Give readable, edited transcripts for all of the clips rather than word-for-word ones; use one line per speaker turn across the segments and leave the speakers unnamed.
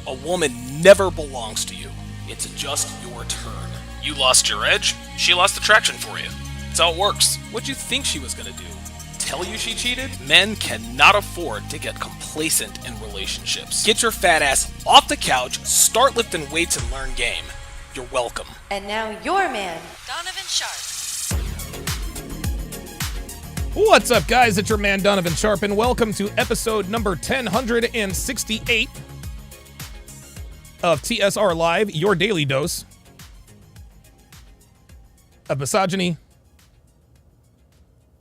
A woman never belongs to you. It's just your turn. You lost your edge, she lost the traction for you. That's how it works. What'd you think she was gonna do? Tell you she cheated? Men cannot afford to get complacent in relationships. Get your fat ass off the couch, start lifting weights, and learn game. You're welcome.
And now your man,
Donovan Sharpe.
What's up, guys? It's your man, Donovan Sharpe, and welcome to episode number 1068 of TSR Live, your daily dose of misogyny,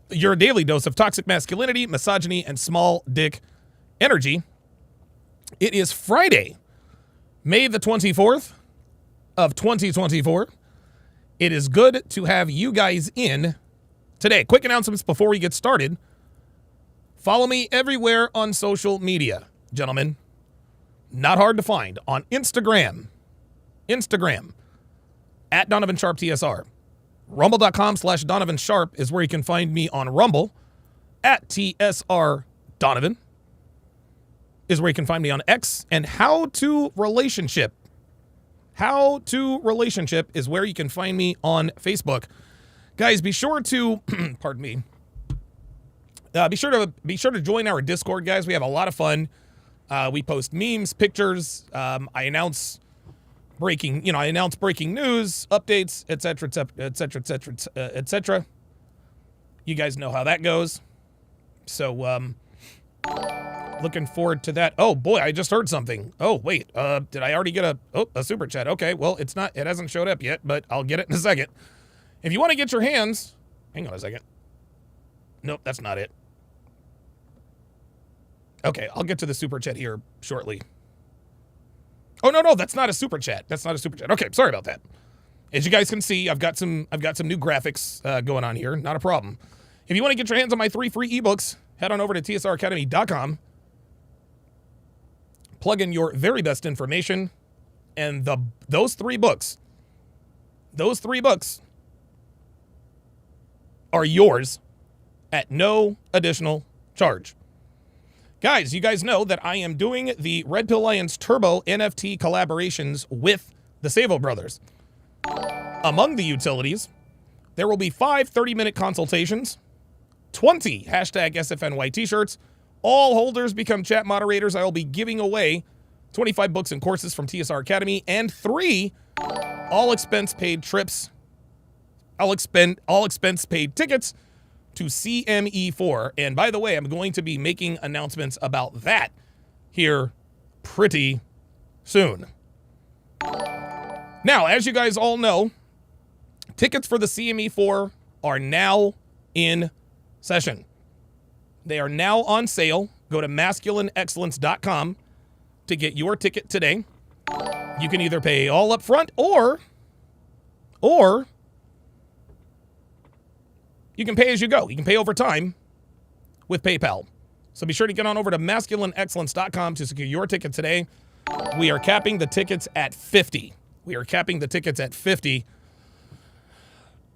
your daily dose of toxic masculinity, misogyny, and small dick energy. It is Friday, May the 24th of 2024. It is good to have you guys in today. Quick announcements before we get started. Follow me everywhere on social media, gentlemen. Not hard to find. On Instagram, at Donovan Sharpe TSR. Rumble.com/Donovan Sharpe is where you can find me on Rumble. At TSR Donovan is where you can find me on X. And How to Relationship is where you can find me on Facebook. Guys, be sure to, pardon me, be sure to join our Discord, guys. We have a lot of fun. We post memes, pictures. I announce breaking news, updates, etc. You guys know how that goes. So, looking forward to that. Oh boy, I just heard something. Oh wait, did I already get a super chat? Okay, well it hasn't showed up yet, but I'll get it in a second. If you want to get your hands, hang on a second. Nope, that's not it. Okay, I'll get to the super chat here shortly. Oh no, that's not a super chat. Okay, sorry about that. As you guys can see, I've got some new graphics going on here. Not a problem. If you want to get your hands on my 3 free ebooks, head on over to tsracademy.com. Plug in your very best information, and those three books are yours at no additional charge. Guys, you guys know that I am doing the Red Pill Alliance Turbo NFT collaborations with the Savo brothers. Among the utilities There will be 5 30-minute consultations, 20 hashtag SFNY t-shirts. All holders become chat moderators. I will be giving away 25 books and courses from TSR Academy and 3 all expense paid trips, all expense paid tickets to CME4. And by the way, I'm going to be making announcements about that here pretty soon. Now, as you guys all know, tickets for the CME4 are now in session. They are now on sale. Go to masculineexcellence.com to get your ticket today. You can either pay all up front or you can pay as you go. You can pay over time with PayPal. So be sure to get on over to masculineexcellence.com to secure your ticket today. We are capping the tickets at 50.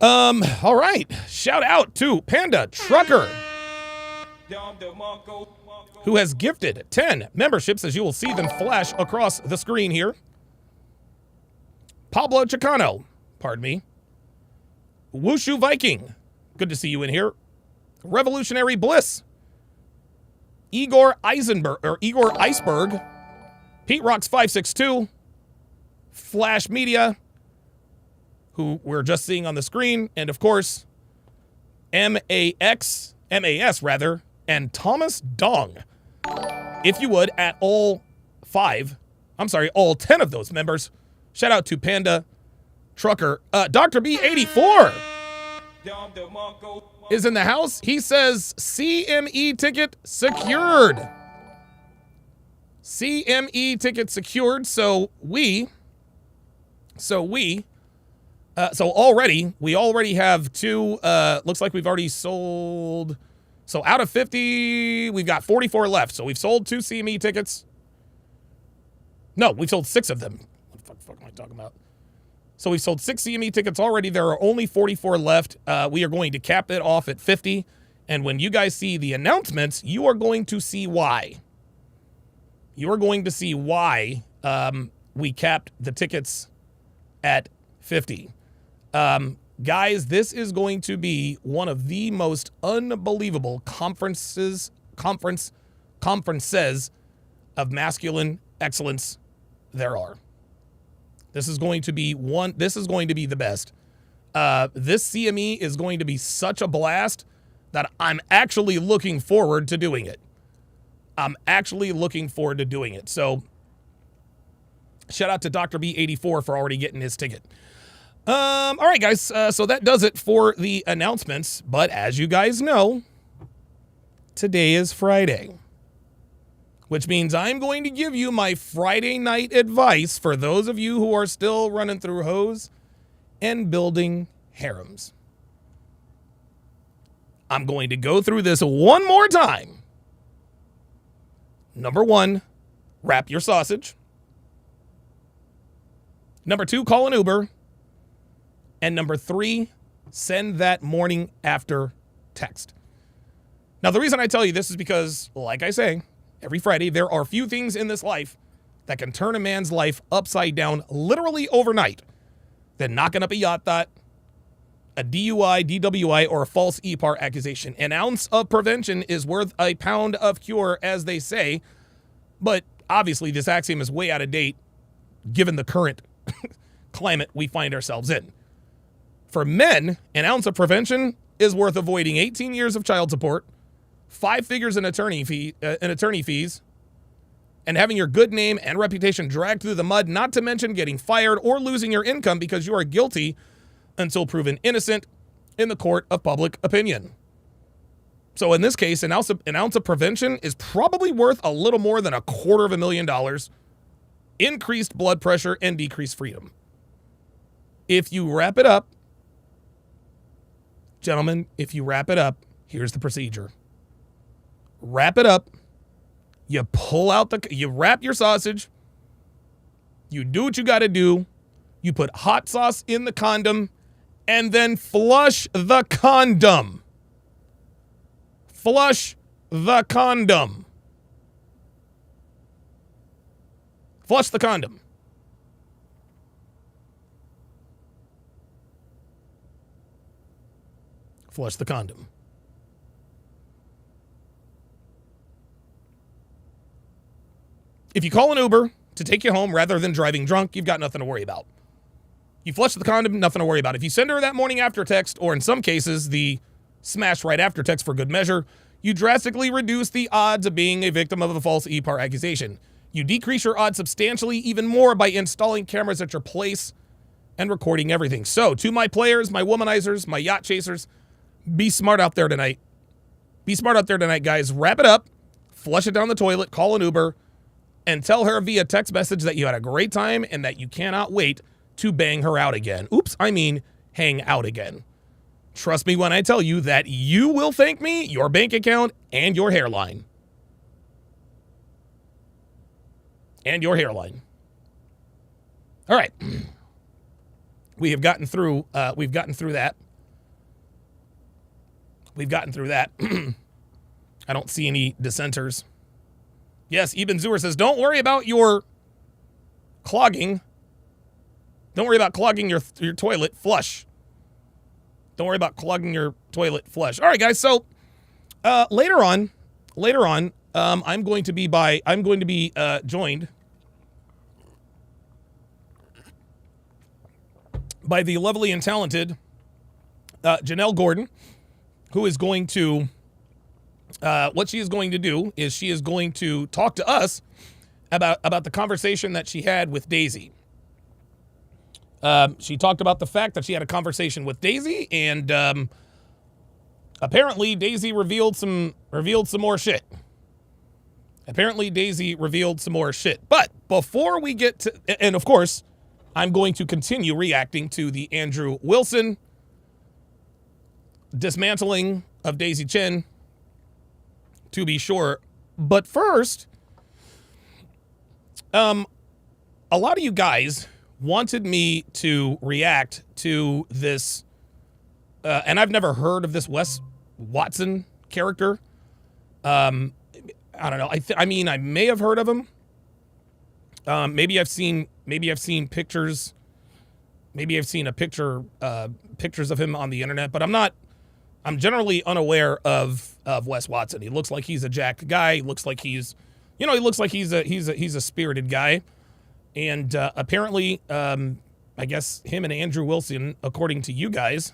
All right. Shout out to Panda Trucker, who has gifted 10 memberships, as you will see them flash across the screen here. Pablo Chicano, pardon me. Wushu Viking, good to see you in here. Revolutionary Bliss. Igor Iceberg. Pete Rocks 562. Flash Media, who we're just seeing on the screen, and of course, MAS, and Thomas Dong. If you would, at all 10 of those members, shout out to Panda Trucker. Dr. B84 is in the house. He says CME ticket secured. CME ticket secured. So we already have 2, looks like we've already sold. So out of 50, we've got 44 left. So we've sold 2 CME tickets. No, we've sold 6 of them. What the fuck am I talking about? So we've sold 6 CME tickets already. There are only 44 left. We are going to cap it off at 50. And when you guys see the announcements, you are going to see why. You are going to see why we capped the tickets at 50. Guys, this is going to be one of the most unbelievable conferences of masculine excellence there are. This is going to be the best. This CME is going to be such a blast that I'm actually looking forward to doing it. So shout out to Dr. B84 for already getting his ticket. All right, guys. So that does it for the announcements. But as you guys know, today is Friday, which means I'm going to give you my Friday night advice for those of you who are still running through hoes and building harems. I'm going to go through this one more time. Number 1, wrap your sausage. Number 2, call an Uber. And number 3, send that morning after text. Now, the reason I tell you this is because, like I say, every Friday, there are few things in this life that can turn a man's life upside down literally overnight than knocking up a yacht thought, a DUI, DWI, or a false EPAR accusation. An ounce of prevention is worth a pound of cure, as they say. But obviously, this axiom is way out of date given the current climate we find ourselves in. For men, an ounce of prevention is worth avoiding 18 years of child support, 5 figures in attorney fees, and having your good name and reputation dragged through the mud, not to mention getting fired or losing your income because you are guilty until proven innocent in the court of public opinion. So in this case, an ounce of prevention is probably worth a little more than $250,000, increased blood pressure, and decreased freedom. If you wrap it up, gentlemen, here's the procedure. Wrap it up. You you wrap your sausage. You do what you got to do. You put hot sauce in the condom and then flush the condom. Flush the condom. Flush the condom. Flush the condom. If you call an Uber to take you home rather than driving drunk, you've got nothing to worry about. You flush the condom, nothing to worry about. If you send her that morning after text, or in some cases, the smash right after text for good measure, you drastically reduce the odds of being a victim of a false EPAR accusation. You decrease your odds substantially even more by installing cameras at your place and recording everything. So, to my players, my womanizers, my yacht chasers, be smart out there tonight. Be smart out there tonight, guys. Wrap it up, flush it down the toilet, call an Uber, and tell her via text message that you had a great time and that you cannot wait to bang her out again. Oops, I mean hang out again. Trust me when I tell you that you will thank me, your bank account, and your hairline. And your hairline. All right. We have gotten through that. We've gotten through that. I don't see any dissenters. Yes, Eben Zuer says, don't worry about your clogging. Don't worry about clogging your toilet. Flush. Don't worry about clogging your toilet. Flush. All right, guys. So later on, I'm going to be joined by the lovely and talented Janelle Gordon, who is going to. What she is going to do is she is going to talk to us about the conversation that she had with Daisy. She talked about the fact that she had a conversation with Daisy, and apparently Daisy revealed some more shit. But before we get to, and of course, I'm going to continue reacting to the Andrew Wilson dismantling of Daisy Chen, to be sure. But first, a lot of you guys wanted me to react to this, and I've never heard of this Wes Watson character. I don't know. I mean, I may have heard of him. Maybe I've seen pictures. Maybe I've seen pictures of him on the internet, but I'm generally unaware of Wes Watson. He looks like he's a jacked guy. He looks like he's a spirited guy. And apparently, I guess him and Andrew Wilson, according to you guys,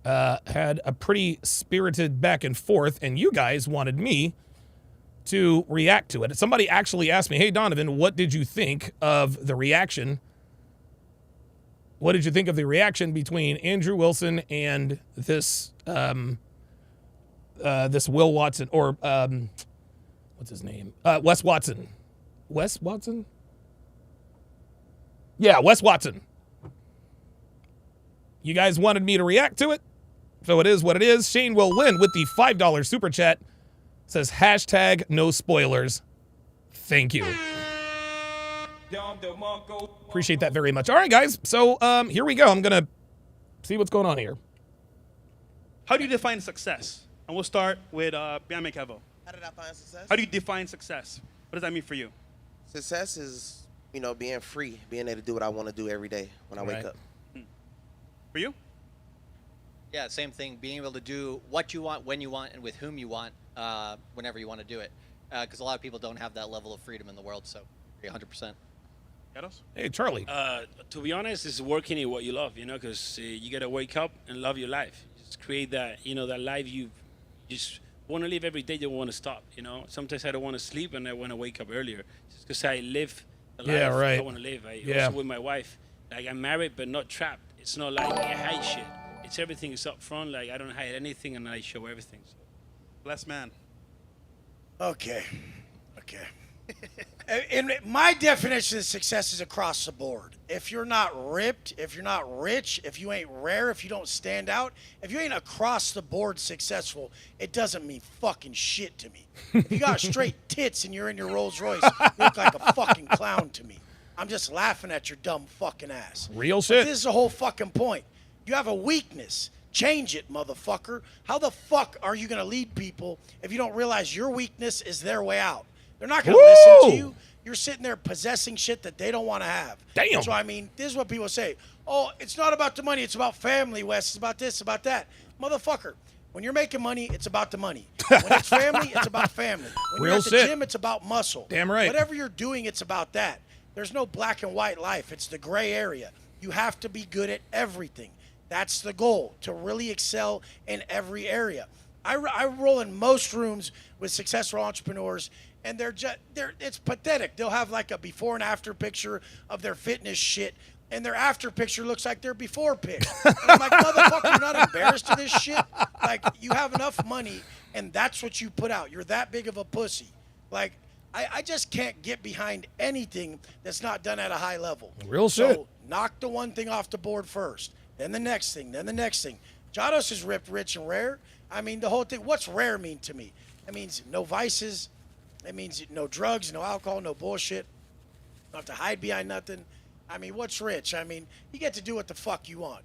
had a pretty spirited back and forth, and you guys wanted me to react to it. Somebody actually asked me, hey, Donovan, what did you think of the reaction? What did you think of the reaction between Andrew Wilson and this Will Watson, or what's his name? Wes Watson. Wes Watson? Yeah, Wes Watson. You guys wanted me to react to it, so it is what it is. Shane will win with the $5 super chat. Says hashtag no spoilers. Thank you. Appreciate that very much. All right, guys. So here we go. I'm going to see what's going on here.
How do you define success? And we'll start with Biame Kevo.
How did I find success?
How do you define success? What does that mean for you?
Success is, being free, being able to do what I want to do every day when I wake up.
For you?
Yeah, same thing. Being able to do what you want, when you want, and with whom you want, whenever you want to do it. Because a lot of people don't have that level of freedom in the world, so 100%.
Hey, Charlie.
To be honest, it's working in what you love, because you got to wake up and love your life. Just create that, that life you just want to live every day. You don't want to stop, Sometimes I don't want to sleep and I want to wake up earlier just because I live the life I want to live. Also with my wife, like I'm married but not trapped. It's not like I hide shit. It's everything is up front. Like I don't hide anything and I show everything. So.
Blessed man.
Okay. And my definition of success is across the board. If you're not ripped, if you're not rich, if you ain't rare, if you don't stand out, if you ain't across the board successful, it doesn't mean fucking shit to me. If you got straight tits and you're in your Rolls Royce, you look like a fucking clown to me. I'm just laughing at your dumb fucking ass.
Real shit.
But this is the whole fucking point. You have a weakness. Change it, motherfucker. How the fuck are you going to lead people if you don't realize your weakness is their way out? They're not going to listen to you. You're sitting there possessing shit that they don't want to have.
Damn.
So, this is what people say. Oh, it's not about the money. It's about family, Wes. It's about this, about that. Motherfucker, when you're making money, it's about the money. When it's family, it's about family. When
Real
you're at the
shit.
gym, it's about muscle.
Damn right.
Whatever you're doing, it's about that. There's no black and white life. It's the gray area. You have to be good at everything. That's the goal, to really excel in every area. I roll in most rooms with successful entrepreneurs, and it's pathetic. They'll have like a before and after picture of their fitness shit, and their after picture looks like their before pic. And I'm like, motherfucker, you're not embarrassed of this shit? Like, you have enough money, and that's what you put out. You're that big of a pussy. Like, I just can't get behind anything that's not done at a high level.
Real shit.
So knock the one thing off the board first, then the next thing, then the next thing. Jados is ripped, rich, and rare. I mean, the whole thing. What's rare mean to me? It means no vices. It means no drugs, no alcohol, no bullshit. You don't have to hide behind nothing. I mean, what's rich? I mean, you get to do what the fuck you want.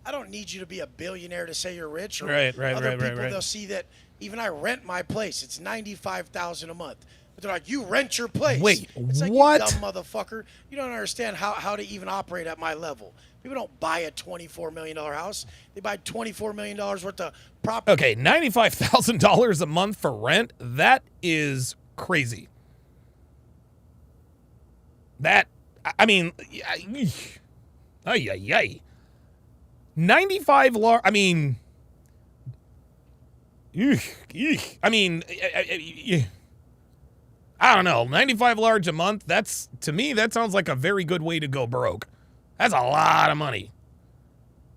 I don't need you to be a billionaire to say you're rich. Or
Right.
Other people, they'll see that even I rent my place. It's $95,000 a month. But they're like, you rent your place.
Wait,
it's like,
what?
You dumb motherfucker. You don't understand how to even operate at my level. People don't buy a $24 million house. They buy $24 million worth of property.
Okay, $95,000 a month for rent? That is crazy. I mean, ay. 95 large, I mean, I mean, I don't know, 95 large a month, to me, that sounds like a very good way to go broke. That's a lot of money.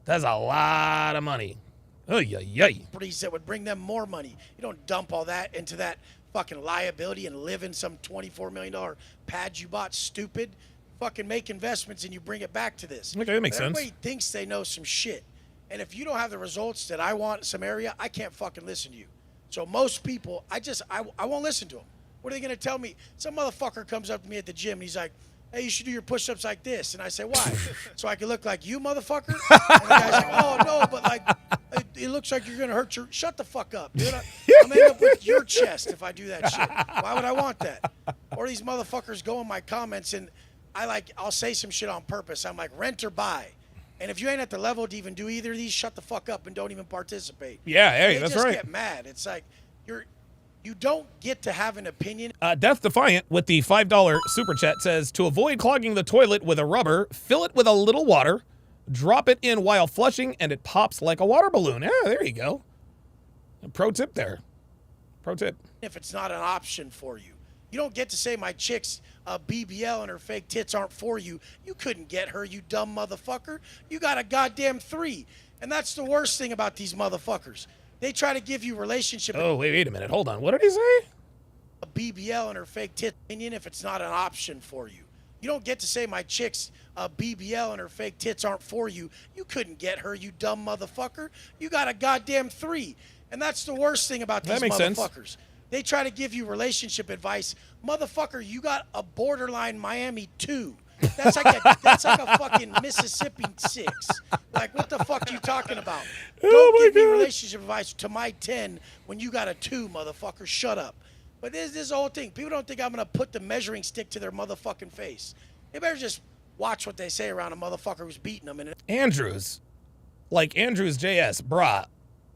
That's a lot of money.
Properties that would bring them more money. You don't dump all that into that fucking liability and live in some $24 million pad you bought, stupid. Fucking make investments and you bring it back to this.
Okay, that makes sense.
Everybody thinks they know some shit. And if you don't have the results that I want in some area, I can't fucking listen to you. So most people, I won't listen to them. What are they going to tell me? Some motherfucker comes up to me at the gym and he's like, hey, you should do your push-ups like this. And I say, why? So I can look like you, motherfucker? And the guy's like, oh, no, but like, it looks like you're going to hurt your... Shut the fuck up, dude. I'm end up with your chest if I do that shit. Why would I want that? Or these motherfuckers go in my comments and I'll say some shit on purpose. I'm like, rent or buy. And if you ain't at the level to even do either of these, shut the fuck up and don't even participate.
Yeah, hey,
they
that's
just
right.
get mad. It's like, you don't get to have an opinion.
Death Defiant with the $5 super chat says, to avoid clogging the toilet with a rubber, fill it with a little water, drop it in while flushing, and it pops like a water balloon. Yeah, there you go. A pro tip there. Pro tip.
If it's not an option for you. You don't get to say my chick's BBL and her fake tits aren't for you. You couldn't get her, you dumb motherfucker. You got a goddamn 3. And that's the worst thing about these motherfuckers. They try to give you relationship.
Oh, wait a minute. Hold on. What did he say?
A BBL and her fake tit opinion if it's not an option for you. You don't get to say my chick's BBL and her fake tits aren't for you. You couldn't get her, you dumb motherfucker. You got a goddamn 3. And that's the worst thing about these motherfuckers. Sense. They try to give you relationship advice. Motherfucker, you got a borderline Miami 2. That's like a fucking Mississippi 6. Like, what the fuck are you talking about? Don't give me relationship advice to my 10 when you got a 2, motherfucker. Shut up. But this whole thing, people don't think I'm going to put the measuring stick to their motherfucking face. They better just watch what they say around a motherfucker who's beating them.
Andrews JS,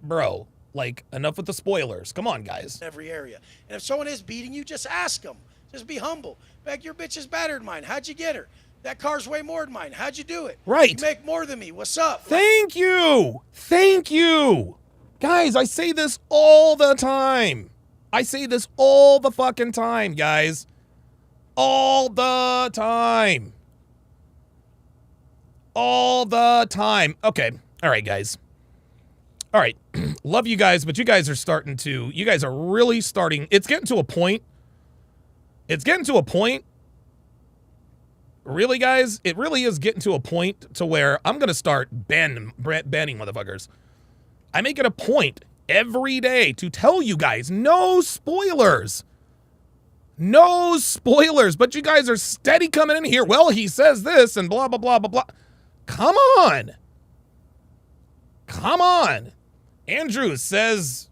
bro, like, enough with the spoilers. Come on, guys.
Every area. And if someone is beating you, just ask them. Just be humble. Like, your bitch is better than mine. How'd you get her? That car's way more than mine. How'd you do it?
Right.
You make more than me. What's up?
Thank you. Guys, I say this all the time. I say this all the fucking time, guys. All the time. Okay. All right, guys. All right. Love you guys, but you guys are really starting. It's getting to a point. Really, guys, it really is getting to a point to where I'm going to start banning motherfuckers. I make it a point every day to tell you guys, no spoilers. No spoilers, but you guys are steady coming in here. Well, he says this and blah, blah, blah, blah, blah. Come on. Andrew says,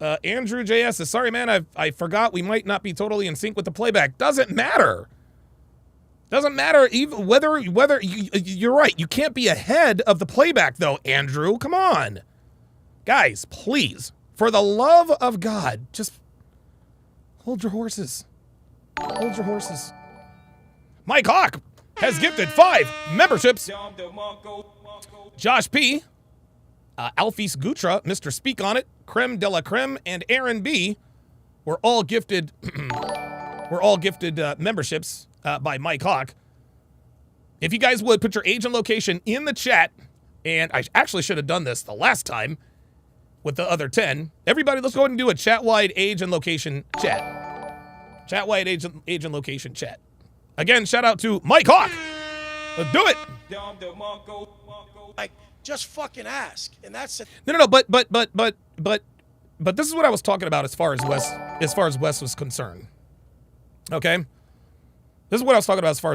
Andrew JS says, sorry, man, I forgot we might not be totally in sync with the playback. Doesn't matter. Doesn't matter even whether you're right. You can't be ahead of the playback though, Andrew. Come on. Guys, please, for the love of God, just hold your horses. Hold your horses. Mike Hawk has gifted 5 memberships. Josh P, Alphys Gutra, Mr. Speak On It, Creme de la Creme, and Aaron B were all gifted memberships by Mike Hawk. If you guys would put your age and location in the chat, and I actually should have done this the last time with the other 10. Everybody, let's go ahead and do a chat-wide age and location chat. Chat-wide age and location chat. Again, shout out to Mike Hawk. Let's do it.
Like, just fucking ask, and that's it.
No. But this is what I was talking about as far as Wes was concerned. Okay. This is what I was talking about as far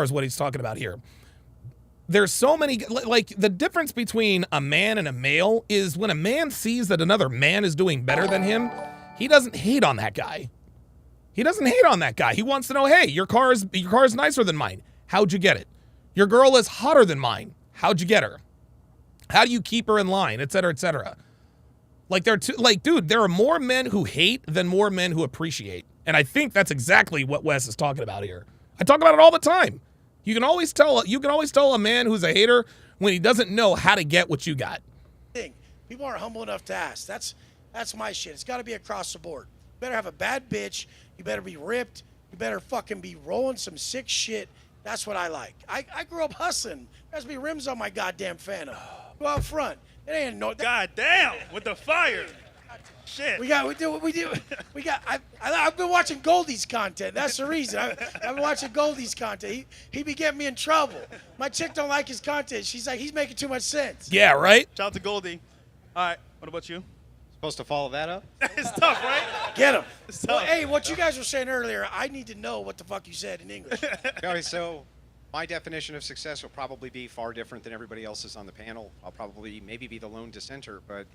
as what he's talking about here. There's so many, like, the difference between a man and a male is when a man sees that another man is doing better than him, he doesn't hate on that guy. He doesn't hate on that guy. He wants to know, hey, your car is nicer than mine. How'd you get it? Your girl is hotter than mine. How'd you get her? How do you keep her in line, et cetera, et cetera? Like, dude, there are more men who hate than more men who appreciate. And I think that's exactly what Wes is talking about here. I talk about it all the time. You can always tell a man who's a hater when he doesn't know how to get what you got.
People aren't humble enough to ask. That's my shit. It's got to be across the board. You better have a bad bitch. You better be ripped. You better fucking be rolling some sick shit. That's what I like. I grew up hustling. There has to be rims on my goddamn Phantom. Go out front. It ain't no.
God damn, with the fire. Shit.
I've been watching Goldie's content. That's the reason. I've been watching Goldie's content. He be getting me in trouble. My chick don't like his content. She's like, he's making too much sense.
Yeah, right?
Shout out to Goldie. All right, what about you?
Supposed to follow that up?
It's tough, right?
Get him.
It's
Well,
tough.
hey, what you guys were saying earlier, I need to know what the fuck you said in English.
Okay, so my definition of success will probably be far different than everybody else's on the panel. I'll probably maybe be the lone dissenter, but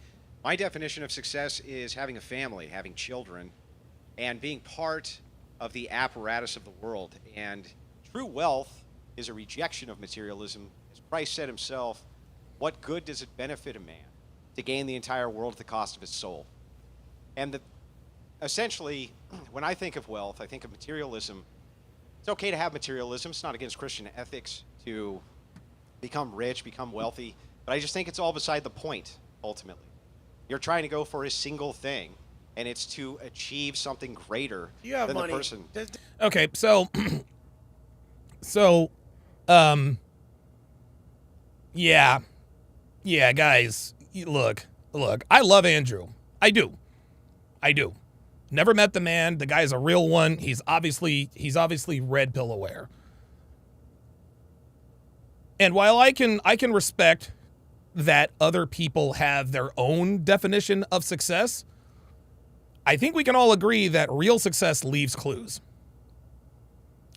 my definition of success is having a family, having children, and being part of the apparatus of the world. And true wealth is a rejection of materialism. As Christ said himself, what good does it benefit a man to gain the entire world at the cost of his soul? And essentially, when I think of wealth, I think of materialism. It's okay to have materialism. It's not against Christian ethics to become rich, become wealthy. But I just think it's all beside the point, ultimately. You're trying to go for a single thing, and it's to achieve something greater
You have
than
money.
the person.
Okay, so yeah, guys, look, I love Andrew. I do. Never met the man. The guy's a real one. He's obviously red pill aware. And while I can respect that other people have their own definition of success, I think we can all agree that real success leaves clues.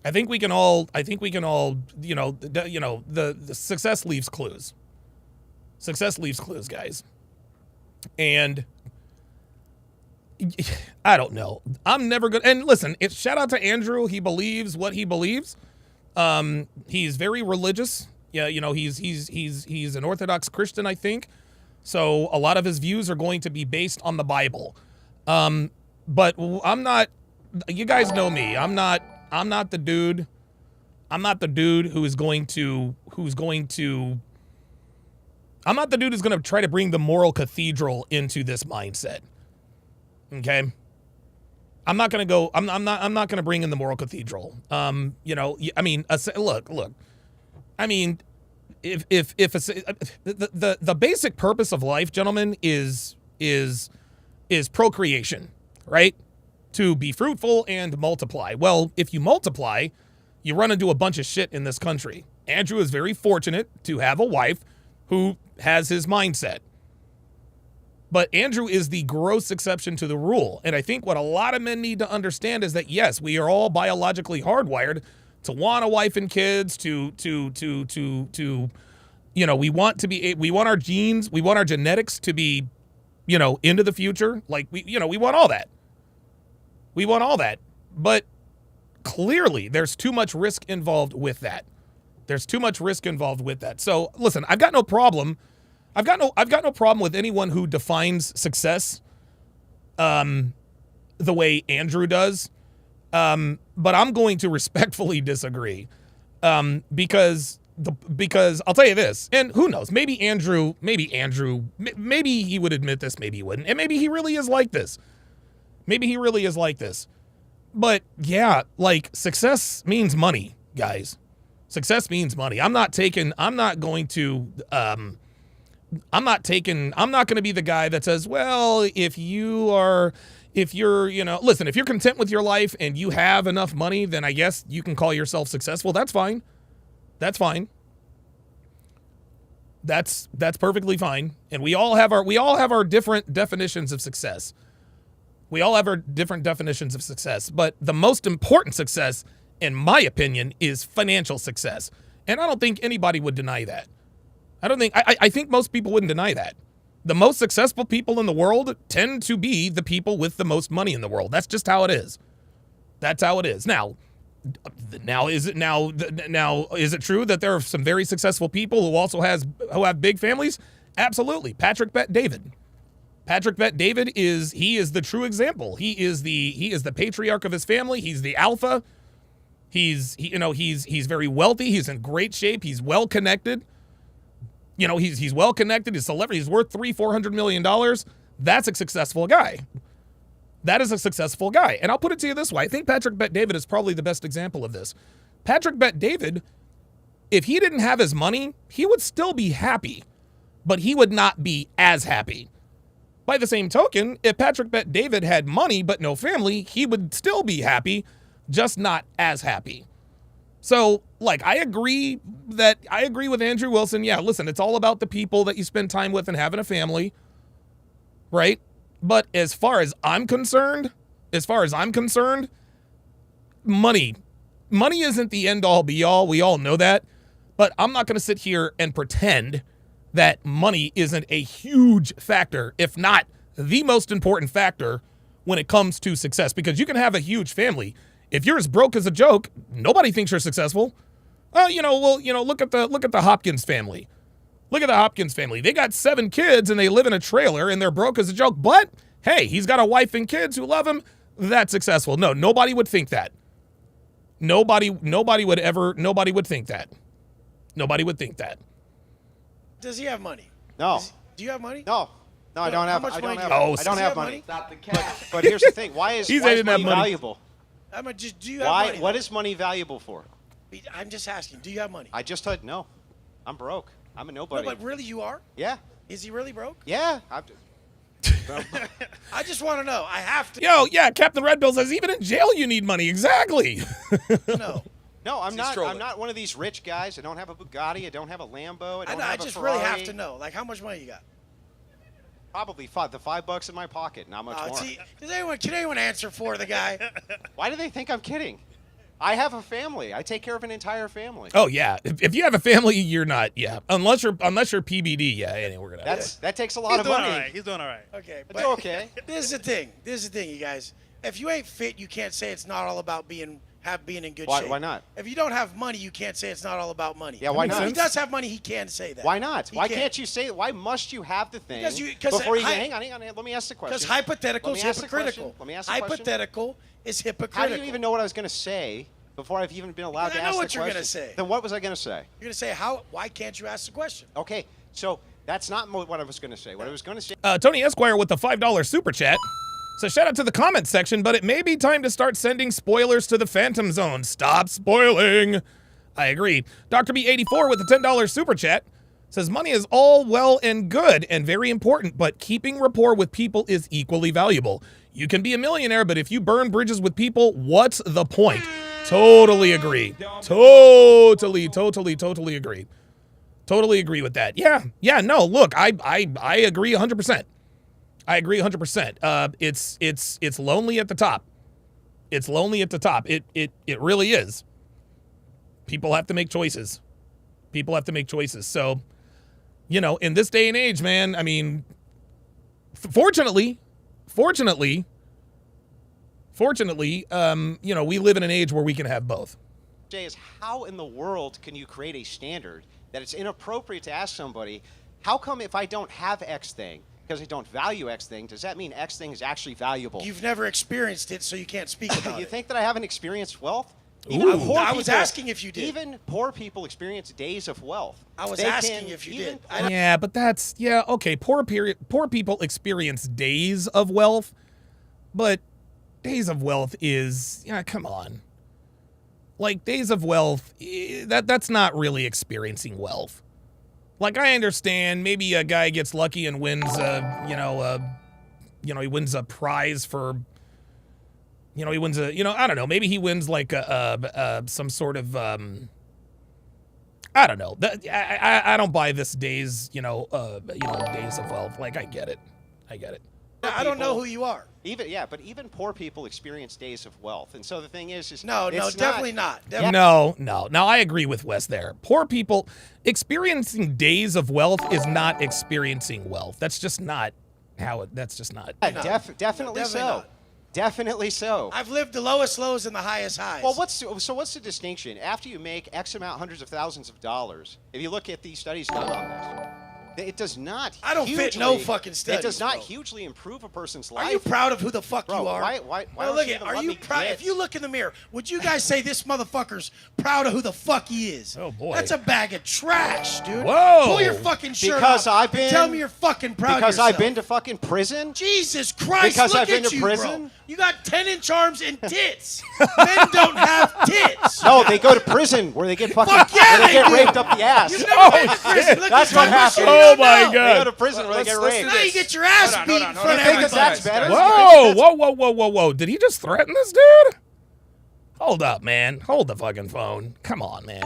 I think we can all, the success leaves clues. Success leaves clues, guys. And I don't know. I'm never going to, and listen, it's shout out to Andrew. He believes what he believes. He's very religious. Yeah, he's an Orthodox Christian, I think. So a lot of his views are going to be based on the Bible. But I'm not, you guys know me. I'm not the dude. I'm not the dude who's going to try to bring the moral cathedral into this mindset. Okay? I'm not going to bring in the moral cathedral. Look. I mean, if the basic purpose of life, gentlemen, is procreation, right? To be fruitful and multiply. Well, if you multiply, you run into a bunch of shit in this country. Andrew is very fortunate to have a wife who has his mindset. But Andrew is the gross exception to the rule. And I think what a lot of men need to understand is that, yes, we are all biologically hardwired to want a wife and kids, we want our genes, we want our genetics to be, into the future. Like, we want all that. We want all that. But clearly there's too much risk involved with that. There's too much risk involved with that. So listen, I've got no problem. I've got no problem with anyone who defines success the way Andrew does. But I'm going to respectfully disagree. Because I'll tell you this, and who knows, maybe Andrew, maybe he would admit this, maybe he wouldn't, and maybe he really is like this. But yeah, like, success means money, guys. Success means money. I'm not going to be the guy that says, well, if you're, listen, if you're content with your life and you have enough money, then I guess you can call yourself successful. That's fine. That's perfectly fine. And we all have our different definitions of success. But the most important success, in my opinion, is financial success. And I don't think anybody would deny that. I think most people wouldn't deny that. The most successful people in the world tend to be the people with the most money in the world. That's just how it is. Now, is it true that there are some very successful people who have big families? Absolutely. Patrick Bet-David is the true example. He is the patriarch of his family. He's the alpha. He's very wealthy. He's in great shape. He's well connected. He's well connected. He's a celebrity. He's worth $400 million. That's a successful guy. That is a successful guy. And I'll put it to you this way. I think Patrick Bet-David is probably the best example of this. Patrick Bet-David, if he didn't have his money, he would still be happy, but he would not be as happy. By the same token, if Patrick Bet-David had money but no family, he would still be happy, just not as happy. So, like, I agree with Andrew Wilson. Yeah, listen, it's all about the people that you spend time with and having a family, right? But as far as I'm concerned, money isn't the end all be all. We all know that. But I'm not going to sit here and pretend that money isn't a huge factor, if not the most important factor when it comes to success, because you can have a huge family. If you're as broke as a joke, nobody thinks you're successful. Look at the Hopkins family. Look at the Hopkins family. They got 7 kids and they live in a trailer and they're broke as a joke. But hey, he's got a wife and kids who love him. That's successful. No, nobody would think that. Nobody would think that. Nobody would think that.
Does he have money?
No.
Do you have money?
No, I don't have.
much
I don't
money
have.
do you
I
have?
don't
Does he
have
have
money.
money?
But here's the thing. Why is money
money.
valuable?
Do you have money?
What is money valuable for?
I'm just asking. Do you have money?
I just said no. I'm broke. I'm a nobody.
No, but really, you are?
Yeah.
Is he really broke?
Yeah.
I just want to know. I have to.
Yeah, Captain Red Bill says even in jail you need money. Exactly.
No.
No, I'm not.
trolling.
I'm not one of these rich guys. I don't have a Bugatti. I don't have a Lambo. I don't
I
have a
just
Ferrari.
really have to know. Like, how much money you got?
Probably $5 in my pocket. Not much more.
See, can anyone answer for the guy?
Why do they think I'm kidding? I have a family. I take care of an entire family.
Oh yeah, if you have a family, you're not. Yeah, unless you're PBD. Yeah, anyway, we're gonna.
That takes a lot of money.
He's doing all right.
Okay,
It's okay.
This is the thing, you guys. If you ain't fit, you can't say it's not all about being in good shape.
Why not?
If you don't have money, you can't say it's not all about money.
Yeah, why
If
not?
he does have money, he can say that.
Why not?
He
Why can't you say? Why must you have the thing before you? Hang on. Let me ask the question.
Because hypothetical is
Let me ask the
hypocritical.
question. Let me ask the question.
Hypothetical is
How
hypocritical.
do you even know what I was going to say before I've even been allowed
I
to
know
ask
what
the
you're
question?
gonna say.
Then what was I going to say?
You're gonna say why can't you ask the question?
Okay, so that's not what I was going to say. What I was going to say.
Tony Esquire with the $5 super chat. So shout out to the comment section, but it may be time to start sending spoilers to the Phantom Zone. Stop spoiling. I agree. Dr. B84 with the $10 super chat says money is all well and good and very important, but keeping rapport with people is equally valuable. You can be a millionaire, but if you burn bridges with people, what's the point? Totally agree. Totally agree. Totally agree with that. Yeah, no, look, I agree 100%. I agree 100%. It's lonely at the top. It's lonely at the top. It really is. People have to make choices. So, in this day and age, man, I mean, fortunately, Fortunately, we live in an age where we can have both.
Jay, is how in the world can you create a standard that it's inappropriate to ask somebody, how come if I don't have X thing, because I don't value X thing, does that mean X thing is actually valuable?
You've never experienced it, so you can't speak about
You
it.
think that I haven't experienced wealth?
I was asking if you did.
Even poor people experience days of wealth.
I was
They
asking
can
if you
even
did.
Yeah, but that's okay. Poor people experience days of wealth, but days of wealth is come on. Like days of wealth, that's not really experiencing wealth. Like I understand maybe a guy gets lucky and wins he wins a prize for he wins a I don't know, maybe he wins like some sort of I don't know. I don't buy this days, days of wealth. Like I get it.
I don't know who you are.
But even poor people experience days of wealth. And so the thing is
No, definitely not.
No, I agree with Wes there. Poor people experiencing days of wealth is not experiencing wealth. That's just not how it. That's just not.
Definitely so.
not.
Definitely so.
I've lived the lowest lows and the highest highs.
Well, what's the distinction? After you make X amount, hundreds of thousands of dollars, if you look at the studies done on this, it does not.
I don't fit no fucking studies.
It does not
bro.
hugely improve a person's life.
Are you proud of who the fuck
Bro,
you are?
Why
Well,
don't
look
you
at,
even
are
let
you
me
proud?
get-
If you look in the mirror, would you guys say this motherfucker's proud of who the fuck he is?
Oh, boy.
That's a bag of trash, dude.
Whoa.
Pull your fucking shirt
Because
off
I've
and
been-
tell me you're fucking proud
Because
of yourself.
I've been to fucking prison?
Jesus Christ,
Because
look
I've been
at
to
you,
prison?
bro. You got 10-inch arms and tits. Men don't have tits.
No, they go to prison where they get fucking
Fuck yeah,
where they get
do.
raped up the ass.
You've never been to prison. Look,
That's
you
what
talk about shit
happened.
you
Oh
don't
my
know.
They
God.
go to prison where they get
Let's
raped.
do
Now you
this.
get your ass
Hold on,
beat
hold
in
on,
front of
hold on.
You think that
everybody.
that's better?
Whoa. Did he just threaten this dude? Hold up, man. Hold the fucking phone. Come on, man.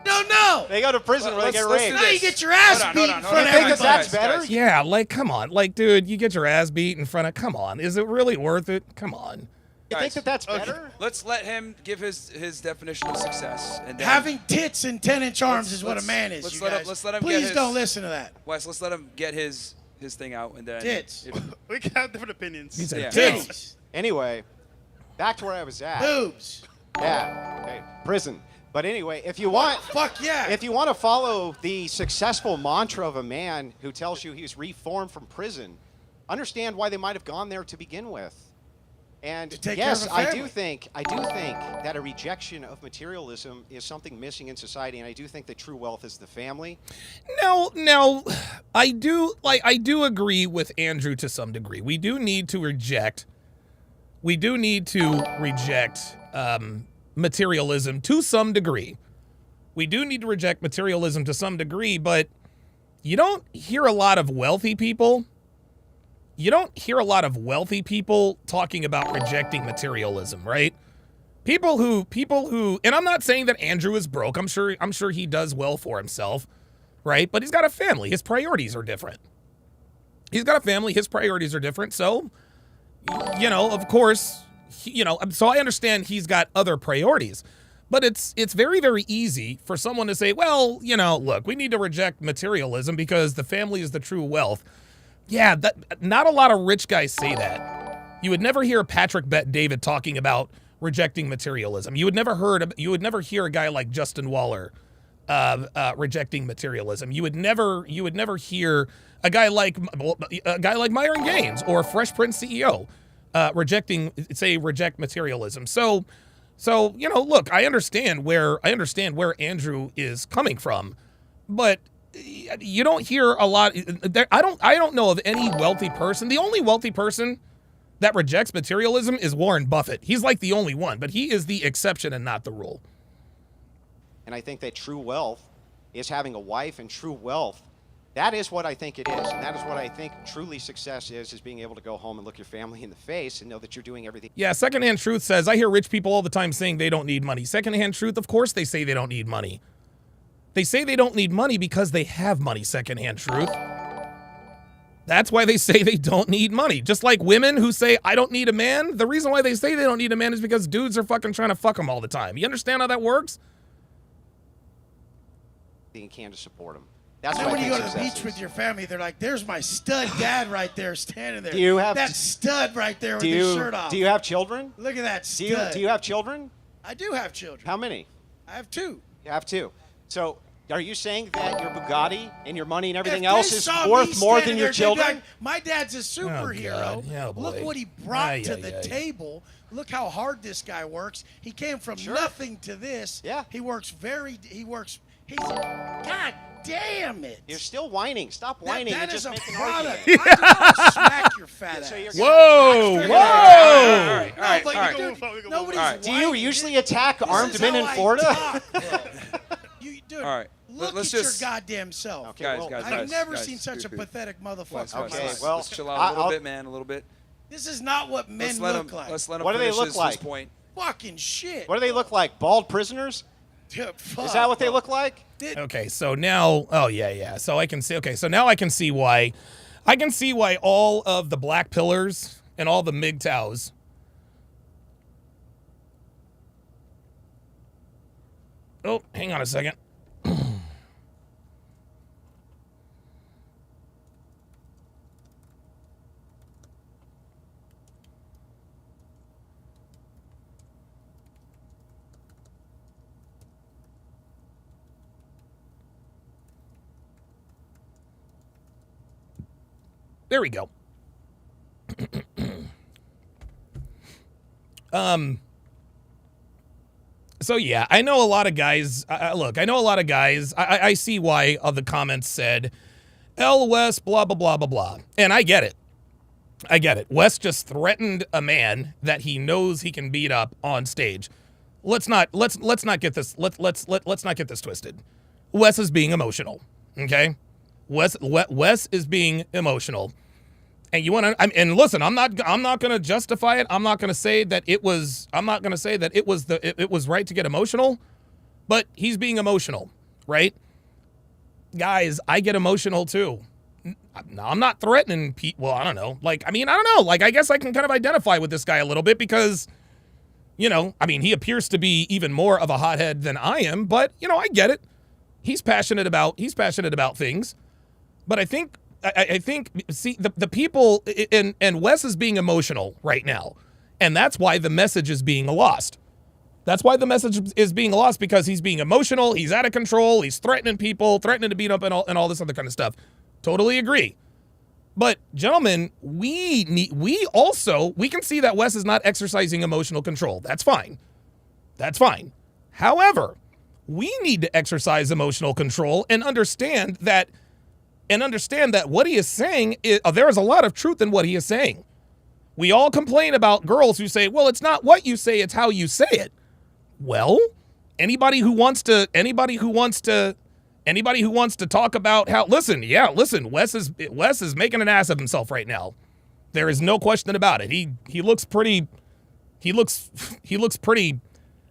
No.
They go to prison where they get
Let's do
raped.
Now you get your ass
Hold on,
beat
hold
in
on,
front
hold
of
on.
You think that
everybody.
that's better?
Yeah, like, come on. Like, dude, you get your ass beat in front of, come on. Is it really worth it? Come on.
You think that that's better?
Let's let him give his definition of success. And then,
Having tits and 10-inch arms is what a
let's-
man is,
let's
you
let him-
guys.
let's let him get
Please
his-
don't listen to that.
Wes, let's let him get his thing out, and then
Tits.
We can have different opinions.
He said
Yeah.
tits.
Titties.
Anyway, back to where I was at.
Boobs.
Yeah. Okay. Prison. But anyway, if you want
Fuck yeah.
if you want to follow the successful mantra of a man who tells you he's reformed from prison, understand why they might have gone there to begin with. And
To take care
yes,
of a
I
family.
do think that a rejection of materialism is something missing in society, and I do think that true wealth is the family.
No, I do agree with Andrew to some degree. We do need to reject materialism to some degree. We do need to reject materialism to some degree, but you don't hear a lot of wealthy people. You don't hear a lot of wealthy people talking about rejecting materialism, right? People who, and I'm not saying that Andrew is broke. I'm sure he does well for himself, right? But he's got a family. His priorities are different. He's got a family. His priorities are different. So, of course, so I understand he's got other priorities. But it's very, very easy for someone to say, well, look, we need to reject materialism because the family is the true wealth. Yeah, not a lot of rich guys say that. You would never hear Patrick Bet-David talking about rejecting materialism. You would never hear a guy like Justin Waller rejecting materialism. You would never hear a guy like Myron Gaines or Fresh Prince CEO reject materialism. So look, I understand where Andrew is coming from, but you don't hear a lot. I don't know of any wealthy person. The only wealthy person that rejects materialism is Warren Buffett. He's like the only one, but he is the exception and not the rule.
And I think that true wealth is having a wife, and true wealth, that is what I think it is. And that is what I think truly success is being able to go home and look your family in the face and know that you're doing everything.
Yeah, Secondhand Truth says, I hear rich people all the time saying they don't need money. Secondhand Truth, of course they say they don't need money. They say they don't need money because they have money, Secondhand Truth. That's why they say they don't need money. Just like women who say, I don't need a man. The reason why they say they don't need a man is because dudes are fucking trying to fuck them all the time. You understand how that works?
You can to support them. That's
Then
what
when
I
you go
think
to the beach
success
with
is.
your family, they're like, "There's my stud dad right there, standing there.
Do you have-
that stud right there with
Do
his
you
shirt off?
do you have children?
Look at that
Do
stud."
you have children?
I do have children.
How many?
I have 2.
You have 2. So are you saying that your Bugatti and your money and everything
If
else
they
is
saw me
worth more
standing
than your
there, they'd be
children?
like, my dad's a superhero.
God. Yeah, boy.
Look what he brought
Ay,
to
ay,
the
ay.
table. Look how hard this guy works. He came from nothing to this.
Yeah.
He works. He's. God damn it.
You're still whining. Stop whining
That
and
is
just
a
make an
product.
argument.
I'll smack your fat ass.
So you're
Whoa!
Straight
Whoa!
up.
All right, all right,
But
all right.
dude, nobody's
All right.
Do you
whining.
usually attack
This
armed
is
men
how
in
I
Florida?
talk, bro. Dude,
All right.
look
Let's
at
just-
your goddamn self.
Okay,
Guys,
well,
guys,
I've
guys,
never
guys.
seen such a pathetic motherfucker.
Wes,
in my
Wes,
Okay,
life.
well,
let's chill out a little
I'll-
bit, man. A little bit.
This is not what men
Let's let
look
him.
like.
Let's let him
What do they
finish
look
his
like?
point.
Fucking shit.
What do they look like? Bald prisoners?
Dude, fuck,
Is that what they
bro.
look like?
Okay, so now, oh yeah. So I can see. Okay, so now I can see why all of the black pillars and all the MGTOWs. Oh, hang on a second. There we go. So yeah, I know a lot of guys. Look, I know a lot of guys. I see why the comments said, "L West, blah blah blah blah blah," and I get it. I get it. West just threatened a man that he knows he can beat up on stage. Let's not get this. Let's not get this twisted. Wes is being emotional. Okay, Wes is being emotional. And you want to, and listen, I'm not going to justify it. I'm not going to say that it was right to get emotional, but he's being emotional, right? Guys, I get emotional too. I'm not threatening people. Well, I don't know. I don't know. I guess I can kind of identify with this guy a little bit because, he appears to be even more of a hothead than I am, but I get it. He's passionate about things, but I think, see, the people, and Wes is being emotional right now, and that's why the message is being lost. That's why the message is being lost, because he's being emotional, he's out of control, he's threatening people, threatening to beat up and all this other kind of stuff. Totally agree. But gentlemen, we can see that Wes is not exercising emotional control. That's fine. That's fine. However, we need to exercise emotional control and understand that what he is saying is, there is a lot of truth in what he is saying. We all complain about girls who say, well, it's not what you say, it's how you say it. Well, anybody who wants to talk about how, listen, Wes is making an ass of himself right now. There is no question about it. He looks pretty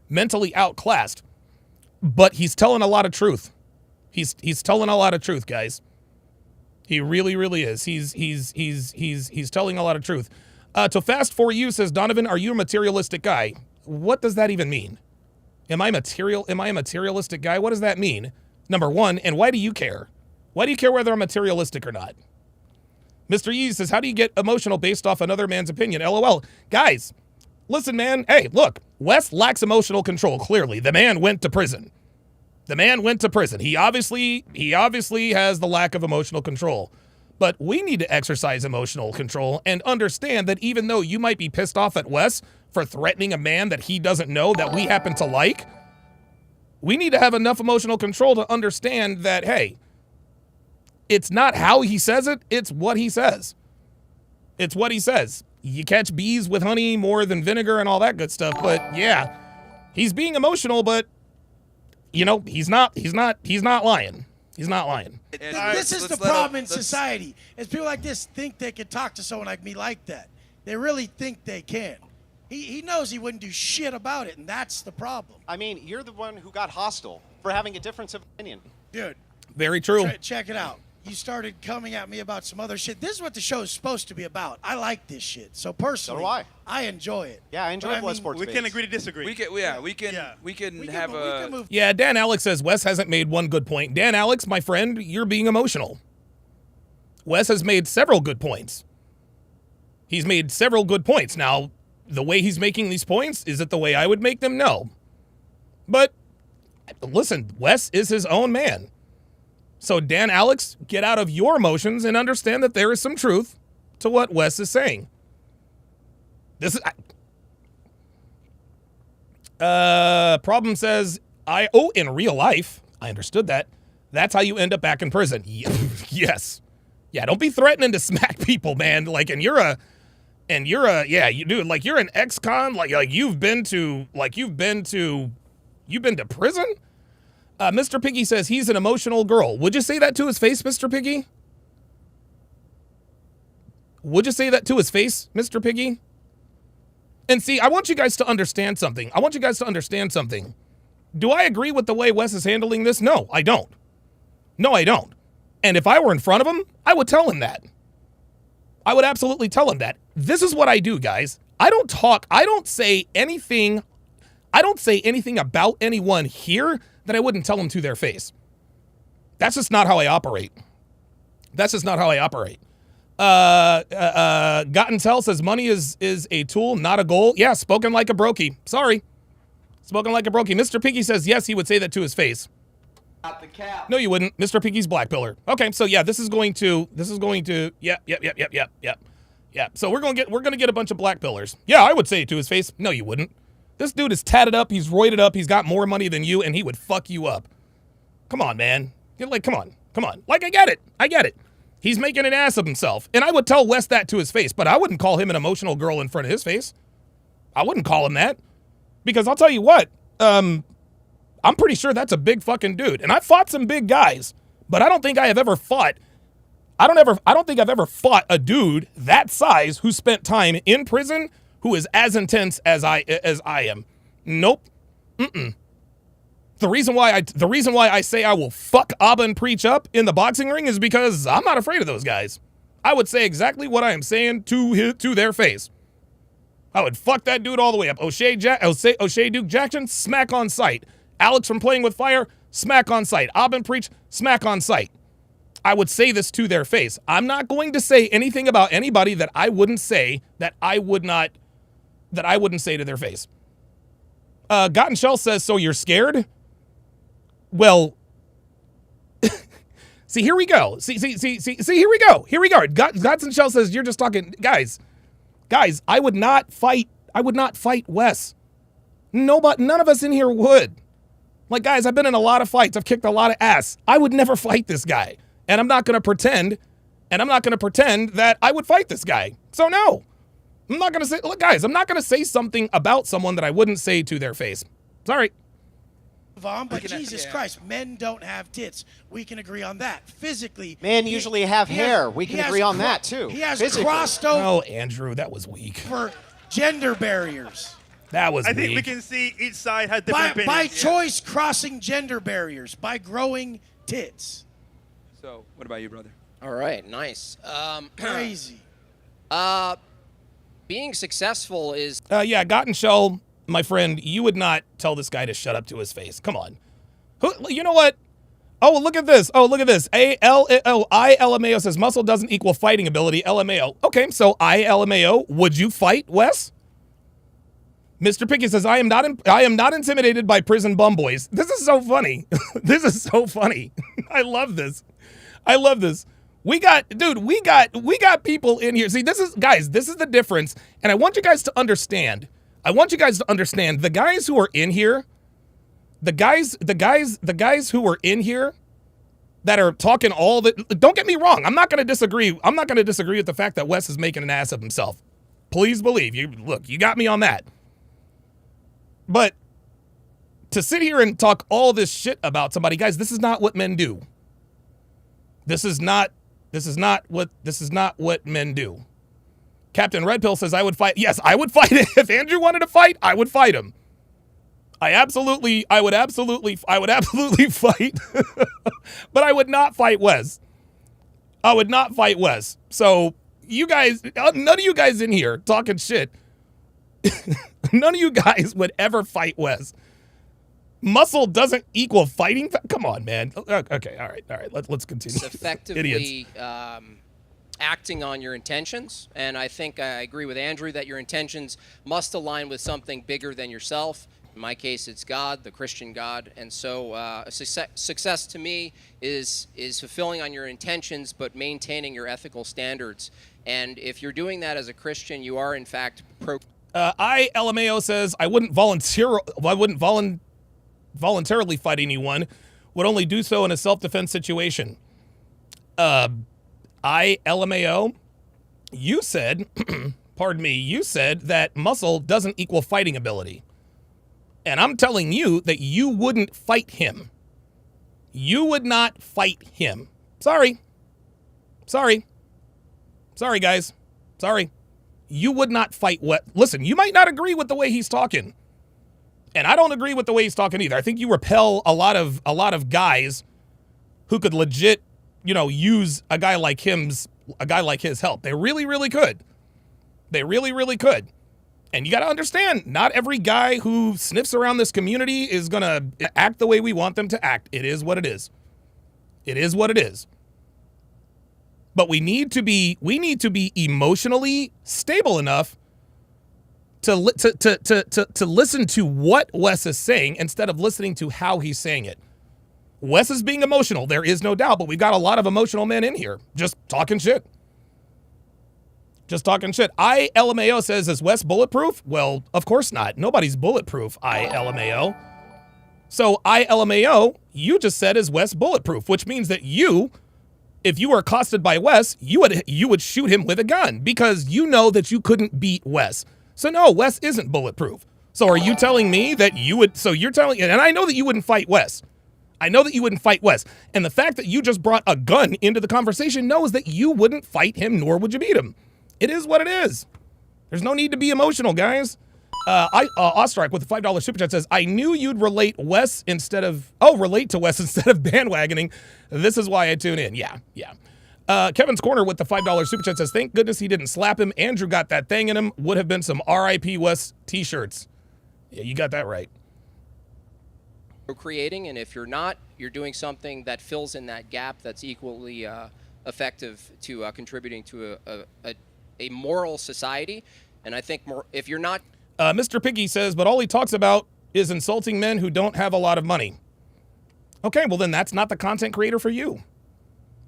mentally outclassed, but he's telling a lot of truth. He's telling a lot of truth, guys. He really, really is. He's telling a lot of truth. To fast for you, says Donovan, are you a materialistic guy? What does that even mean? Am I a materialistic guy? What does that mean? Number one, and why do you care? Why do you care whether I'm materialistic or not? Mr. Yee says, how do you get emotional based off another man's opinion? LOL. Guys, listen, man. Hey, look, Wes lacks emotional control, clearly. The man went to prison. He obviously has the lack of emotional control. But we need to exercise emotional control and understand that even though you might be pissed off at Wes for threatening a man that he doesn't know that we happen to like, we need to have enough emotional control to understand that, hey, it's not how he says it, it's what he says. It's what he says. You catch bees with honey more than vinegar and all that good stuff, but yeah, he's being emotional, but he's not lying. He's not lying.
This is the problem in society. Is people like this think they can talk to someone like me like that. They really think they can. He knows he wouldn't do shit about it, and that's the problem.
I mean, you're the one who got hostile for having a difference of opinion.
Dude.
Very true.
Check it out. you started coming at me about some other shit. This is what the show is supposed to be about. I like this shit. So personally,
So do I.
enjoy it.
Yeah, I enjoy
But
blood sports
We can
debates.
agree to disagree.
We can have
we
a
can move.
Yeah, Dan Alex says Wes hasn't made one good point. Dan Alex, my friend, you're being emotional. Wes has made several good points. He's made several good points. Now, the way he's making these points, is it the way I would make them? No. But, listen, Wes is his own man. So, Dan Alex, get out of your emotions and understand that there is some truth to what Wes is saying. This is... Problem says, in real life, I understood that. That's how you end up back in prison. Yes. Yeah, don't be threatening to smack people, man. Like, you're an ex-con, you've been to prison? Mr. Piggy says he's an emotional girl. Would you say that to his face, Mr. Piggy? Would you say that to his face, Mr. Piggy? And see, I want you guys to understand something. Do I agree with the way Wes is handling this? No, I don't. And if I were in front of him, I would tell him that. I would absolutely tell him that. This is what I do, guys. I don't say anything about anyone here that I wouldn't tell them to their face. That's just not how I operate. Gottentell says money is a tool, not a goal. Yeah, spoken like a brokey. Sorry. Spoken like a brokey. Mr. Piggy says yes, he would say that to his face.
Not the cap.
No, you wouldn't. Mr. Piggy's black pillar. Okay, so yeah, this is going to yep. So we're gonna get a bunch of black pillars. Yeah, I would say it to his face. No, you wouldn't. This dude is tatted up, he's roided up, he's got more money than you, and he would fuck you up. Come on, man. Come on. Like, I get it. He's making an ass of himself. And I would tell Wes that to his face, but I wouldn't call him an emotional girl in front of his face. I wouldn't call him that. Because I'll tell you what, I'm pretty sure that's a big fucking dude. And I've fought some big guys, but I don't think I've ever fought a dude that size who spent time in prison who is as intense as I am. Nope. The reason why I say I will fuck Abba and Preach up in the boxing ring is because I'm not afraid of those guys. I would say exactly what I am saying to their face. I would fuck that dude all the way up. O'Shea Duke Jackson, smack on sight. Alex from Playing with Fire, smack on sight. Abba and Preach, smack on sight. I would say this to their face. I'm not going to say anything about anybody that I wouldn't say to their face. Gotten Shell says, so you're scared? Well, see, here we go. See, here we go. Gotten Shell says, you're just talking, guys, I would not fight Wes. None of us in here would. Like, guys, I've been in a lot of fights. I've kicked a lot of ass. I would never fight this guy. And I'm not going to pretend that I would fight this guy. So no. I'm not going to say, look, guys, I'm not going to say something about someone that I wouldn't say to their face. Sorry.
But Jesus Christ, men don't have tits. We can agree on that. Physically,
Men usually have hair. We can agree on that, too.
He has
Physically.
crossed over
Oh, Andrew, that was weak.
for gender barriers.
That was
I think
weak.
we can see each side has different
By
opinions.
choice, crossing gender barriers. By growing tits.
So, what about you, brother?
All right, nice.
Crazy.
Being successful is
Yeah, Gotten Shell, my friend, you would not tell this guy to shut up to his face. Come on. You know what? Oh, look at this. ILMAO says muscle doesn't equal fighting ability. LMAO. Okay, so ILMAO, would you fight, Wes? Mr. Pickett says, I am not intimidated by prison bum boys. This is so funny. This is so funny. I love this. We got people in here. See, this is the difference. And I want you guys to understand. The guys who are in here, the guys who are in here that are talking all the, don't get me wrong. I'm not going to disagree with the fact that Wes is making an ass of himself. Please believe you. Look, you got me on that. But to sit here and talk all this shit about somebody, guys, this is not what men do. This is not what men do. Captain Red Pill says I would fight. Yes, I would fight. If Andrew wanted to fight, I would fight him. I would absolutely fight. But I would not fight Wes. I would not fight Wes. So you guys, none of you guys in here talking shit, none of you guys would ever fight Wes. Muscle doesn't equal fighting. Come on, man. Okay, all right. Let's continue.
It's effectively acting on your intentions, and I think I agree with Andrew that your intentions must align with something bigger than yourself. In my case, it's God, the Christian God, and so success to me is fulfilling on your intentions, but maintaining your ethical standards. And if you're doing that as a Christian, you are in fact
LMAO says I wouldn't voluntarily fight anyone, would only do so in a self-defense situation. LMAO, you said, pardon me, you said that muscle doesn't equal fighting ability. And I'm telling you that you wouldn't fight him. You would not fight him. Sorry, guys. Sorry. You would not fight what? Listen, you might not agree with the way he's talking. And I don't agree with the way he's talking either. I think you repel a lot of guys who could legit, use a guy like his help. They really, really could. They really, really could. And you got to understand, not every guy who sniffs around this community is going to act the way we want them to act. It is what it is. It is what it is. But we need to be emotionally stable enough to listen to what Wes is saying instead of listening to how he's saying it. Wes is being emotional, there is no doubt, but we've got a lot of emotional men in here just talking shit. LMAO says, is Wes bulletproof? Well, of course not. Nobody's bulletproof, LMAO. So LMAO, you just said, is Wes bulletproof, which means that if you were accosted by Wes, you would shoot him with a gun because you know that you couldn't beat Wes. So no, Wes isn't bulletproof. So are you telling me that you would, and I know that you wouldn't fight Wes. And the fact that you just brought a gun into the conversation knows that you wouldn't fight him, nor would you beat him. It is what it is. There's no need to be emotional, guys. Ostrike with the $5 super chat says, I knew you'd relate to Wes instead of bandwagoning. This is why I tune in. Yeah. Kevin's Corner with the $5 super chat says, thank goodness he didn't slap him. Andrew got that thing in him. Would have been some RIP Wes t-shirts. Yeah, you got that right.
Procreating, and if you're not, you're doing something that fills in that gap that's equally effective to contributing to a moral society. And I think if you're not...
Mr. Piggy says, but all he talks about is insulting men who don't have a lot of money. Okay, well then that's not the content creator for you.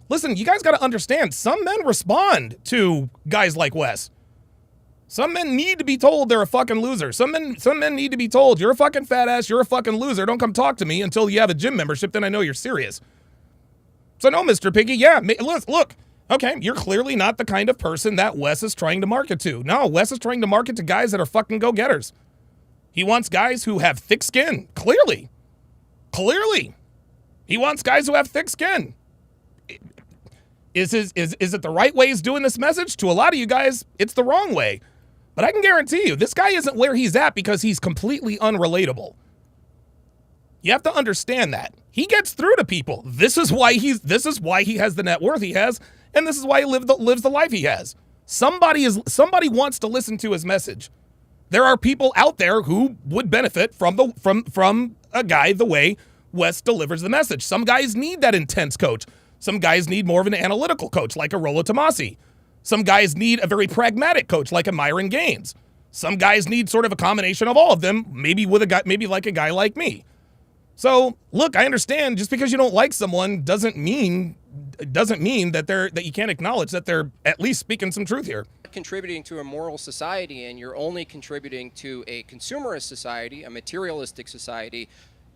Listen, you guys got to understand, some men respond to guys like Wes. Some men need to be told they're a fucking loser. Some men need to be told, you're a fucking fat ass, you're a fucking loser, don't come talk to me until you have a gym membership, then I know you're serious. So no, Mr. Piggy, yeah, look, okay, you're clearly not the kind of person that Wes is trying to market to. No, Wes is trying to market to guys that are fucking go-getters. He wants guys who have thick skin, clearly. He wants guys who have thick skin. Is it the right way he's doing this message? To a lot of you guys, it's the wrong way. But I can guarantee you, this guy isn't where he's at because he's completely unrelatable. You have to understand that. He gets through to people. This is why he has the net worth he has, and this is why he lives the life he has. Somebody wants to listen to his message. There are people out there who would benefit from a guy the way Wes delivers the message. Some guys need that intense coach. Some guys need more of an analytical coach like a Rollo Tomasi. Some guys need a very pragmatic coach like a Myron Gaines. Some guys need sort of a combination of all of them, maybe like a guy like me. So, look, I understand just because you don't like someone doesn't mean that you can't acknowledge that they're at least speaking some truth here.
Contributing to a moral society, and you're only contributing to a consumerist society, a materialistic society.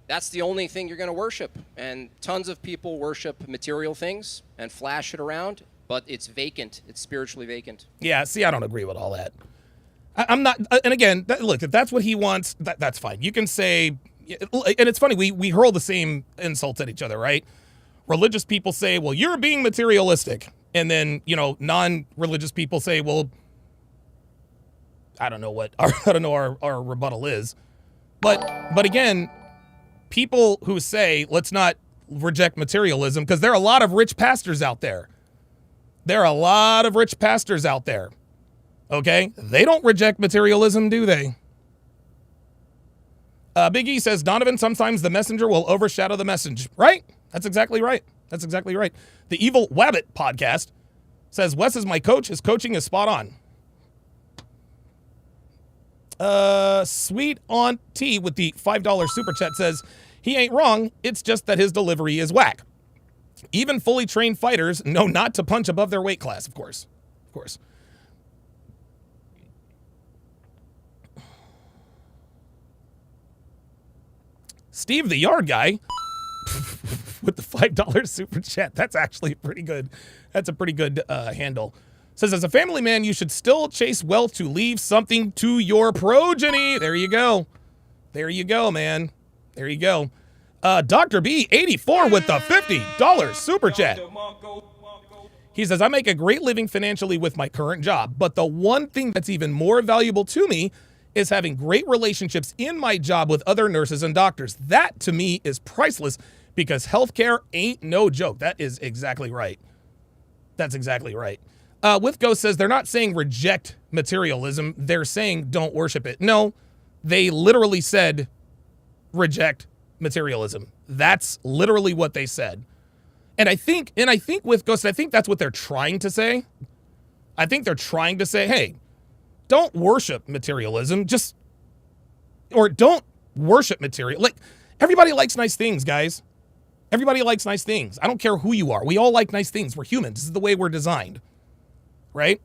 That's the only thing you're going to worship. And tons of people worship material things and flash it around, but it's vacant. It's spiritually vacant.
Yeah, see, I don't agree with all that. I'm not, and again, look, if that's what he wants, that's fine. You can say, and it's funny, we hurl the same insults at each other, right? Religious people say, well, you're being materialistic. And then, non-religious people say, well, I don't know what our rebuttal is. But again, people who say, let's not reject materialism, because there are a lot of rich pastors out there. There are a lot of rich pastors out there. Okay? They don't reject materialism, do they? Big E says, Donovan, sometimes the messenger will overshadow the message. Right? That's exactly right. That's exactly right. The Evil Wabbit podcast says, Wes is my coach. His coaching is spot on. Sweet Aunt T with the $5 super chat says, he ain't wrong. It's just that his delivery is whack. Even fully trained fighters know not to punch above their weight class, of course. Of course. Steve the Yard Guy with the $5 super chat. That's actually pretty good. That's a pretty good handle. Says, as a family man, you should still chase wealth to leave something to your progeny. There you go. There you go, man. There you go. Dr. B, 84 with the $50 super chat. He says, I make a great living financially with my current job, but the one thing that's even more valuable to me is having great relationships in my job with other nurses and doctors. That, to me, is priceless because healthcare ain't no joke. That is exactly right. That's exactly right. With Ghost says, they're not saying reject materialism. They're saying don't worship it. No, they literally said reject materialism. That's literally what they said. And I think with Ghost, I think that's what they're trying to say. I think they're trying to say, hey, don't worship materialism. Don't worship material. Like, everybody likes nice things, guys. Everybody likes nice things. I don't care who you are. We all like nice things. We're humans. This is the way we're designed. Right?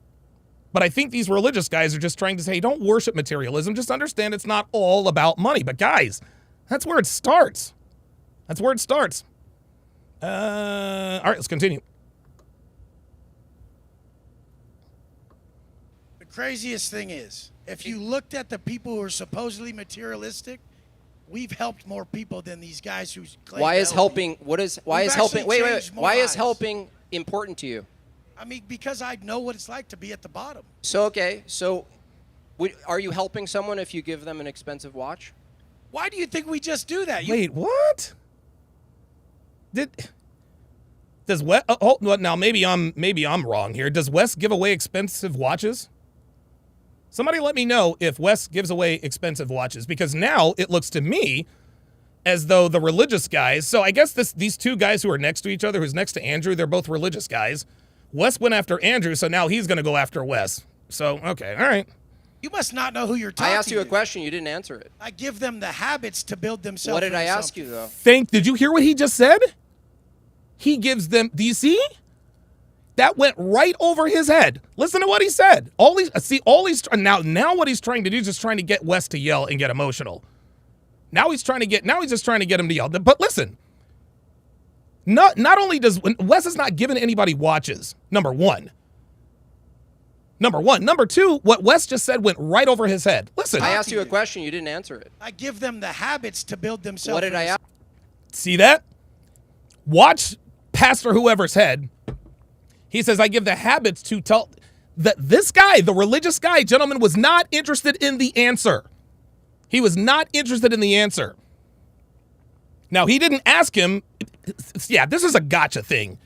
But I think these religious guys are just trying to say, don't worship materialism. Just understand it's not all about money. But guys, that's where it starts. That's where it starts. All right, let's continue.
The craziest thing is, if you looked at the people who are supposedly materialistic, we've helped more people than these guys who claim
Why is
to
helping? Why is helping? Wait. Why is
lives.
helping important to you?
I mean, because I know what it's like to be at the bottom.
So are you helping someone if you give them an expensive watch?
Why do you think we just do that?
Wait, what? Does Wes? Now maybe I'm wrong here. Does Wes give away expensive watches? Somebody let me know if Wes gives away expensive watches, because now it looks to me as though the religious guys. So I guess these two guys who are next to each other, who's next to Andrew, they're both religious guys. Wes went after Andrew, so now he's going to go after Wes. So okay, all right.
You must not know who you're talking to.
I asked you a question. You didn't answer it.
I give them the habits to build themselves.
What did I ask
something.
you, though?
Did you hear what he just said? He gives them, do you see? That went right over his head. Listen to what he said. Now what he's trying to do is just trying to get Wes to yell and get emotional. Now he's just trying to get him to yell. But listen, not only does Wes is not giving anybody watches, number one. Number two, what Wes just said went right over his head. Listen.
I asked you a question. You didn't answer it.
I give them the habits to build themselves.
What did I ask?
See that? Watch Pastor whoever's head. He says, I give the habits to tell that this guy, the religious guy, gentlemen, was not interested in the answer. He was not interested in the answer. Now, he didn't ask him. Yeah, this is a gotcha thing.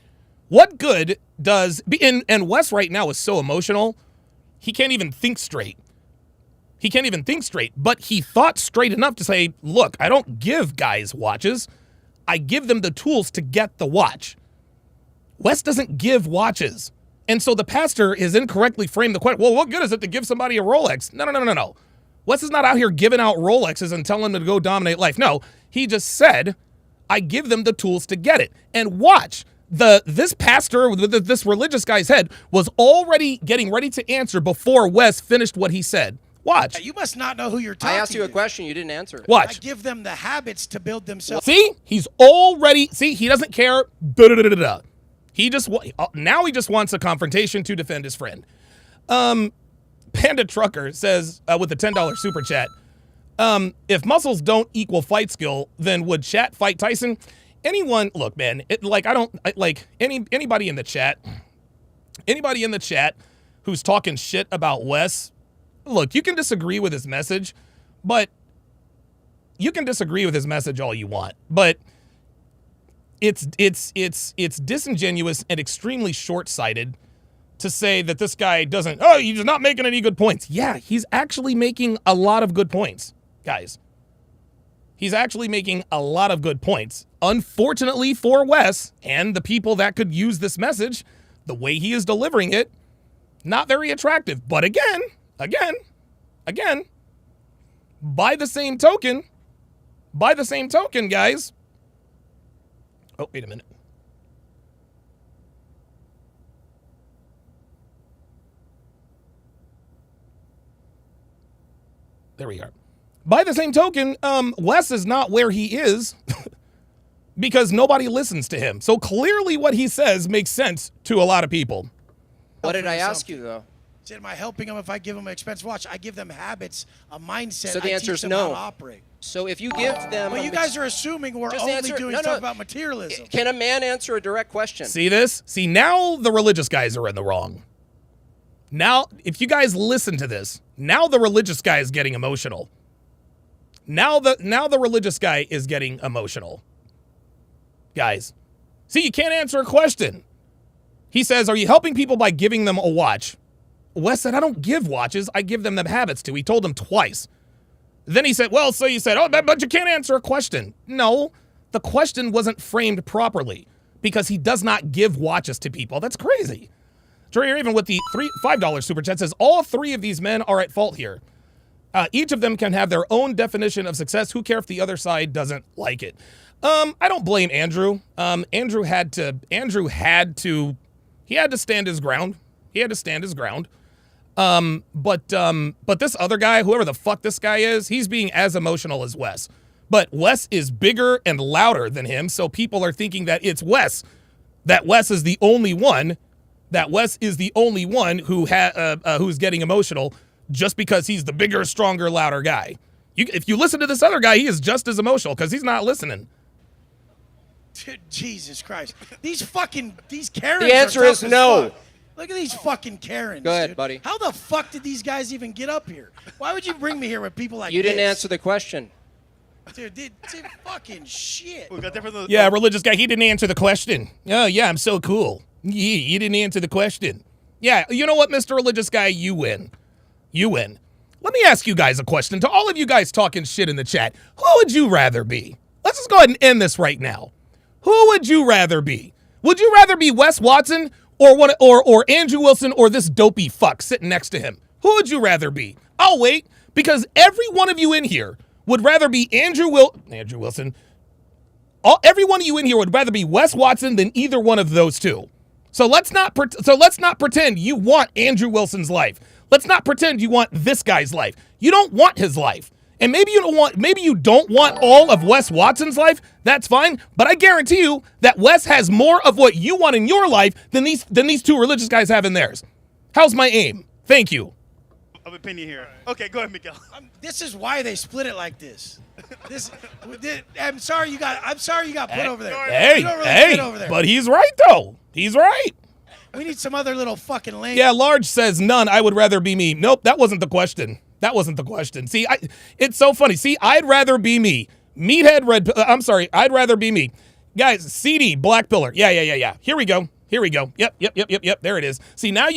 What good does, and Wes right now is so emotional, he can't even think straight. But he thought straight enough to say, look, I don't give guys watches. I give them the tools to get the watch. Wes doesn't give watches. And so the pastor is incorrectly framed the question, well, what good is it to give somebody a Rolex? No. Wes is not out here giving out Rolexes and telling them to go dominate life. No, he just said, I give them the tools to get it. And watch, this pastor with this religious guy's head was already getting ready to answer before Wes finished what he said. Watch.
You must not know who you're talking to.
I asked you a question. You didn't answer it.
Watch.
I give them the habits to build themselves.
See? He doesn't care. He just wants a confrontation to defend his friend. Panda Trucker says with a $10 super chat, if muscles don't equal fight skill, then would Chat fight Tyson? Anyone, look, man, anybody in the chat who's talking shit about Wes, look, you can disagree with his message, but you can disagree with his message all you want, but it's disingenuous and extremely short-sighted to say that this guy doesn't, oh, he's not making any good points. Yeah, he's actually making a lot of good points, guys. He's actually making a lot of good points. Unfortunately for Wes and the people that could use this message, the way he is delivering it, not very attractive. But again, by the same token, guys. Oh, wait a minute. There we are. By the same token, Wes is not where he is because nobody listens to him. So clearly what he says makes sense to a lot of people.
What did I ask you, though?
Said, am I helping them if I give them an expensive watch? I give them habits, a mindset.
So the answer is
how
no.
to operate.
So if you give them...
Well, you guys are assuming we're only doing stuff about materialism.
Can a man answer a direct question?
See this? See, now the religious guys are in the wrong. Now, if you guys listen to this, now the religious guy is getting emotional. Now the religious guy is getting emotional. Guys, see, you can't answer a question. He says, are you helping people by giving them a watch? Wes said, I don't give watches. I give them habits to. He told him twice. Then he said, well, so you said, oh, but you can't answer a question. No, the question wasn't framed properly because he does not give watches to people. That's crazy. Dreyer, even with the $5 super chat, says, all three of these men are at fault here. Each of them can have their own definition of success. Who cares if the other side doesn't like it? I don't blame Andrew. Andrew had to stand his ground. He had to stand his ground. But this other guy, whoever the fuck this guy is, he's being as emotional as Wes. But Wes is bigger and louder than him, so people are thinking that it's Wes. That Wes is the only one. That Wes is the only one who's getting emotional just because he's the bigger, stronger, louder guy. If you listen to this other guy, he is just as emotional because he's not listening.
Jesus Christ. These Karens.
The answer is no.
Look at these fucking Karens.
Go ahead,
dude.
buddy.
How the fuck did these guys even get up here? Why would you bring me here with people like
You
this?
didn't answer the question.
Dude, fucking shit.
Yeah, religious guy, he didn't answer the question. Oh, yeah, I'm so cool. Yeah, you didn't answer the question. Yeah, you know what, Mr. Religious Guy? You win. You win. Let me ask you guys a question. To all of you guys talking shit in the chat, who would you rather be? Let's just go ahead and end this right now. Who would you rather be? Would you rather be Wes Watson or Andrew Wilson or this dopey fuck sitting next to him? Who would you rather be? I'll wait, because every one of you in here would rather be Andrew Wilson. Every one of you in here would rather be Wes Watson than either one of those two. So let's not pretend you want Andrew Wilson's life. Let's not pretend you want this guy's life. You don't want his life. And maybe you don't want all of Wes Watson's life. That's fine. But I guarantee you that Wes has more of what you want in your life than these two religious guys have in theirs. How's my aim? Thank you.
Of opinion here. Okay, go ahead, Miguel.
This is why they split it like this. I'm sorry you got put over there.
Hey,
you don't really fit over there.
But he's right though. He's right.
We need some other little fucking lame.
Yeah, Large says none. I would rather be me. Nope, that wasn't the question. That wasn't the question. See, it's so funny. See, I'd rather be me. Meathead I'd rather be me. Guys, CD Black Pillar. Yeah. Here we go. Yep. There it is. See now.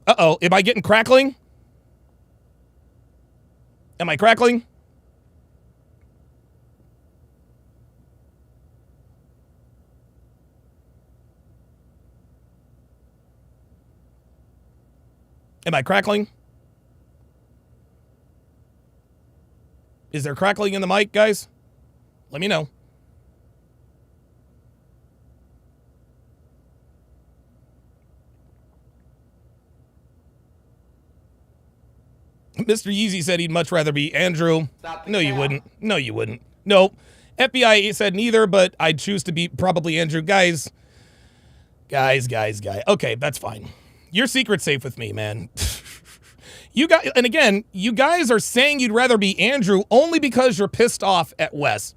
Uh-oh, am I getting crackling? Am I crackling? Am I crackling? Is there crackling in the mic, guys? Let me know. Mr. Yeezy said he'd much rather be Andrew. No, you wouldn't. No, you wouldn't. Nope. FBI said neither, but I'd choose to be probably Andrew. Guys. Okay, that's fine. Your secret's safe with me, man. You guys are saying you'd rather be Andrew only because you're pissed off at Wes.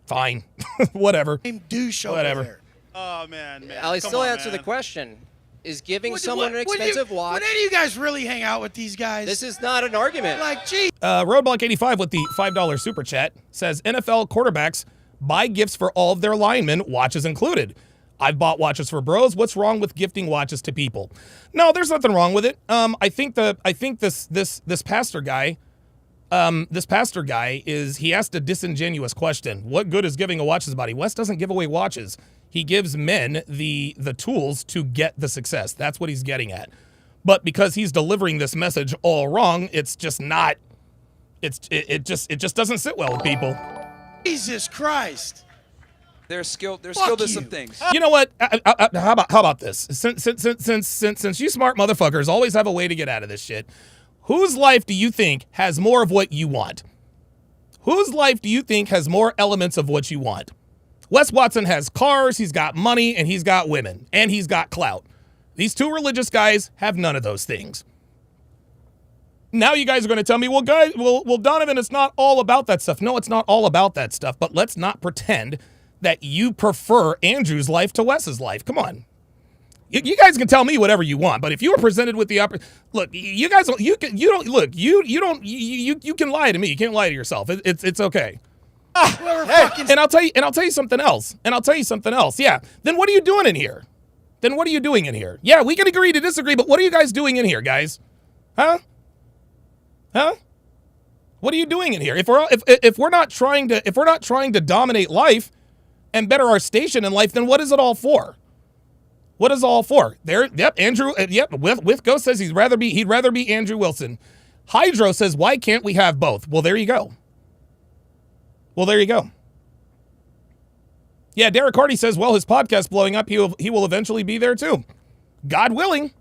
Fine. Whatever.
Douche over
Whatever.
there.
Oh, man.
I'll still answer the question. Is giving someone an expensive watch...
Would any of you guys really hang out with these guys?
This is not an argument.
Like, gee.
Roadblock85 with the $5 super chat says NFL quarterbacks buy gifts for all of their linemen, watches included. I've bought watches for bros. What's wrong with gifting watches to people? No, there's nothing wrong with it. I think this pastor guy, he asked a disingenuous question. What good is giving a watch to somebody? Wes doesn't give away watches. He gives men the tools to get the success. That's what he's getting at. But because he's delivering this message all wrong, it's just not. It just doesn't sit well with people.
Jesus Christ.
They're skilled at some things.
You know what? How about this? Since you smart motherfuckers always have a way to get out of this shit, whose life do you think has more of what you want? Whose life do you think has more elements of what you want? Wes Watson has cars, he's got money, and he's got women, and he's got clout. These two religious guys have none of those things. Now you guys are going to tell me, well, Donovan, it's not all about that stuff. No, it's not all about that stuff, but let's not pretend that you prefer Andrew's life to Wes's life. Come on. You guys can tell me whatever you want, but if you were presented with the look, you guys, you can lie to me. You can't lie to yourself. It's okay. And I'll tell you something else. Yeah. Then what are you doing in here? Yeah, we can agree to disagree, but what are you guys doing in here, guys? Huh? What are you doing in here? If we're not trying to dominate life and better our station in life, then what is it all for? What is it all for? Andrew. With Ghost says he'd rather be Andrew Wilson. Hydro says, why can't we have both? Well, there you go. Yeah, Derek Hardy says, well, his podcast blowing up, he will eventually be there too. God willing.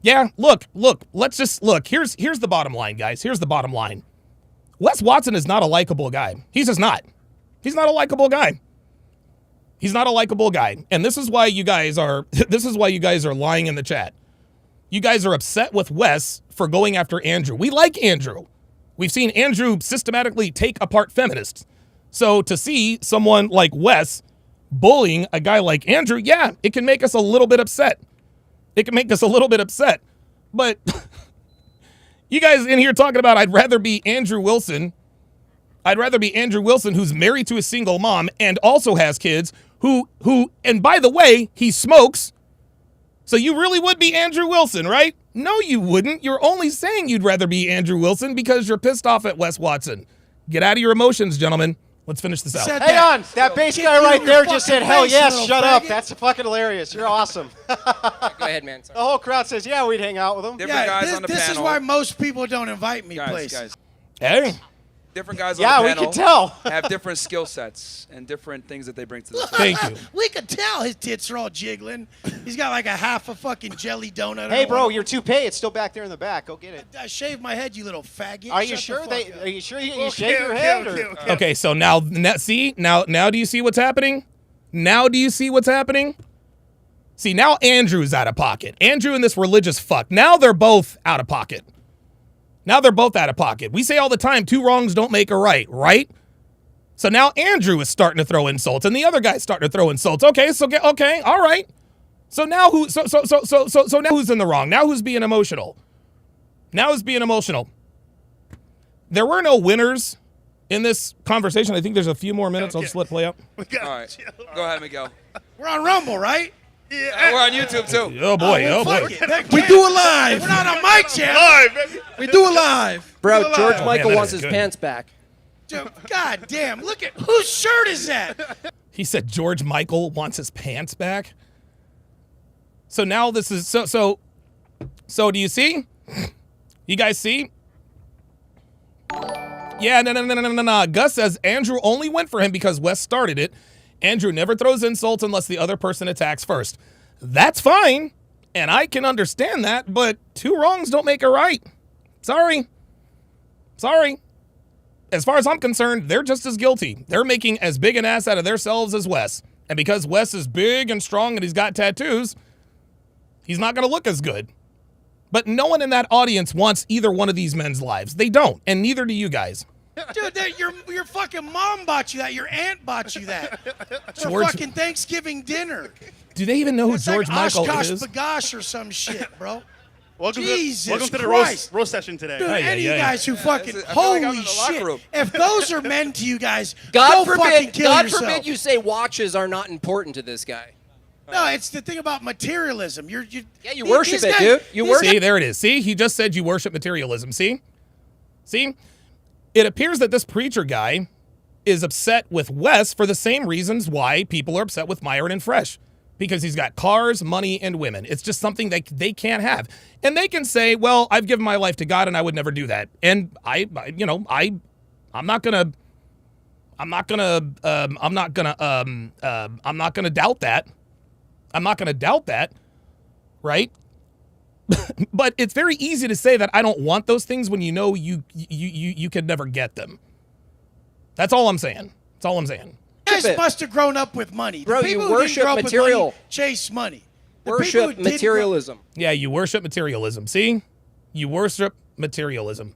Yeah, look, let's just look. Here's the bottom line, guys. Here's the bottom line. Wes Watson is not a likable guy. He's just not. He's not a likable guy. And this is why you guys are lying in the chat. You guys are upset with Wes for going after Andrew. We like Andrew. We've seen Andrew systematically take apart feminists. So to see someone like Wes bullying a guy like Andrew, yeah, it can make us a little bit upset. But you guys in here talking about I'd rather be Andrew Wilson who's married to a single mom and also has kids, who and by the way, he smokes. So you really would be Andrew Wilson, right? No, you wouldn't. You're only saying you'd rather be Andrew Wilson because you're pissed off at Wes Watson. Get out of your emotions, gentlemen. Let's finish this out.
Hang on. That bass guy right there just said, hell yes, shut up. That's fucking hilarious. You're awesome.
Go ahead, man. Sorry.
The whole crowd says, yeah, we'd hang out with him.
Different guys on the panel. This is why most people don't invite me, please.
Hey.
Different guys on the panel.
Yeah, we can tell.
Have different skill sets and different things that they bring to the table.
Thank you.
We can tell his tits are all jiggling. He's got like a half a fucking jelly donut.
Hey, bro, your toupee, it's still back there in the back. Go get it.
I shaved my head, you little faggot.
Are you sure you shave your head?
Okay, so now do you see what's happening? See, now Andrew's out of pocket. Andrew and this religious fuck. Now they're both out of pocket. We say all the time, two wrongs don't make a right, right? So now Andrew is starting to throw insults, and the other guy's starting to throw insults. Okay, all right. So now who's in the wrong? Now who's being emotional? There were no winners in this conversation. I think there's a few more minutes. I'll just let it play out.
All right, go ahead, Miguel.
We're on Rumble, right?
Yeah. We're on YouTube too.
Oh boy.
We do it live. We're not on mic channel. We do it live.
Bro, George Michael wants his pants back.
God damn, look at whose shirt is that?
He said George Michael wants his pants back. So now this is so do you see? You guys see? Yeah, no. Gus says Andrew only went for him because Wes started it. Andrew never throws insults unless the other person attacks first. That's fine, and I can understand that, but two wrongs don't make a right. Sorry. As far as I'm concerned, they're just as guilty. They're making as big an ass out of themselves as Wes. And because Wes is big and strong and he's got tattoos, he's not going to look as good. But no one in that audience wants either one of these men's lives. They don't, and neither do you guys.
Dude, your fucking mom bought you that. Your aunt bought you that. For fucking Thanksgiving dinner.
Do they even know who
it's
George
like
Michael
Oshkosh
is?
Bagosh or some shit, bro.
Welcome
Jesus
to the
Christ.
roast session today.
Dude, any of you guys who fucking,
I feel like I'm
holy
in the locker
shit.
room.
If those are men to you guys,
God
go fucking
forbid,
kill
God
yourself.
forbid you say watches are not important to this guy.
No, it's the thing about materialism. You
worship it, dude. You worship.
See, there it is. See, he just said you worship materialism. See? It appears that this preacher guy is upset with Wes for the same reasons why people are upset with Myron and Fresh. Because he's got cars, money, and women. It's just something that they can't have. And they can say, well, I've given my life to God and I would never do that. And I'm not gonna doubt that. I'm not gonna doubt that, right? But it's very easy to say that I don't want those things when you know you could never get them. That's all I'm saying. That's all I'm saying.
You guys must have grown up with money.
Bro,
the people
you
who
worship
didn't grow up
material.
With money chase money. The people who
Worship
didn't grow-
materialism.
Yeah, you worship materialism. See? You worship materialism.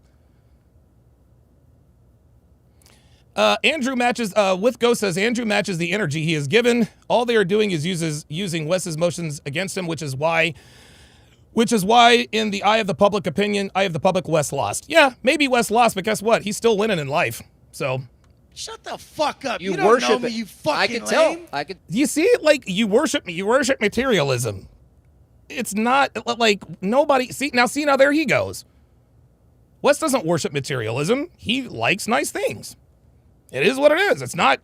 Andrew matches, with Ghost says, Andrew matches the energy he is given. All they are doing is using Wes's motions against him, which is why in the eye of the public opinion, Wes lost. Yeah, maybe Wes lost, but guess what? He's still winning in life. So...
Shut the fuck up. You,
You
don't
worship
know me,
it.
you fucking
I can
lame.
tell. I could.
You see it like you worship materialism. It's not like nobody see now there he goes. Wes doesn't worship materialism. He likes nice things. It is what it is. It's not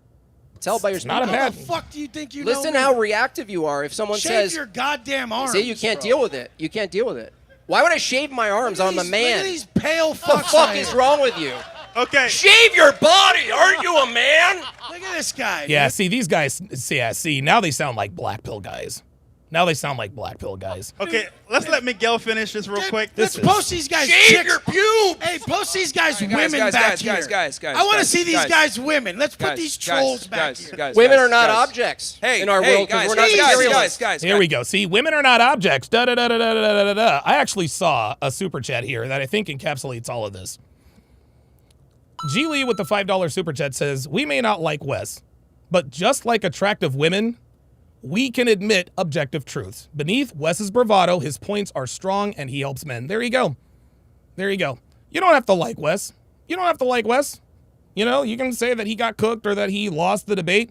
Tell by your
it's not a
How
bad
the fuck do you think you
Listen
know me?
how reactive you are if someone
Shave
says,
your goddamn arms.
see, you can't
bro.
deal with it. You can't deal with it. Why would I shave my arms? I'm a man.
Look at these pale
What the
fucks.
fuck
out
is
here.
wrong with you?
Okay.
Shave your body. Aren't you a man?
Look at this guy.
Yeah,
dude.
see these guys see now they sound like black pill guys.
Okay, let's let Miguel finish this real quick.
Let's post these guys.
Shave
chicks.
your pubes.
Hey, post these guys
Guys,
women
guys,
back
guys,
here.
guys.
I want to
guys,
see these guys women. Let's put
guys,
these
guys,
trolls back
guys,
here.
guys,
Women
guys,
are not
guys.
objects
Hey,
in our
hey,
world because
guys,
we're not
guys,
materialists.
guys.
Here we go. See, women are not objects. Da da da da da da da da. I actually saw a super chat here that I think encapsulates all of this. G Lee with the $5 super chat says, "We may not like Wes, but just like attractive women, we can admit objective truths. Beneath Wes's bravado, his points are strong and he helps men." There you go. There you go. You don't have to like Wes. You don't have to like Wes. You know, you can say that he got cooked or that he lost the debate.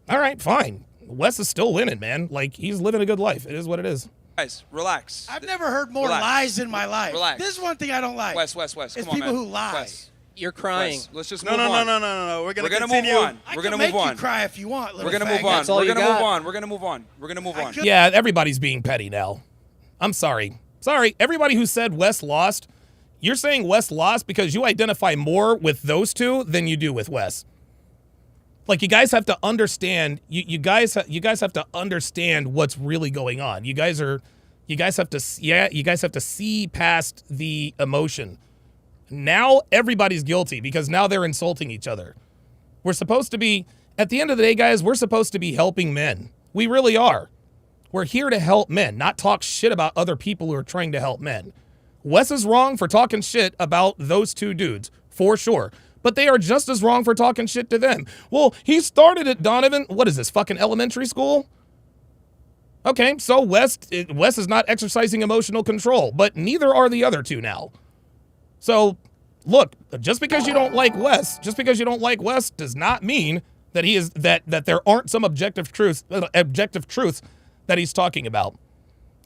All right, fine. Wes is still winning, man. Like, he's living a good life. It is what it is.
Guys, relax.
I've never heard more
Relax.
lies in my life.
Relax.
This is one thing I don't like.
Wes,
It's
come on,
people
man.
who lie.
Wes,
You're crying.
Wes, let's just
No,
move
no, no,
on.
no, no, no. We're gonna
move
continue.
on.
I
We're
can
gonna
make
move
you
on.
cry if you want, little
We're gonna move
faggot.
on.
That's all
We're
you
gonna
got.
move on. We're gonna move on. We're gonna move on.
could-
Yeah, everybody's being petty now. I'm sorry. Sorry, everybody who said Wes lost, you're saying Wes lost because you identify more with those two than you do with Wes. Like, you guys have to understand. You guys have to understand what's really going on. You guys have to see past the emotion. Now everybody's guilty because now they're insulting each other. We're supposed to be, at the end of the day, guys, we're supposed to be helping men. We really are. We're here to help men, not talk shit about other people who are trying to help men. Wes is wrong for talking shit about those two dudes, for sure. But they are just as wrong for talking shit to them. Well, he started at Donovan. What is this, fucking elementary school? Okay, so Wes is not exercising emotional control, but neither are the other two now. So, look, just because you don't like Wes does not mean that he is that there aren't some objective truths that he's talking about.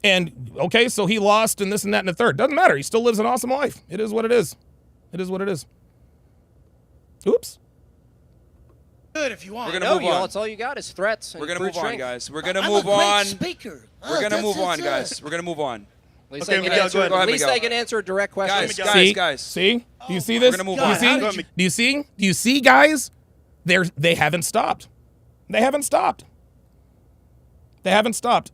And okay, so he lost and this and that and the third. Doesn't matter. He still lives an awesome life. It is what it is. It is what it is. Oops.
Good if you want.
We're gonna move on.
That's all you got is threats. And
We're gonna
brute
move on,
strength.
guys. We're gonna
I'm
move
a great
on.
speaker.
We're gonna move on,
That's
guys. We're gonna move on.
At least,
Okay,
I can
Miguel,
answer,
go ahead.
Go ahead,
at least
Miguel.
I can answer a direct question.
Guys, guys.
See? Do you see this?
We're gonna move
Do you
on.
see?
Go ahead,
Do you see? Do you see, guys? They haven't stopped. They haven't stopped. They haven't stopped.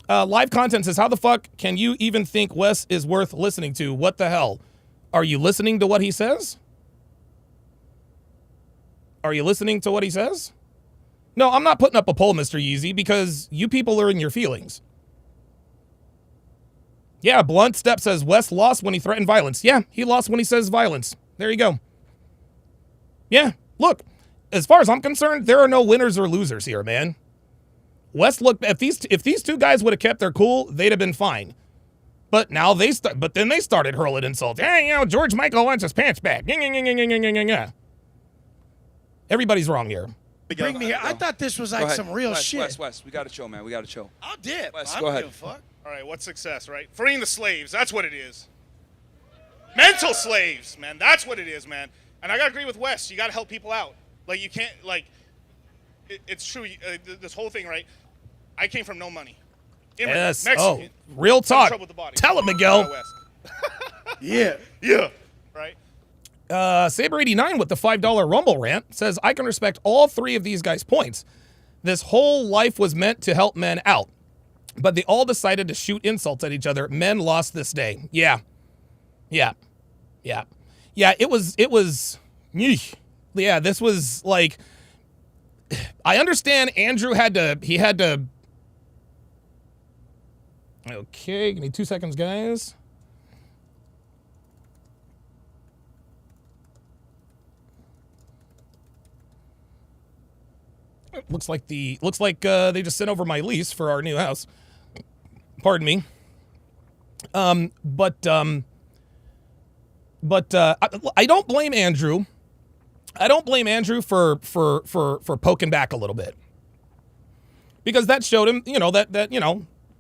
Live content says, how the fuck can you even think Wes is worth listening to? What the hell? Are you listening to what he says? Are you listening to what he says? No, I'm not putting up a poll, Mr. Yeezy, because you people are in your feelings. Yeah, Blunt Step says Wes lost when he threatened violence. Yeah, he lost when he says violence. There you go. Yeah, look, as far as I'm concerned, there are no winners or losers here, man. Wes, look, if these two guys would have kept their cool, they'd have been fine. But now but then they started hurling insults. Hey, George Michael wants his pants back. Everybody's wrong here.
Bring me here. I thought this was like some real shit.
Wes, we got to chill, man. We got to chill.
I'll dip.
Wes,
I
go
don't
ahead.
give a fuck.
All right, what's success, right? Freeing the slaves. That's what it is. Mental slaves, man. That's what it is, man. And I got to agree with Wes. You got to help people out. Like, you can't, like, it's true. This whole thing, right? I came from no monty.
Yes.
Mexican.
Real talk.
Trouble with the body.
Tell him, Miguel.
Yeah.
Yeah. Right?
Saber89 with the $5 Rumble rant says, I can respect all three of these guys' points. This whole life was meant to help men out, but they all decided to shoot insults at each other. Men lost this day. Yeah. It was, yeesh. Yeah, this was like, I understand Andrew had to, okay, give me 2 seconds, guys. Looks like they just sent over my lease for our new house. Pardon me. But I don't blame Andrew. I don't blame Andrew for poking back a little bit. Because that showed him,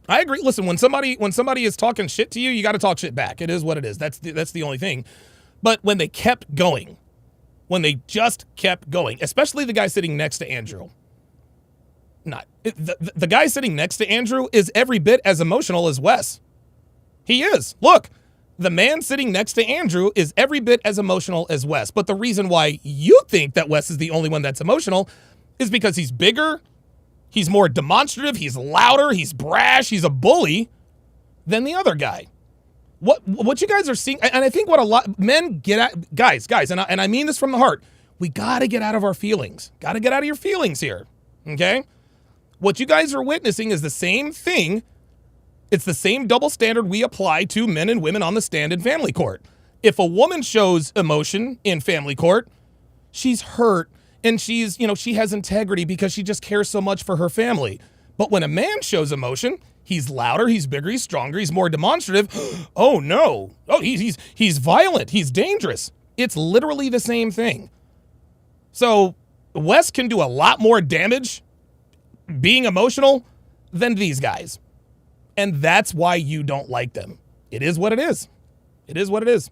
I agree. Listen, when somebody is talking shit to you, you got to talk shit back. It is what it is. That's the only thing. But when they kept going, when they just kept going, especially the guy sitting next to Andrew. The guy sitting next to Andrew is every bit as emotional as Wes. He is. Look, the man sitting next to Andrew is every bit as emotional as Wes. But the reason why you think that Wes is the only one that's emotional is because he's bigger, he's more demonstrative, he's louder, he's brash, he's a bully than the other guy. What you guys are seeing, and I think what a lot men get at, guys, and I mean this from the heart, we got to get out of our feelings. Got to get out of your feelings here, okay? What you guys are witnessing is the same thing. It's the same double standard we apply to men and women on the stand in family court. If a woman shows emotion in family court, she's hurt and she has integrity because she just cares so much for her family. But when a man shows emotion, he's louder, he's bigger, he's stronger, he's more demonstrative. Oh no. Oh, he's violent, he's dangerous. It's literally the same thing. So Wes can do a lot more damage being emotional than these guys. And that's why you don't like them. It is what it is. It is what it is.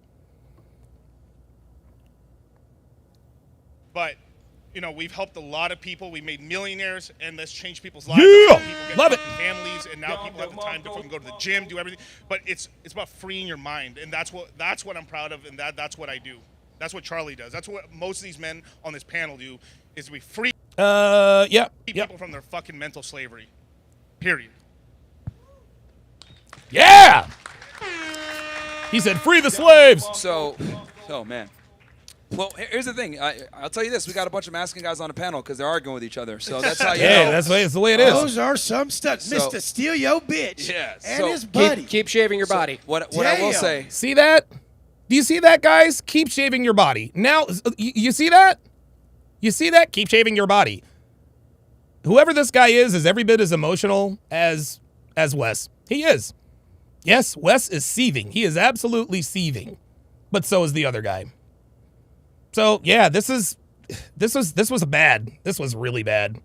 But, we've helped a lot of people. We made millionaires, and that's changed people's lives.
Yeah!
People get
Love it.
families, and now people have the time to fucking go to the gym, do everything. But it's about freeing your mind, and that's what I'm proud of, and that's what I do. That's what Charlie does. That's what most of these men on this panel do, is we free people from their fucking mental slavery. Period.
Yeah! He said, free the slaves!
So, man. Well, here's the thing. I'll tell you this. We got a bunch of masculine guys on the panel because they're arguing with each other. So that's how you know.
Yeah, that's the way it is.
Those are some stuff. Mr. Steal Your Bitch.
Yeah,
And
so-
his buddy.
Keep shaving your body.
What I will say.
See that? Do you see that, guys? Keep shaving your body. Now, you see that? You see that? Keep shaving your body. Whoever this guy is every bit as emotional as Wes. He is. Yes, Wes is seething. He is absolutely seething. But so is the other guy. So, yeah, this was bad. This was really bad.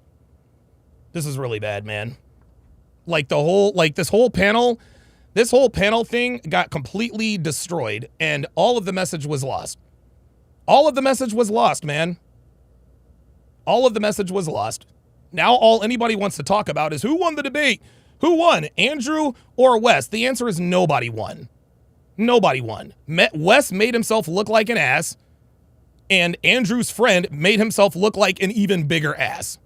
This is really bad, man. Like this whole panel thing got completely destroyed and all of the message was lost. All of the message was lost, man. All of the message was lost. Now all anybody wants to talk about is who won the debate? Who won, Andrew or Wes? The answer is nobody won. Nobody won. Wes made himself look like an ass, and Andrew's friend made himself look like an even bigger ass.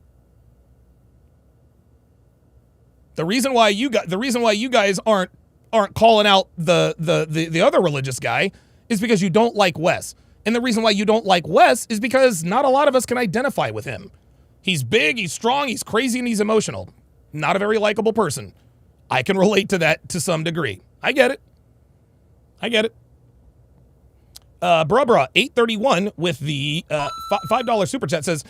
The reason why you guys aren't calling out the other religious guy is because you don't like Wes. And the reason why you don't like Wes is because not a lot of us can identify with him. He's big, he's strong, he's crazy, and he's emotional. Not a very likable person. I can relate to that to some degree. I get it. Brubra 831 with the $5 super chat says,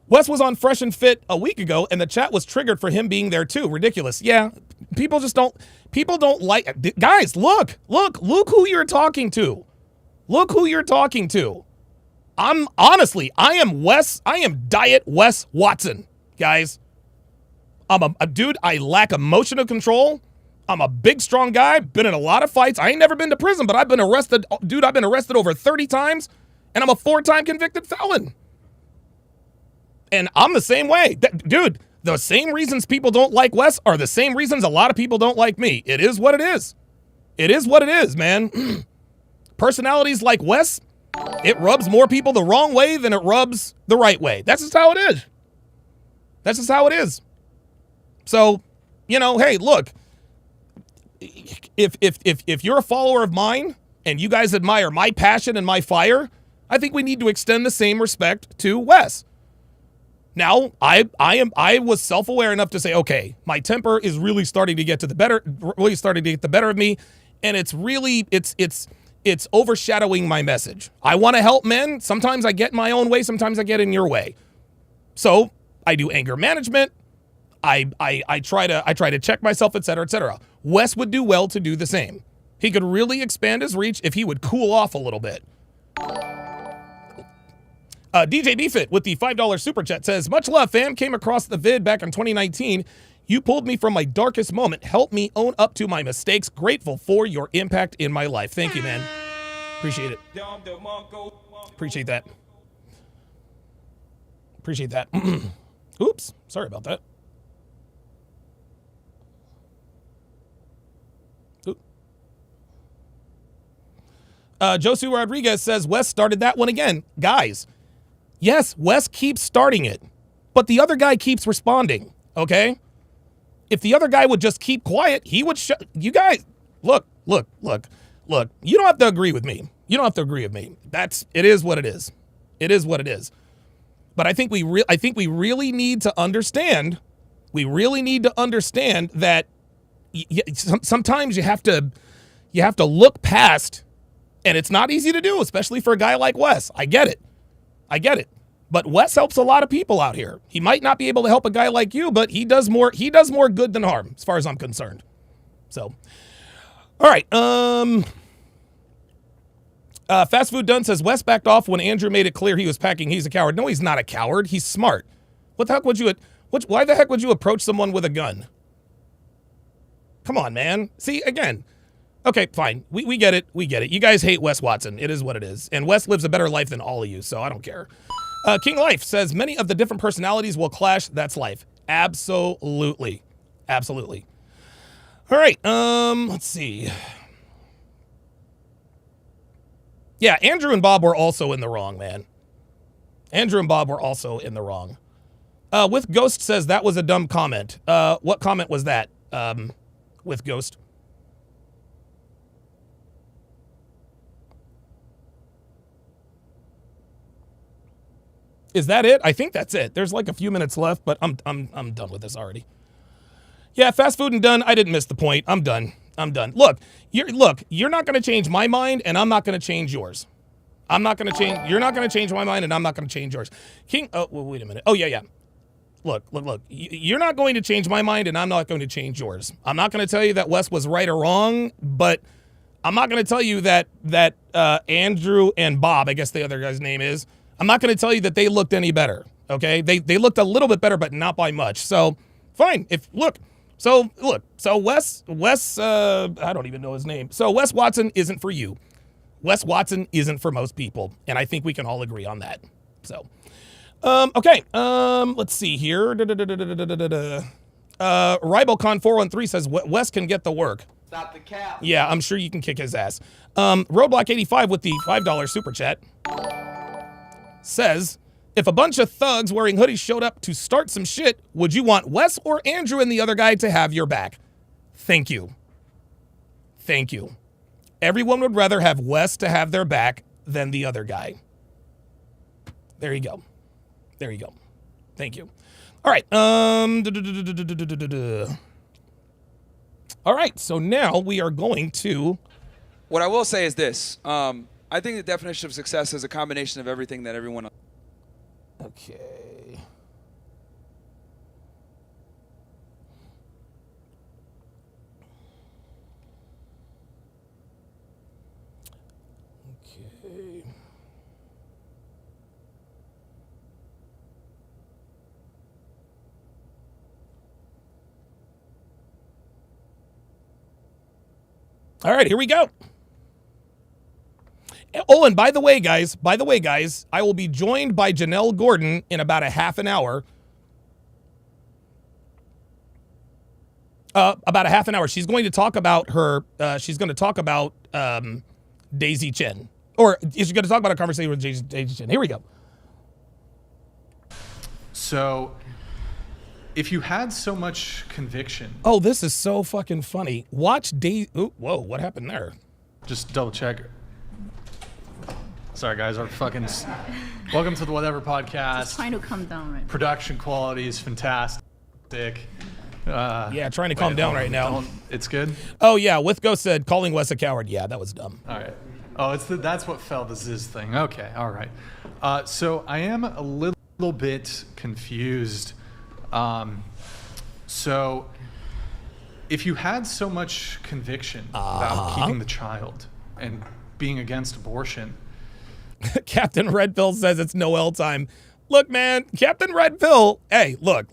Wes was on Fresh and Fit a week ago, and the chat was triggered for him being there too. Ridiculous. Yeah, People don't like, guys, look who you're talking to. Look who you're talking to. I am Diet Wes Watson, guys. I'm a dude, I lack emotional control. I'm a big, strong guy, been in a lot of fights. I ain't never been to prison, but I've been arrested. Dude, I've been arrested over 30 times, and I'm a 4-time convicted felon. And I'm the same way. Dude, the same reasons people don't like Wes are the same reasons a lot of people don't like me. It is what it is. It is what it is, man. Personalities like Wes, it rubs more people the wrong way than it rubs the right way. That's just how it is. That's just how it is. So, hey, look, if you're a follower of mine and you guys admire my passion and my fire, I think we need to extend the same respect to Wes. Now, I was self-aware enough to say, okay, my temper is really starting to get the better of me, and it's overshadowing my message. I want to help men. Sometimes I get in my own way, sometimes I get in your way. So, I do anger management. I try to check myself, etc., etc. Wes would do well to do the same. He could really expand his reach if he would cool off a little bit. DJ BFit with the $5 super chat says, much love, fam. Came across the vid back in 2019. You pulled me from my darkest moment. Helped me own up to my mistakes. Grateful for your impact in my life. Thank you, man. Appreciate it. Appreciate that. Appreciate that. Oops. Sorry about that. Josu Rodriguez says, Wes started that one again. Guys, yes, Wes keeps starting it, but the other guy keeps responding, okay? If the other guy would just keep quiet, he would you guys, look. You don't have to agree with me. You don't have to agree with me. It is what it is. It is what it is. But I think we really need to understand, that sometimes you have to look past. And it's not easy to do, especially for a guy like Wes. I get it. But Wes helps a lot of people out here. He might not be able to help a guy like you, but he does more good than harm, as far as I'm concerned. So, all right. Fast Food Done says, Wes backed off when Andrew made it clear he was packing. He's a coward. No, he's not a coward. He's smart. Why the heck would you approach someone with a gun? Come on, man. See, again. Okay, fine. We get it. We get it. You guys hate Wes Watson. It is what it is. And Wes lives a better life than all of you, so I don't care. King Life says, many of the different personalities will clash. That's life. Absolutely. Absolutely. All right. Let's see. Yeah, Andrew and Bob were also in the wrong, man. Andrew and Bob were also in the wrong. With Ghost says, that was a dumb comment. What comment was that? With Ghost? Is that it? I think that's it. There's like a few minutes left, but I'm done with this already. Yeah, Fast Food and Done. I didn't miss the point. I'm done. Look, you're not going to change my mind, and I'm not going to change yours. You're not going to change my mind, and I'm not going to change yours. Oh, well, wait a minute. Oh, yeah. Look. You're not going to change my mind, and I'm not going to change yours. I'm not going to tell you that Wes was right or wrong, but I'm not going to tell you that Andrew and Bob, I guess the other guy's name is, I'm not going to tell you that they looked any better, okay? They looked a little bit better, but not by much. So, fine. So Wes, I don't even know his name. So Wes Watson isn't for you. Wes Watson isn't for most people, and I think we can all agree on that. So, okay. Let's see here. RiboCon413 says Wes can get the work.
Stop the cap.
Yeah, I'm sure you can kick his ass. Roadblock85 with the $5 super chat says, if a bunch of thugs wearing hoodies showed up to start some shit, would you want Wes or Andrew and the other guy to have your back? Thank you. Everyone would rather have Wes to have their back than the other guy. There you go. Thank you. All right. All right. So now we are going to.
What I will say is this. I think the definition of success is a combination of everything that everyone.
Okay. Okay. All right, here we go. Oh, and by the way, guys, I will be joined by Janelle Gordon in about a half an hour. About a half an hour. She's going to talk about her. She's going to talk about Daisy Chen, or she's going to talk about a conversation with Daisy Chen. Here we go.
So, if you had so much conviction.
Oh, this is so fucking funny. Watch Daisy. Whoa, what happened there?
Just double check. Sorry, guys. Our fucking. Welcome to the Whatever Podcast.
Just trying to calm down right now.
Production quality is fantastic.
Yeah, trying to calm down right now.
It's good?
Oh, yeah. Withgo said, calling Wes a coward. Yeah, that was dumb.
All right. Oh, that's what fell the Ziz thing. Okay, all right. So I am a little bit confused. So if you had so much conviction about keeping the child and being against abortion.
Captain Red Pill says it's Noel time. Look, man, Captain Red Pill. Hey, look.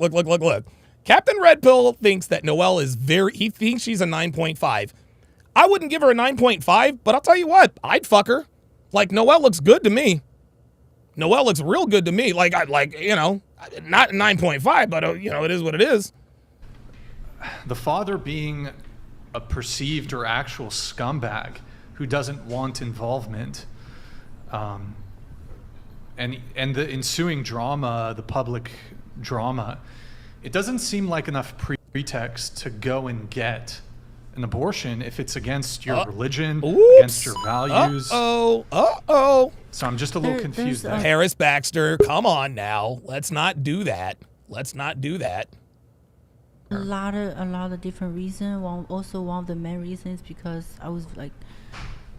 Captain Red Pill thinks that Noelle is he thinks she's a 9.5. I wouldn't give her a 9.5, but I'll tell you what, I'd fuck her. Like, Noelle looks good to me. Noelle looks real good to me. Like, not 9.5, but, it is what it is.
The father being a perceived or actual scumbag who doesn't want involvement, and the ensuing drama, the public drama, it doesn't seem like enough pretext to go and get an abortion if it's against your religion, against your values.
Uh-oh.
So I'm just a little confused there.
Harris Baxter, come on now. Let's not do that.
A lot of different reasons. One of the main reasons because I was like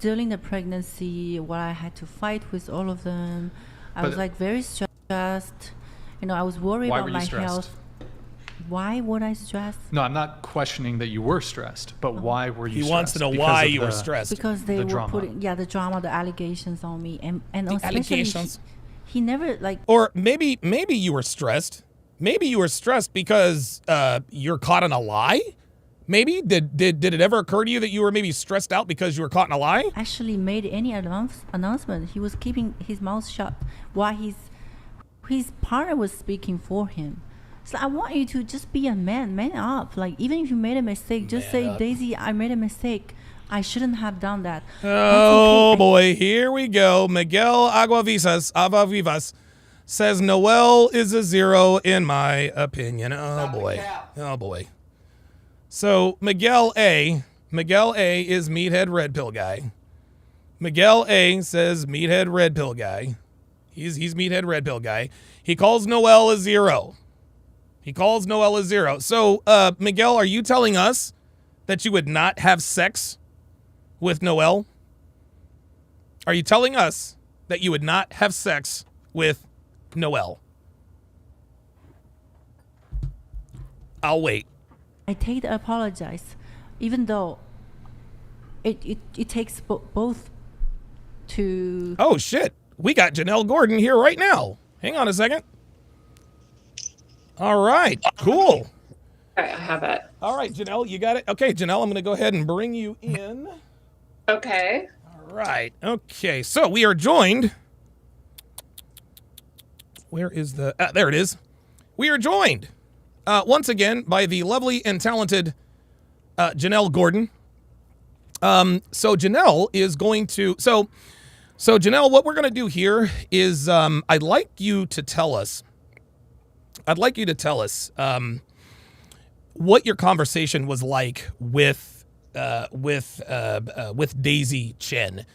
during the pregnancy, what I had to fight with all of them. I was like very stressed. I was worried about my health. Why would I stress?
No, I'm not questioning that you were stressed, but why were you stressed?
He wants to know why you were stressed.
Because they were
drama.
putting the drama, the allegations on me, and
the allegations.
He never like.
Or maybe you were stressed. Maybe you were stressed because you're caught in a lie. Maybe did it ever occur to you that you were maybe stressed out because you were caught in a lie?
Actually, made any announcement. He was keeping his mouth shut while his partner was speaking for him. So I want you to just be a man up. Like, even if you made a mistake, just say, Daisy, I made a mistake. I shouldn't have done that.
Oh, okay. Boy, here we go. Miguel Aguavivas says Noelle is a 0 in my opinion. Oh, boy. So Miguel A is Meathead Red Pill guy. Miguel A says Meathead Red Pill guy. He's Meathead Red Pill guy. He calls Noelle a 0. So, Miguel, are you telling us that you would not have sex with Noelle? Are you telling us that you would not have sex with Noelle? I'll wait.
I take the apologize, even though it takes both to...
Oh, shit. We got Janelle Gordon here right now. Hang on a second. All right, cool.
All right, I have it.
All right, Janelle, you got it? Okay, Janelle, I'm going to go ahead and bring you in.
Okay.
All right, okay, so we are joined. Where is the... there it is. We are joined, once again, by the lovely and talented Janelle Gordon. So Janelle is going to... So Janelle, what we're going to do here is I'd like you to tell us what your conversation was like with Daisy Chen.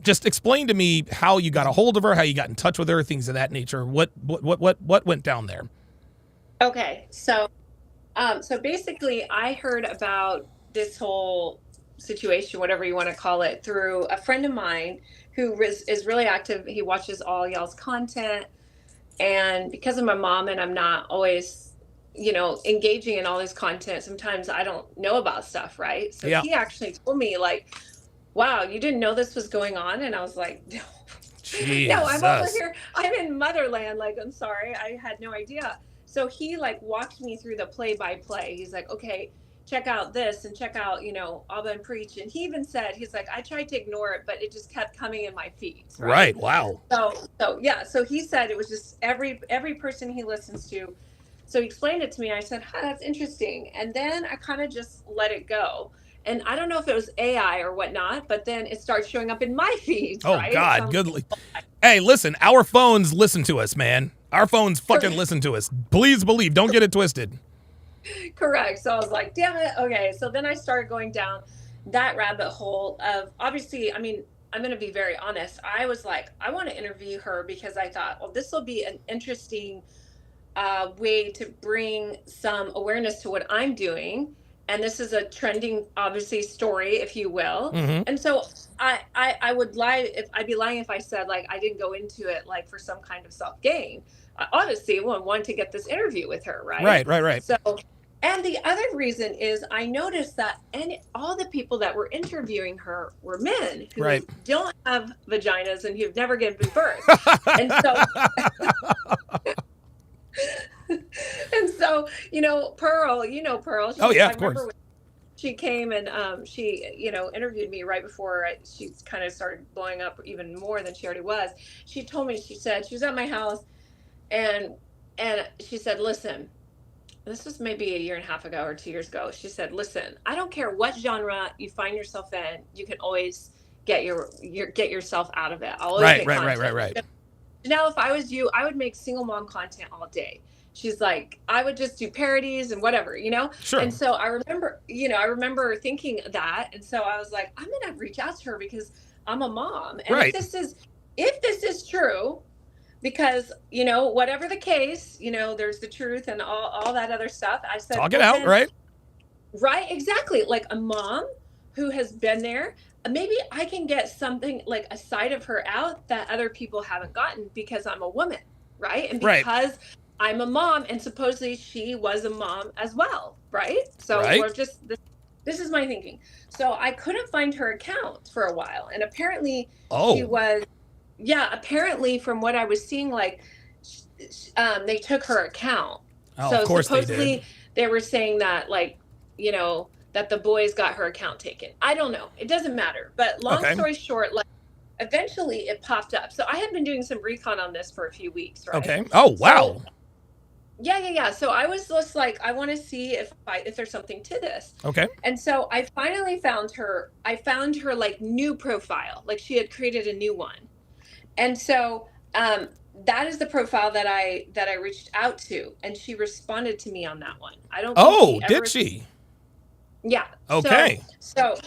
Just explain to me how you got a hold of her, how you got in touch with her, things of that nature. What went down there?
Okay, so basically, I heard about this whole situation, whatever you want to call it, through a friend of mine who is really active. He watches all y'all's content. And because of my mom and I'm not always, engaging in all this content, sometimes I don't know about stuff, right? So He actually told me, like, wow, you didn't know this was going on? And I was like, no.
Jesus.
No, I'm over here. I'm in motherland. Like, I'm sorry. I had no idea. So he like walked me through the play by play. He's like, okay, check out this and check out, Abba and Preach. And he even said, he's like, I tried to ignore it, but it just kept coming in my feed.
Right. Wow.
So yeah. So he said it was just every person he listens to. So he explained it to me. I said, that's interesting. And then I kind of just let it go. And I don't know if it was AI or whatnot, but then it starts showing up in my feeds.
Oh,
right?
God. Good. Hey, listen, our phones listen to us, man. Our phones fucking listen to us. Please believe. Don't get it twisted.
Correct. So I was like, damn it. Okay. So then I started going down that rabbit hole of, obviously, I mean, I'm going to be very honest. I was like, I want to interview her because I thought, well, this will be an interesting way to bring some awareness to what I'm doing. And this is a trending, obviously, story, if you will.
Mhm.
And so I would lie if I'd be lying if I said like I didn't go into it like for some kind of self gain. Obviously, I wanted to get this interview with her, right?
Right.
So, and the other reason is I noticed that all the people that were interviewing her were men who
Right.
don't have vaginas and who've never given birth, and so. And so, Pearl, Pearl.
Oh, yeah,
I
of course.
remember when she came and she, interviewed me right before she kind of started blowing up even more than she already was. She told me, she said, she was at my house and she said, listen, this was maybe a year and a half ago or 2 years ago. She said, listen, I don't care what genre you find yourself in, you can always get yourself out of it. I'll always get content.
Right.
Now, if I was you, I would make single mom content all day. She's like, I would just do parodies and whatever,
Sure.
And so I remember thinking that. And so I was like, I'm going to reach out to her because I'm a mom. And
Right.
if this is true, because, whatever the case, there's the truth and all that other stuff. I said,
talk it out, right?
Right. Exactly. Like a mom who has been there. Maybe I can get something like a side of her out that other people haven't gotten because I'm a woman, right? And because I'm a mom, and supposedly she was a mom as well, right? So we're just this is my thinking. So I couldn't find her account for a while, and apparently she was, apparently from what I was seeing, like they took her account.
Oh,
so
of course
supposedly they were saying that, like, that the boys got her account taken. I don't know. It doesn't matter. But long story short, like eventually it popped up. So I had been doing some recon on this for a few weeks, right?
Okay. Oh, wow.
So, yeah. So I was just like, I want to see if there's something to this.
Okay.
And so I finally found her. I found her like new profile. Like she had created a new one. And so that is the profile that I reached out to, and she responded to me on that one. I don't.
Did she?
Yeah.
Okay.
So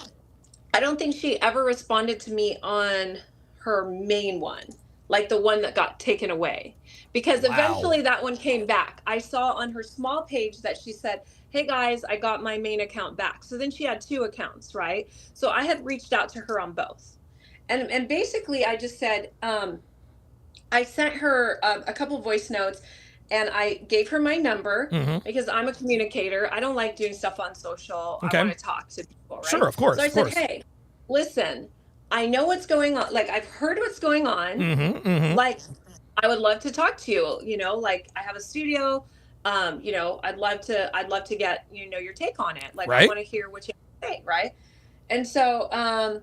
I don't think she ever responded to me on her main one, like the one that got taken away, because eventually that one came back. I saw on her small page that she said, hey guys, I got my main account back. So then she had two accounts, right? So I had reached out to her on both. And basically I just said, I sent her a couple voice notes. And I gave her my number because I'm a communicator. I don't like doing stuff on social.
Okay.
I want to talk to people, right?
Sure, of course.
So I said, hey, listen, I know what's going on. Like, I've heard what's going on. Like, I would love to talk to you. Like, I have a studio. I'd love to get, your take on it. Like, I want to hear what you have to say, right? And so,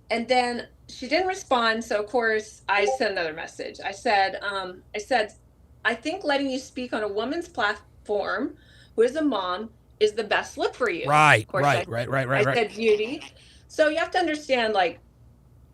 and then she didn't respond. So, of course, I sent another message. I said, I think letting you speak on a woman's platform who is a mom is the best look for you.
Right.
I said beauty. So you have to understand, like,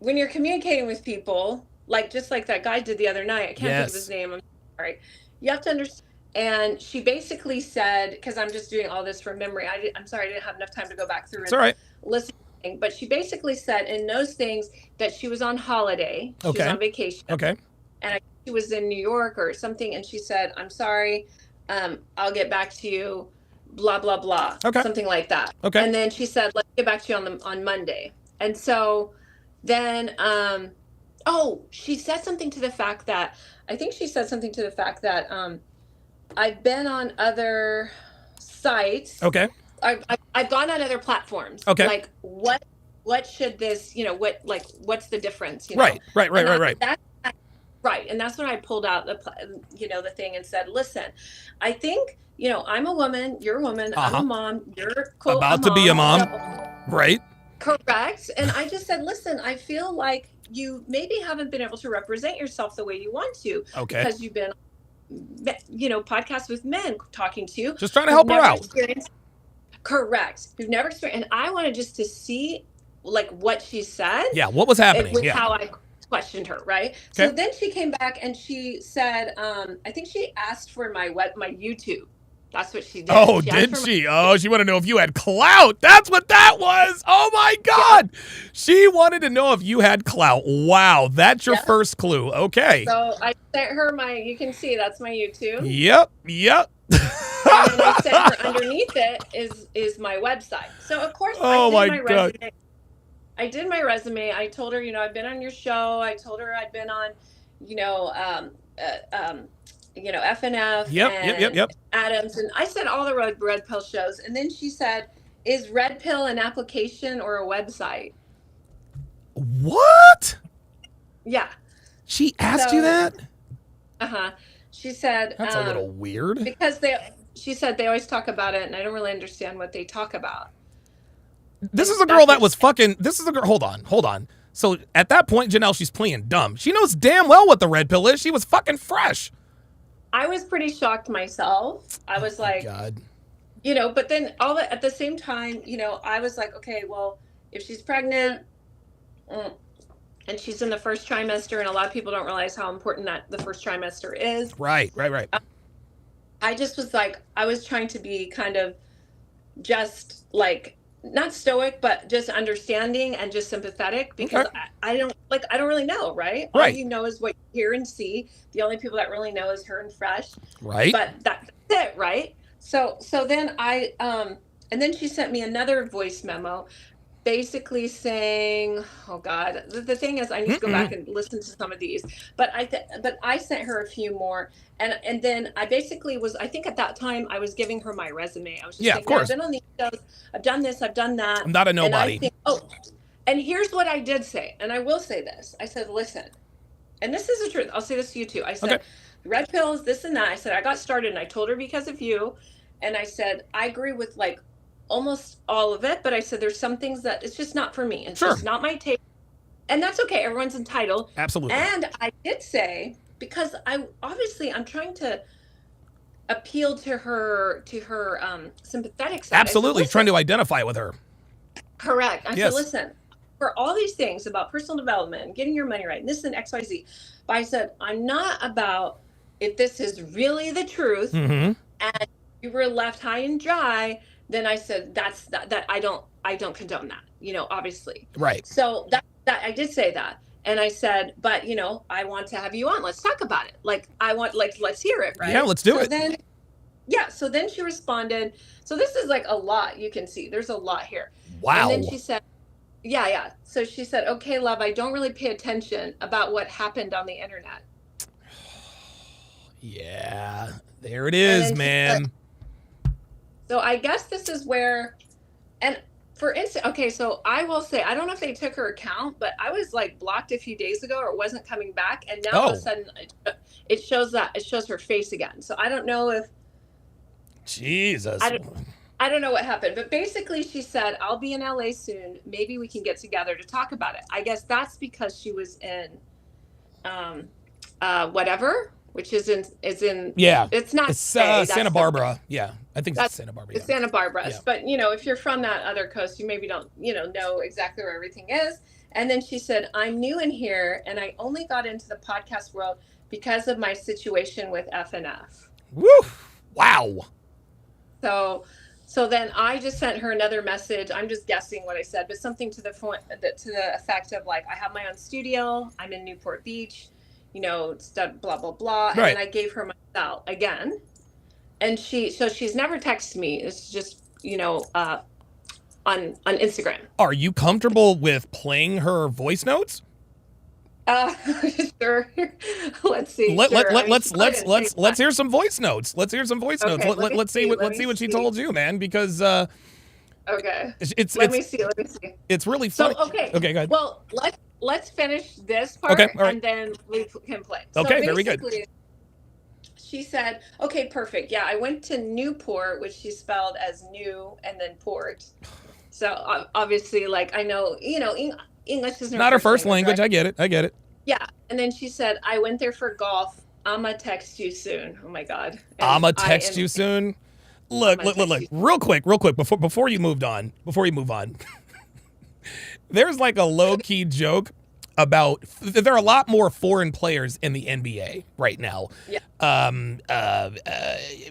when you're communicating with people, like just like that guy did the other night, I can't think of his name. I'm sorry. You have to understand. And she basically said, because I'm just doing all this from memory. I'm sorry, I didn't have enough time to go back through and listen. But she basically said in those things that she was on holiday. She was on vacation.
Okay.
And she was in New York or something, and she said, I'm sorry, I'll get back to you, blah, blah, blah.
Okay.
Something like that.
Okay.
And then she said, let's get back to you on Monday. And so then, she said something to the fact that, I've been on other sites.
Okay.
I've gone on other platforms.
Okay.
Like, what should this, what's the difference?
Right.
Right. And that's when I pulled out the thing and said, listen, I think, I'm a woman, you're a woman, I'm a mom, you're quote,
about to be a mom. Right.
Correct. And I just said, listen, I feel like you maybe haven't been able to represent yourself the way you want to.
Okay.
Because you've been, podcasts with men talking to you.
Just trying to help her out.
Correct. You've never experienced. And I wanted just to see what she said.
Yeah. What was happening?
With how I questioned her. Right. Okay. So then she came back and she said, I think she asked for my YouTube. That's what she did.
Oh, did she? Oh, she wanted to know if you had clout. That's what that was. Oh, my God. Yeah. She wanted to know if you had clout. Wow. That's your first clue. Okay.
So I sent her you can see that's my YouTube.
Yep.
And then I sent her underneath it is my website. So, of course, I did my resume. I did my resume. I told her, I've been on your show. I told her I'd been on, FNF
Yep.
Adams, and I said all the Red Pill shows. And then she said, is Red Pill an application or a website?
What?
Yeah.
She asked you that?
She said
that's a little weird.
Because she said they always talk about it, and I don't really understand what they talk about.
This is a girl that was fucking. This is a girl. Hold on. So at that point, Janelle, she's playing dumb. She knows damn well what the red pill is. She was fucking fresh.
I was pretty shocked myself. I was like,
God.
But then at the same time, I was like, okay, well, if she's pregnant and she's in the first trimester, and a lot of people don't realize how important that the first trimester is.
Right.
I just was like, I was trying to be kind of just like, not stoic, but just understanding and just sympathetic, because I don't really know, right? All you know is what you hear and see. The only people that really know is her and Fresh.
Right.
But that's it, right? So then and then she sent me another voice memo basically saying, oh God, the thing is I need to go back and listen to some of these, but I sent her a few more. And then I basically was, I think at that time I was giving her my resume. I was just saying,
of course.
I've been on these shows, I've done this, I've done that.
I'm not a nobody.
And here's what I did say, and I will say this. I said, listen, and this is the truth. I'll say this to you too. I said, red pills, this and that. I said, I got started and I told her because of you. And I said, I agree with like almost all of it, but I said, there's some things that it's just not for me. It's just not my taste. And that's okay. Everyone's entitled.
Absolutely.
And I did say, because I'm trying to appeal to her sympathetic side.
Absolutely. Trying to identify with her.
Correct. I said, listen, for all these things about personal development, getting your money right, and this and XYZ. But I said, I'm not about if this is really the truth and you were left high and dry, then I said that I don't condone that, obviously.
Right.
So that I did say that. And I said, but I want to have you on. Let's talk about it. Let's hear it, right?
Yeah, let's do it.
So then she responded. So this is like a lot. You can see there's a lot here.
Wow.
And then she said, yeah. So she said, okay, love, I don't really pay attention about what happened on the internet.
Yeah, there it is, man.
So I guess this is where, and for instance, okay, so I will say, I don't know if they took her account, but I was like blocked a few days ago, or it wasn't coming back. And now all of a sudden it shows her face again. So I don't know if.
Jesus.
I don't know what happened, but basically she said, I'll be in LA soon. Maybe we can get together to talk about it. I guess that's because she was in, whatever, which is in, it's not,
it's Santa Barbara. Yeah. I think that's Santa Barbara.
It's Santa Barbara. Yeah. But if you're from that other coast, you maybe don't, know exactly where everything is. And then she said, I'm new in here and I only got into the podcast world because of my situation with FNF.
Woo! Wow.
So then I just sent her another message. I'm just guessing what I said, but something to the effect of like, I have my own studio. I'm in Newport Beach, blah, blah, blah. And then I gave her my cell again. And she's never texted me. It's just, on Instagram.
Are you comfortable with playing her voice notes?
Sure. Let's see.
Let's hear some voice notes. Let's hear some voice notes. Let's see what she told you, man. Because
Okay.
It's
Let me see.
It's really
So
funny.
okay.
Okay, go ahead.
Well, let's finish this part,
Okay, all right.
and then we can play.
Okay,
so
very good.
She said, "Okay, perfect. Yeah, I went to Newport, which she spelled as new and then port. So obviously, like I know, English isn't
Not her first language.
right?
I get it.
Yeah, and then she said, "I went there for golf. I'ma text you soon." Oh my God. And
I'ma text you soon. Look. Real quick, before you move on. There's like a low-key joke about there are a lot more foreign players in the NBA right now.
Yeah.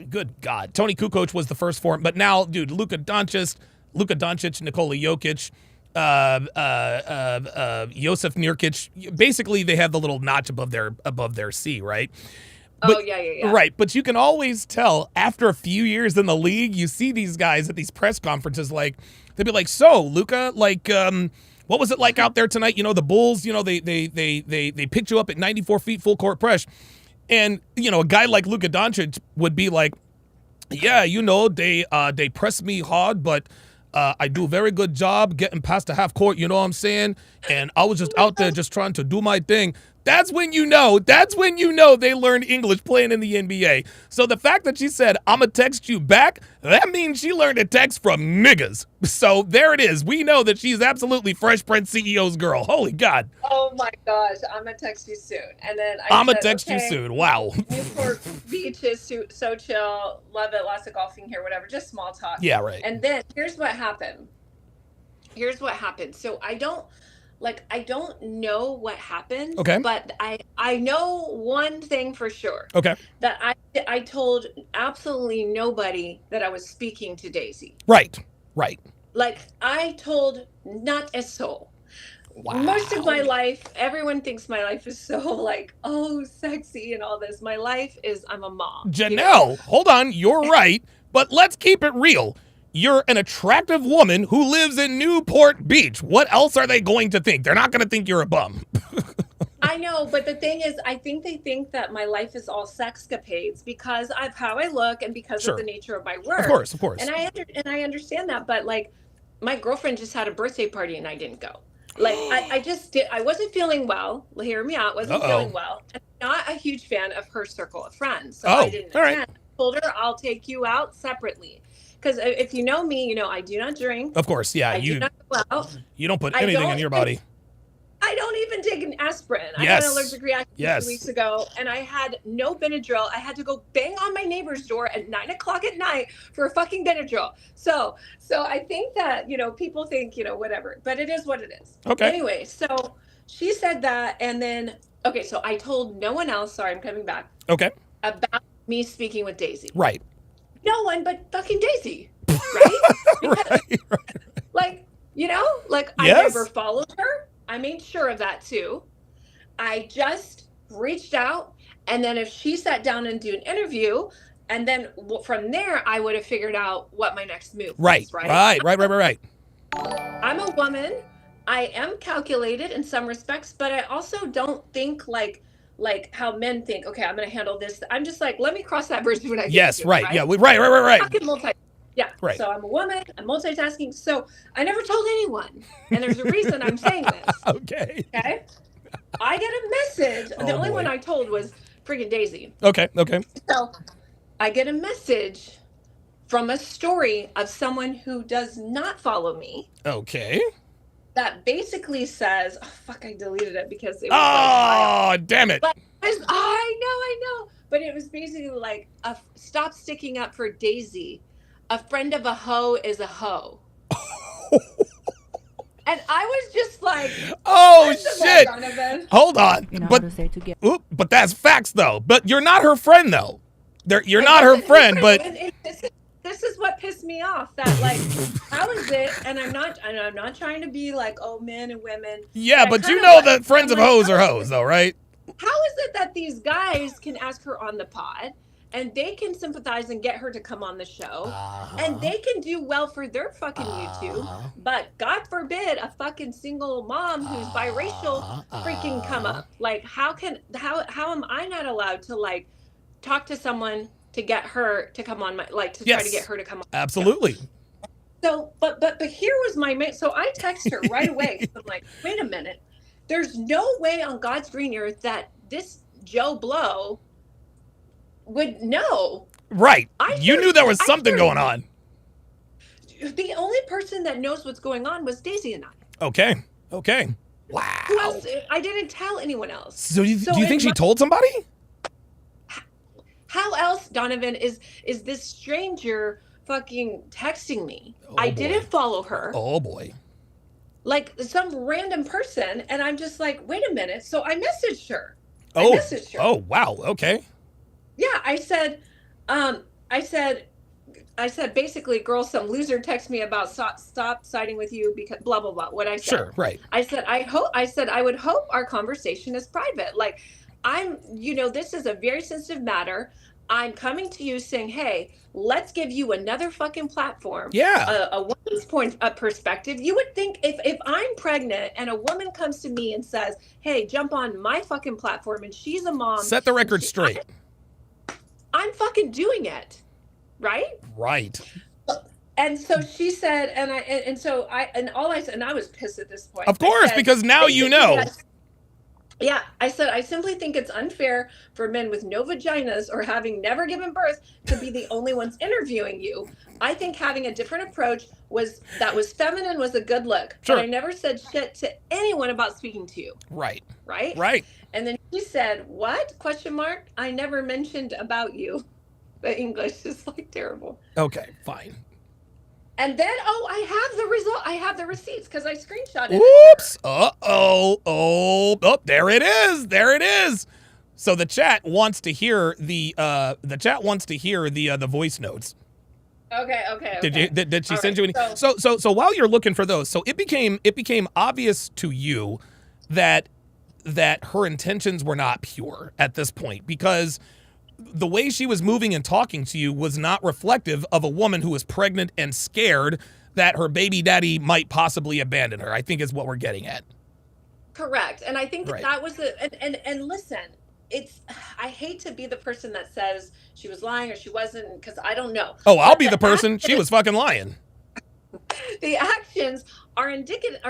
Good God. Tony Kukoc was the first foreign, but now, dude, Luka Doncic, Nikola Jokic, Josef Nurkic, basically they have the little notch above their C, right? But,
yeah.
Right, but you can always tell after a few years in the league, you see these guys at these press conferences, like they'll be like, "So, Luka, like, what was it like out there tonight? You know, the Bulls, they picked you up at 94 feet full court press," and a guy like Luka Doncic would be like, "Yeah, they press me hard, but I do a very good job getting past the half court. You know what I'm saying? And I was just out there just trying to do my thing." That's when you know they learned English playing in the NBA. So the fact that she said, "I'ma text you back," that means she learned a text from niggas. So there it is. We know that she's absolutely Fresh Prince CEO's girl. Holy God.
Oh my gosh, I'm gonna text you soon. And then
I'ma text you soon. Wow.
Newport Beach is so chill. Love it. Lots of golfing here, whatever. Just small talk.
Yeah, right.
And then here's what happened. So I don't know what happened.
Okay.
But I know one thing for sure.
Okay.
That I told absolutely nobody that I was speaking to Daisy.
Right.
Like I told not a soul.
Wow.
Most of my life, everyone thinks my life is so like, oh, sexy and all this. My life is I'm a mom.
Janelle, hold on. You're right. But let's keep it real. You're an attractive woman who lives in Newport Beach. What else are they going to think? They're not going to think you're a bum.
I know, but the thing is, I think they think that my life is all sexcapades because of how I look and because
Sure.
of the nature of my work.
Of course.
And I understand that, but like, my girlfriend just had a birthday party and I didn't go. Like, I wasn't feeling well. Hear me out. Wasn't feeling well. And I'm not a huge fan of her circle of friends, so I didn't attend.
Right.
I told her I'll take you out separately. Because if you know me, I do not drink.
Of course, yeah.
Do not go out.
You don't put anything in your body.
I don't even take an aspirin. I
Yes.
had an allergic reaction 2 weeks ago, and I had no Benadryl. I had to go bang on my neighbor's door at 9:00 at night for a fucking Benadryl. So I think that people think whatever, but it is what it is.
Okay.
Anyway, so she said that, and then so I told no one else. Sorry, I'm coming back.
Okay.
About me speaking with Daisy.
Right.
No one but fucking Daisy, right? Like, I
Yes.
never followed her. I made sure of that too. I just reached out, and then if she sat down and do an interview, and then from there, I would have figured out what my next move was, right?
Right.
I'm a woman. I am calculated in some respects, but I also don't think like how men think, okay, I'm going to handle this. I'm just like, let me cross that bridge when I get
Yes,
to it,
right.
right?
Yeah, right.
I can yeah.
Right.
So I'm a woman. I'm multitasking. So I never told anyone. And there's a reason I'm saying this.
Okay.
I get a message. The only
boy.
one I told was friggin' Daisy.
Okay.
So I get a message from a story of someone who does not follow me
Okay.
that basically says, oh, fuck, I deleted it because it was
damn it.
But I know. But it was basically like, stop sticking up for Daisy. A friend of a hoe is a hoe. And I was just like,
oh shit.
Donovan.
Hold on. But that's facts though. But you're not her friend though. You're not her friend, but
this is what pissed me off. That like, how is it? And I'm not trying to be like, oh, men and women.
yeah, but you know that friends of hoes are hoes though, right?
How is it that these guys can ask her on the pod and they can sympathize and get her to come on the show and they can do well for their fucking YouTube, but God forbid a fucking single mom who's biracial freaking come up? Like, how am I not allowed to like talk to someone to get her to come on my try to get her to come on?
Absolutely.
So, but here was so I text her right away. I'm like, wait a minute. There's no way on God's green earth that this Joe Blow would know.
Right. You knew there was something going on.
The only person that knows what's going on was Daisy and I.
Okay. Wow.
Who else? I didn't tell anyone else.
So do you think she told somebody?
How else, Donovan, is this stranger fucking texting me? I didn't follow her.
Oh boy.
Like some random person, and I'm just like, wait a minute. So I messaged her.
Oh wow. Okay.
Yeah, I said basically, girl, some loser text me about stop siding with you because blah blah blah. What I said.
Sure, right.
I said I would hope our conversation is private. Like, this is a very sensitive matter. I'm coming to you saying, hey, let's give you another fucking platform.
Yeah.
A woman's point of perspective. You would think if I'm pregnant and a woman comes to me and says, hey, jump on my fucking platform, and she's a mom.
Set the record straight.
I'm fucking doing it. Right?
Right.
And so she said, and I was pissed at this point.
Of course, because now you know.
Yeah, I said, I simply think it's unfair for men with no vaginas or having never given birth to be the only ones interviewing you. I think having a different approach that was feminine was a good look.
Sure.
But I never said shit to anyone about speaking to you.
Right.
Right? And then she said, what? ? I never mentioned about you. The English is like terrible.
Okay, fine.
And then, I have the result. I have the receipts because I screenshotted it.
Oops. Oh, there it is. So the chat wants to hear the voice notes.
Okay.
Did she send you any? So while you're looking for those, so it became obvious to you that her intentions were not pure at this point, because the way she was moving and talking to you was not reflective of a woman who was pregnant and scared that her baby daddy might possibly abandon her, I think is what we're getting at.
Correct. And I think
Right.
that was and listen, I hate to be the person that says she was lying or she wasn't, because I don't know.
Oh, I'll be the person. She was fucking lying.
The actions are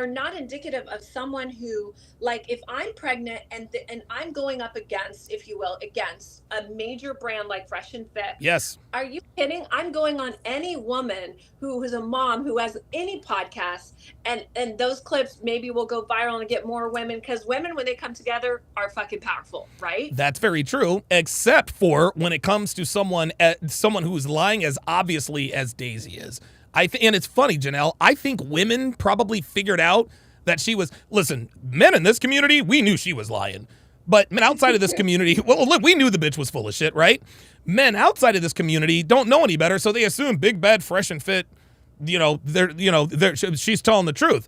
not indicative of someone who, like, if I'm pregnant and I'm going up against, if you will, against a major brand like Fresh and Fit.
Yes.
Are you kidding? I'm going on any woman who is a mom who has any podcast, and those clips maybe will go viral and get more women, because women, when they come together, are fucking powerful, right?
That's very true, except for when it comes to someone who's lying as obviously as Daisy is. And it's funny, Janelle, I think women probably figured out that she was, listen, men in this community, we knew she was lying. But men outside of this community, well, look, we knew the bitch was full of shit, right? Men outside of this community don't know any better, so they assume Big Bad, Fresh and Fit, she's telling the truth.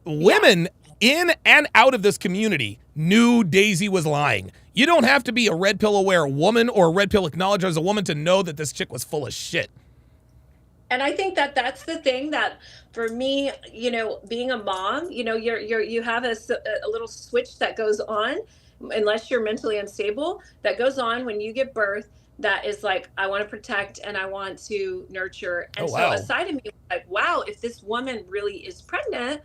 Women in and out of this community knew Daisy was lying. You don't have to be a red pill aware woman or a red pill acknowledger as a woman to know that this chick was full of shit.
And I think that's the thing that, for me, being a mom, you have a little switch that goes on, unless you're mentally unstable, that goes on when you give birth. That is like, I want to protect and I want to nurture. And so a side of me was like, wow, if this woman really is pregnant,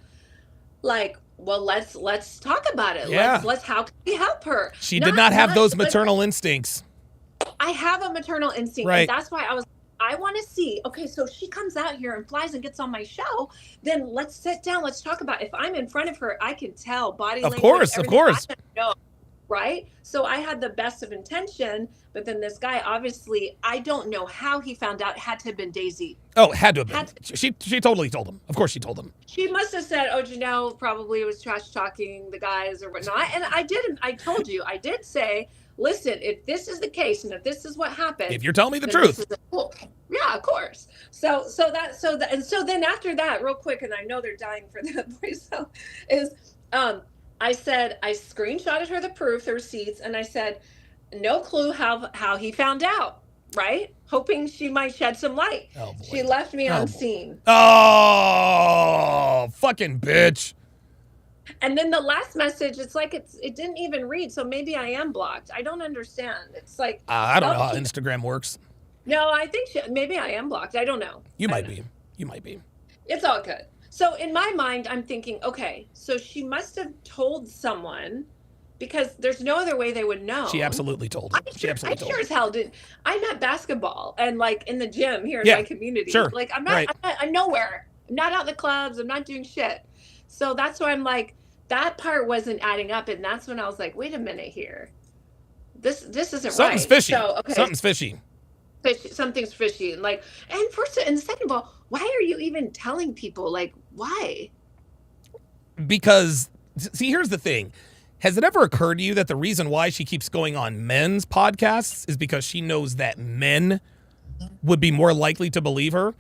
like, well, let's talk about it.
Yeah.
Let's how can we help her?
She did not have those maternal instincts.
I have a maternal instinct.
Right.
And that's why I want to see, okay, so she comes out here and flies and gets on my show, then let's sit down, let's talk about it. If I'm in front of her, I can tell body language.
Of course.
No, right? So I had the best of intention, but then this guy, obviously, I don't know how he found out. It had to have been Daisy.
Oh, had to have been. She totally told him. Of course she told him.
She must have said, oh, Janelle probably was trash talking the guys or whatnot. And I didn't. I told you. I did say, listen, if this is the case and if this is what happened,
if you're telling me the truth.
Yeah, of course. So then after that, real quick, and I know they're dying for that voice, I said, I screenshotted her the proof, the receipts, and I said, no clue how he found out, right? Hoping she might shed some light.
Oh, boy.
She left me on scene.
Oh, fucking bitch.
And then the last message, it's like it didn't even read, so maybe I am blocked. I don't understand. It's like
I don't know how Instagram works.
No, I think maybe I am blocked. I don't know.
You might be.
It's all good. So in my mind, I'm thinking, okay, so she must have told someone because there's no other way they would know.
She absolutely told her.
I sure as hell did. I'm at basketball and like in the gym here in
Yeah,
my community.
sure,
Like
right.
I'm nowhere. I'm not out in the clubs. I'm not doing shit. So that's why I'm like, that part wasn't adding up. And that's when I was like, wait a minute here. This isn't
Something's
right.
fishy.
So, okay.
Something's fishy.
Something's fishy. And like, and first, and second of all, why are you even telling people? Like, why?
Because, see, here's the thing. Has it ever occurred to you that the reason why she keeps going on men's podcasts is because she knows that men would be more likely to believe her,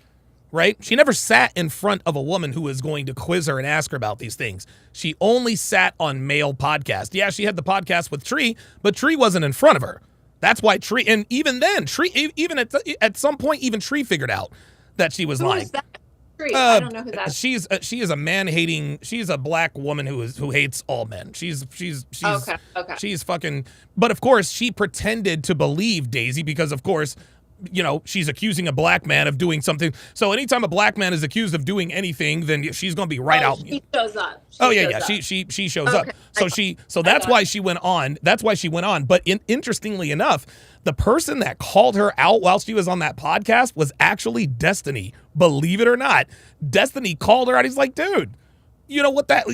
right? She never sat in front of a woman who was going to quiz her and ask her about these things. She only sat on male podcasts. Yeah, she had the podcast with Tree, but Tree wasn't in front of her. That's why Tree, and even then, Tree, even at some point, even Tree figured out that she was lying.
Who is that? I don't know who that is.
She is a man-hating. She's a black woman who hates all men. She's
Okay.
she's fucking. But of course, she pretended to believe Daisy because, of course, you know, she's accusing a black man of doing something. So anytime a black man is accused of doing anything, then she's gonna be right out.
She shows up.
She shows up. So that's why she went on. That's why she went on. But interestingly enough, the person that called her out while she was on that podcast was actually Destiny. Believe it or not, Destiny called her out. He's like, dude, you know what that,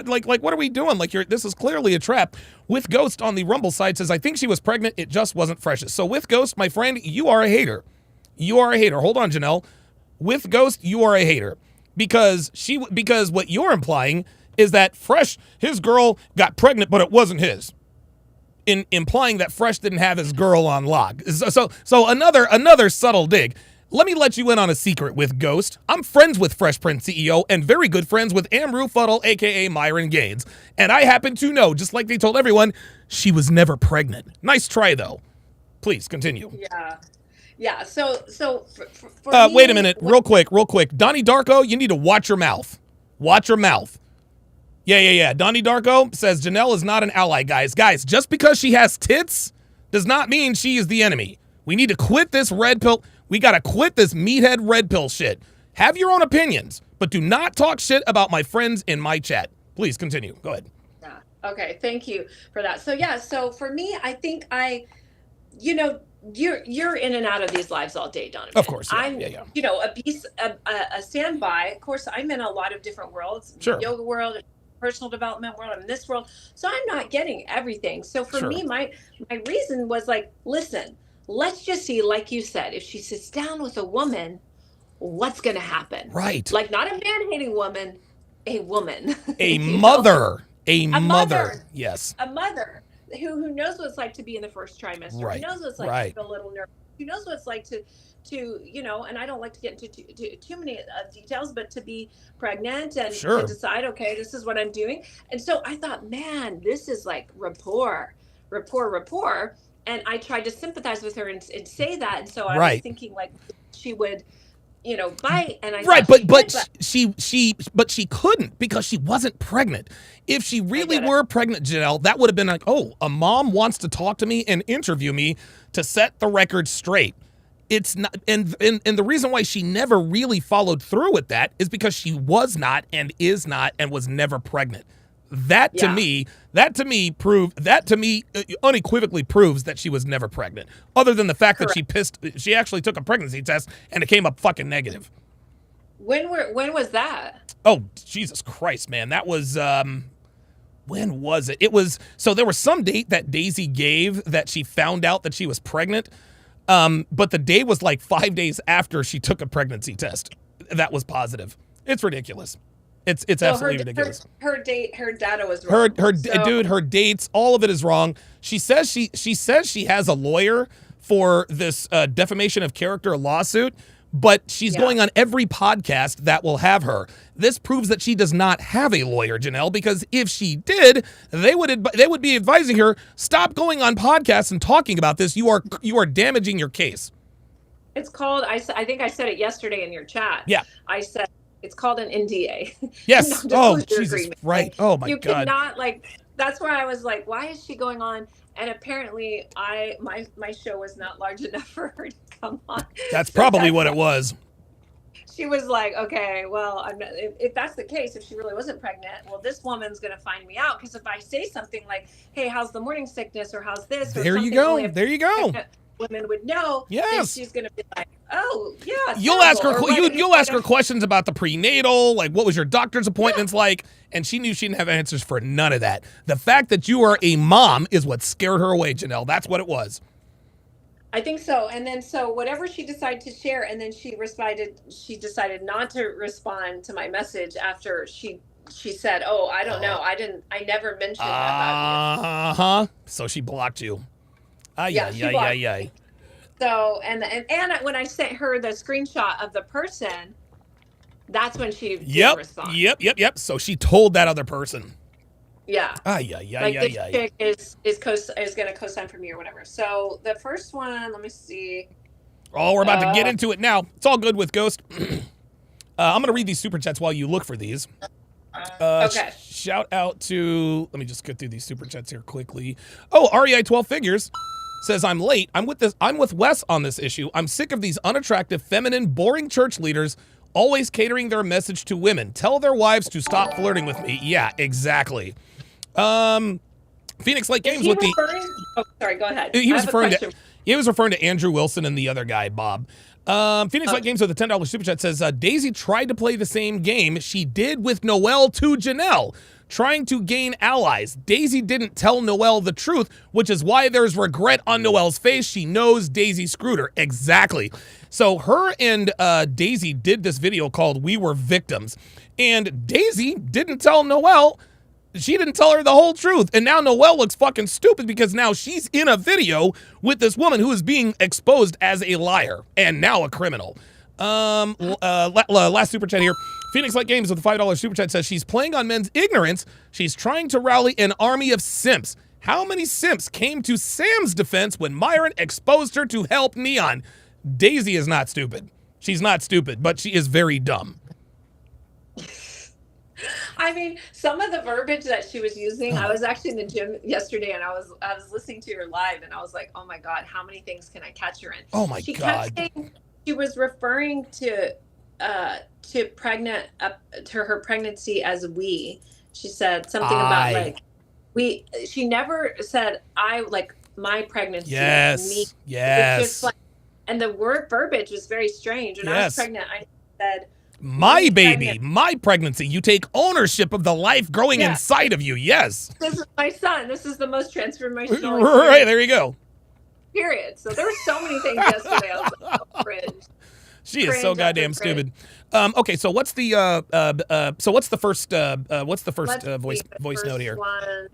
like what are we doing? Like, this is clearly a trap. With Ghost on the Rumble site says, I think she was pregnant. It just wasn't freshest. So with Ghost, my friend, you are a hater. You are a hater. Hold on, Janelle. With Ghost, you are a hater because what you're implying is that Fresh, his girl got pregnant, but it wasn't his. Implying that Fresh didn't have his girl on lock. So another subtle dig. Let me let you in on a secret with Ghost. I'm friends with Fresh Prince CEO and very good friends with Amru Fuddle, a.k.a. Myron Gaines. And I happen to know, just like they told everyone, she was never pregnant. Nice try, though. Please, continue.
Yeah. So for me,
wait a minute. Real quick. Donnie Darko, you need to watch your mouth. Watch your mouth. Yeah. Donnie Darko says Janelle is not an ally, guys. Guys, just because she has tits does not mean she is the enemy. We need to quit this red pill. We got to quit this meathead red pill shit. Have your own opinions, but do not talk shit about my friends in my chat. Please continue. Go ahead.
Yeah. Okay. Thank you for that. So for me, I think you're in and out of these lives all day, Donovan.
Of course.
I'm a standby. Of course, I'm in a lot of different worlds.
Sure.
Yoga world, personal development world, I'm in this world. So I'm not getting everything. So for me, my reason was like, listen, let's just see, like you said, if she sits down with a woman, what's going to happen?
Right.
Like not a man-hating woman, a woman.
A mother. A mother. Yes.
A mother who knows what it's like to be in the first trimester.
Right.
Who knows what it's like to feel a little nervous. Who knows what it's like to and I don't like to get into too many details, but to be pregnant and to decide, okay, this is what I'm doing. And so I thought, man, this is like rapport. And I tried to sympathize with her and say that. And so I was thinking like she would, bite. And I
but she couldn't because she wasn't pregnant. If she really were pregnant, Janelle, that would have been like, oh, a mom wants to talk to me and interview me to set the record straight. It's not, and the reason why she never really followed through with that is because she was not and is not and was never pregnant. That to me unequivocally proves that she was never pregnant. Other than the fact that she actually took a pregnancy test and it came up fucking negative.
When was that?
Oh, Jesus Christ, man. That was when was it? It was, so there was some date that Daisy gave that she found out that she was pregnant. But the day was like 5 days after she took a pregnancy test. That was positive. It's ridiculous. It's absolutely ridiculous.
Her data was wrong.
Her dates, all of it is wrong. She says she has a lawyer for this defamation of character lawsuit, but she's going on every podcast that will have her. This proves that she does not have a lawyer, Janelle, because if she did, they would be advising her, stop going on podcasts and talking about this. You are damaging your case.
It's called, I think I said it yesterday in your chat.
Yeah.
I said it's called an NDA.
Yes. Oh, Jesus.
Agreement.
Right. Oh my God.
You cannot that's where I was like, why is she going on? And apparently my show was not large enough for her to come on.
That's probably what it was.
she was like, okay, well, I'm not, if that's the case, if she really wasn't pregnant, well, this woman's going to find me out. Because if I say something like, hey, how's the morning sickness, or how's this, or
There you
something
go.
only a
There you go.
women would know, then
Yes.
she's going to be like, oh, yeah.
You'll ask her.
terrible, or what
You'll ask her questions about the prenatal, like what was your doctor's appointments like, and she knew she didn't have answers for none of that. The fact that you are a mom is what scared her away, Janelle. That's what it was.
I think so. And then so whatever she decided to share, and then she decided not to respond to my message after she said, oh, I don't know. I never mentioned that about
Uh-huh. So she blocked you.
Yeah, she blocked
Yeah.
you. So and when I sent her the screenshot of the person, that's when she did respond.
Yep. So she told that other person.
Yeah. Like this chick is going to co-sign for me or whatever. So the first one, let me see.
Oh, we're about to get into it now. It's all good with Ghost. I'm going to read these super chats while you look for these.
Okay.
Shout out to, let me just get through these super chats here quickly. Oh, REI 12 Figures says, I'm late. I'm with Wes on this issue. I'm sick of these unattractive, feminine, boring church leaders always catering their message to women. Tell their wives to stop flirting with me. Yeah, exactly. Phoenix Light Games with the.
Oh, sorry. Go ahead.
He was referring to Andrew Wilson and the other guy, Bob. Phoenix Light Games with the $10 super chat says Daisy tried to play the same game she did with Noelle to Janelle, trying to gain allies. Daisy didn't tell Noelle the truth, which is why there's regret on Noelle's face. She knows Daisy screwed her. Exactly. So her and Daisy did this video called "We Were Victims," and Daisy didn't tell Noelle. She didn't tell her the whole truth. And now Noelle looks fucking stupid because now she's in a video with this woman who is being exposed as a liar and now a criminal. Last super chat here. Phoenix Light Games with the $5 super chat says she's playing on men's ignorance. She's trying to rally an army of simps. How many simps came to Sam's defense when Myron exposed her to help Neon? Daisy is not stupid. She's not stupid, but she is very dumb.
I mean, some of the verbiage that she was using, I was actually in the gym yesterday and I was listening to her live and I was like, oh my God, how many things can I catch her in?
Oh my
she
God.
Kept saying she was referring to her pregnancy as we. She said something about like we. She never said I, like my pregnancy.
Yes.
Me.
Yes.
It's just like, and the word verbiage was very strange. When I was pregnant, I said,
my baby, my pregnancy. You take ownership of the life growing inside of you. Yes.
This is my son. This is the most transformational.
Right, there you go.
Period. So there were so many things yesterday. I was like, oh, cringe.
She is so goddamn stupid. Okay, so what's the first voice note here?
One.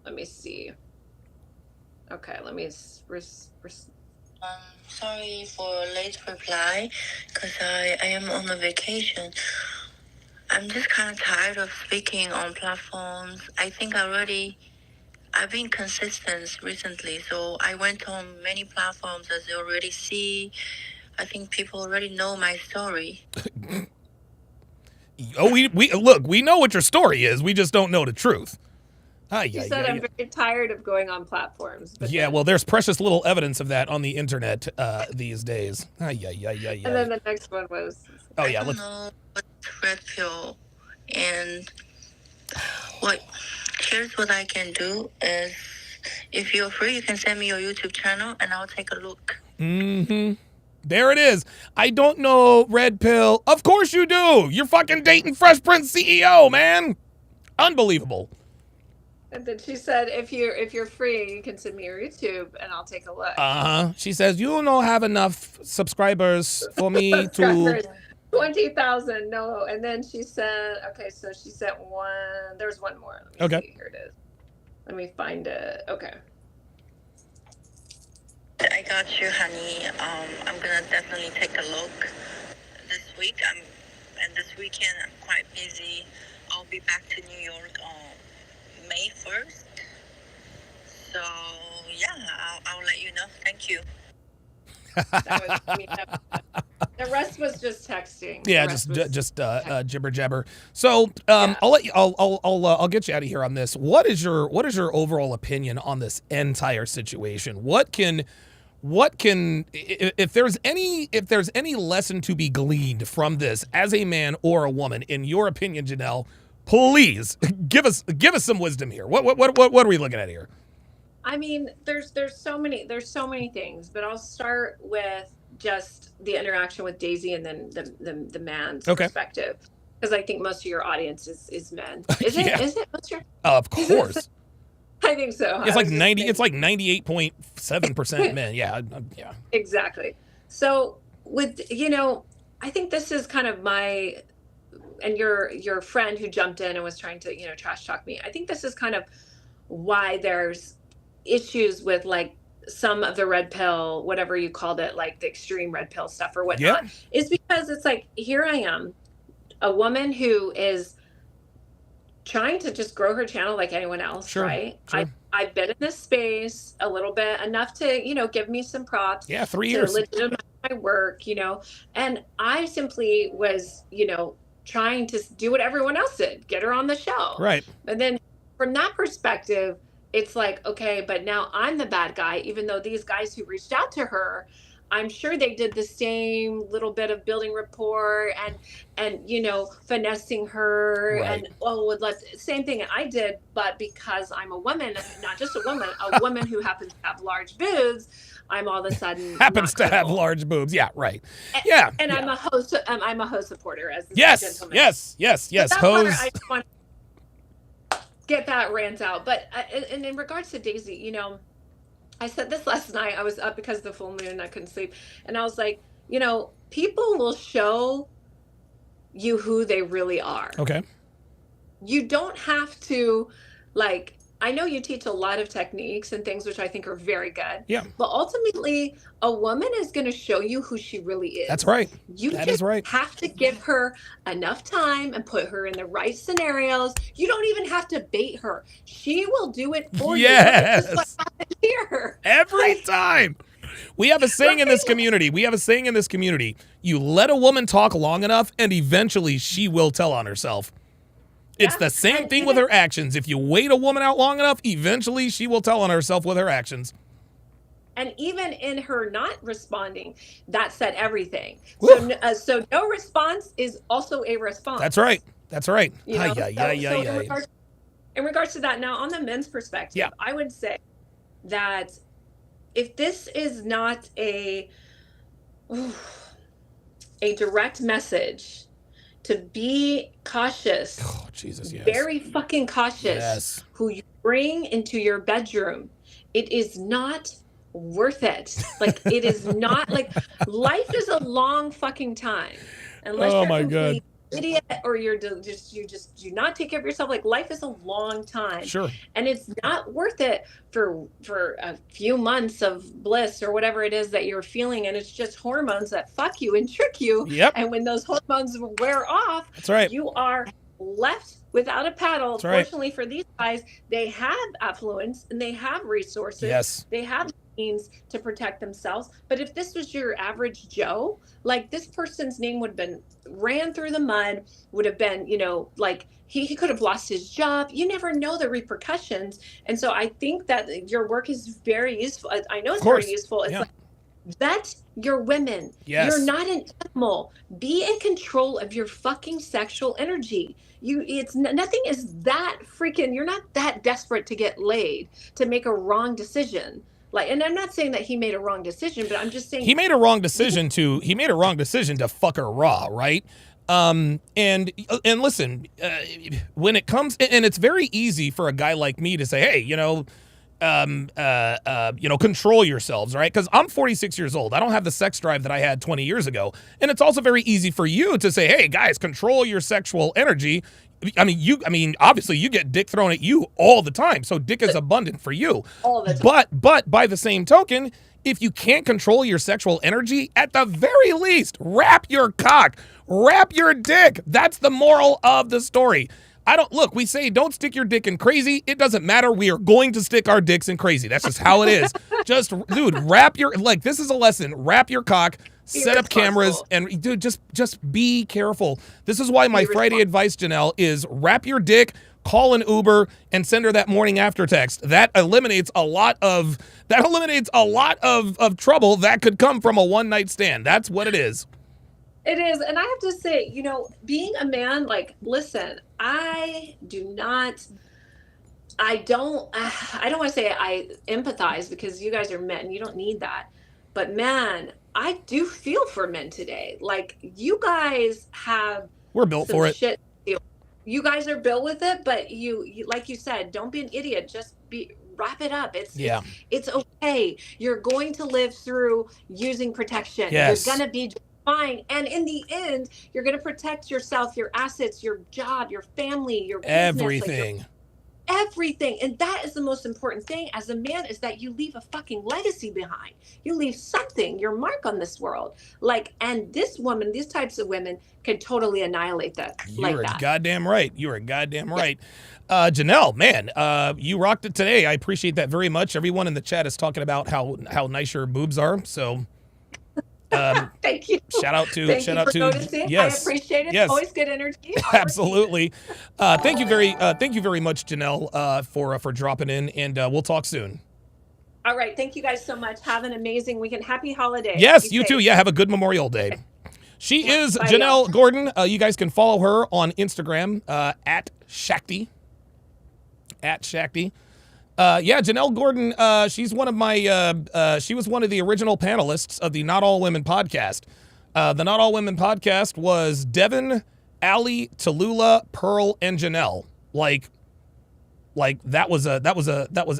Let me see. Okay, let me.
Sorry for late reply, because I am on a vacation. I'm just kind of tired of speaking on platforms. I think I've been consistent recently, so I went on many platforms, as you already see. I think people already know my story.
Oh, we know what your story is. We just don't know the truth.
She said, I'm very tired of going on platforms.
Yeah, well, there's precious little evidence of that on the internet these days.
And then the next one was...
Oh, yeah. I don't know what's red pill. And here's what I can do is, if you're free, you can send me your YouTube channel, and I'll take a look.
Mm-hmm. There it is. I don't know, Red Pill. Of course you do. You're fucking dating Fresh Prince CEO, man. Unbelievable.
And then she said, if you're free, you can send me your YouTube and I'll take a look.
She says, you don't have enough subscribers for me to...
20,000, no. And then she said, okay, so she sent one. There's one more. Let me see. Here it is. Let me find it. Okay.
I got you, honey. I'm gonna definitely take a look this week. And this weekend I'm quite busy. I'll be back to New York on May 1st. So yeah, I'll let you know. Thank you.
The rest was just texting.
Yeah, just jibber jabber. So I'll let you. I'll get you out of here on this. What is your overall opinion on this entire situation? What can what can, if there's any lesson to be gleaned from this as a man or a woman, in your opinion, Janelle, please give us some wisdom here. What are we looking at here?
I mean, there's so many things, but I'll start with just the interaction with Daisy and then the man's perspective, because I think most of your audience is men. Is it? Is it? What's your?
Of course.
I think so.
It's like 90. It's like 98.7% men. Yeah.
Exactly. So with I think this is kind of my, and your friend who jumped in and was trying to trash talk me. I think this is kind of why there's issues with like some of the red pill, whatever you called it, like the extreme red pill stuff or whatnot, is because it's like, here I am, a woman who is trying to just grow her channel like anyone else, right? Sure. I've been in this space a little bit, enough to, give me some props.
Yeah, 3 years.
To legitimize my work, and I simply was, trying to do what everyone else did, get her on the show.
Right.
And then from that perspective, it's like, okay, but now I'm the bad guy, even though these guys who reached out to her, I'm sure they did the same little bit of building rapport and finessing her, and same thing I did, but because I'm a woman, not just a woman who happens to have large boobs, I'm all of a sudden
happens to have large boobs. Yeah, right. Yeah.
And I'm a host. I'm a host supporter as this gentleman.
Yes.
Hose. I just want to get that rant out. But and in regards to Daisy, I said this last night. I was up because of the full moon. I couldn't sleep. And I was like, people will show you who they really are.
Okay.
You don't have to, I know you teach a lot of techniques and things, which I think are very good.
Yeah.
But ultimately, a woman is going to show you who she really is.
That's right.
That is right. Have to give her enough time and put her in the right scenarios. You don't even have to bait her. She will do it for you. It's just what happened here.
Every time. We have a saying in this community. You let a woman talk long enough, and eventually she will tell on herself. It's the same thing with her actions. If you wait a woman out long enough, eventually she will tell on herself with her actions.
And even in her not responding, that said everything. So no response is also a response.
That's right.
In regards to that, now on the men's perspective, I would say that if this is not a direct message to be cautious, very fucking cautious, who you bring into your bedroom, it is not worth it. It is not, life is a long fucking time. Unless you're a complete idiot or you just do not take care of yourself. Life is a long time.
Sure.
And it's not worth it for a few months of bliss or whatever it is that you're feeling. And it's just hormones that fuck you and trick you.
Yep.
And when those hormones wear off,
that's right,
you are left without a paddle.
That's right.
Fortunately for these guys, they have affluence and they have resources.
Yes.
They have means to protect themselves. But if this was your average Joe, this person's name would have been ran through the mud, would have been, he could have lost his job. You never know the repercussions. And so I think that your work is very useful. I know it's very useful. It's vet your women.
Yes.
You're not an animal. Be in control of your fucking sexual energy. Nothing is that freaking, you're not that desperate to get laid to make a wrong decision. And I'm not saying that he made a wrong decision, but I'm just saying
he made a wrong decision to fuck her raw, right? And listen, when it comes, and it's very easy for a guy like me to say, hey, control yourselves, right? Because I'm 46 years old. I don't have the sex drive that I had 20 years ago. And it's also very easy for you to say, hey, guys, control your sexual energy. Obviously you get dick thrown at you all the time. So dick is abundant for you.
All the time.
But by the same token, if you can't control your sexual energy, at the very least, wrap your cock, wrap your dick. That's the moral of the story. We say don't stick your dick in crazy. It doesn't matter. We are going to stick our dicks in crazy. That's just how it is. Wrap your, this is a lesson. Wrap your cock, set up cameras, and just be careful. This is why my Friday advice, Janelle, is wrap your dick, call an Uber, and send her that morning after text. That eliminates a lot of trouble that could come from a one-night stand. That's what it is.
It is. And I have to say, you know, being a man, like, listen, I don't want to say I empathize, because you guys are men. You don't need that. But man, I do feel for men today. Like, you guys have
We're built for it.
Shit. You guys are built with it, but you like you said, don't be an idiot. Just wrap it up. It's okay. You're going to live through using protection.
Yes.
You're gonna be fine. And in the end, you're gonna protect yourself, your assets, your job, your family, your business,
everything.
Everything. And that is the most important thing as a man, is that you leave a fucking legacy behind. You leave something, your mark on this world. Like, and this woman, these types of women can totally annihilate that.
You're goddamn right. You are goddamn right. Janelle, man, you rocked it today. I appreciate that very much. Everyone in the chat is talking about how nice your boobs are. So
thank you.
Shout out to
noticing.
Yes,
I appreciate it.
Yes.
Always good energy.
Absolutely. Thank you very much, Janelle, for dropping in, and we'll talk soon.
All right. Thank you guys so much. Have an amazing weekend. Happy holidays.
Yes, you too. Yeah, have a good Memorial Day. She is
Bye,
Janelle
y'all.
Gordon. You guys can follow her on Instagram at Shakti. Janelle Gordon. She's one of my. She was one of the original panelists of the Not All Women podcast. The Not All Women podcast was Devin, Allie, Tallulah, Pearl, and Janelle. Like that was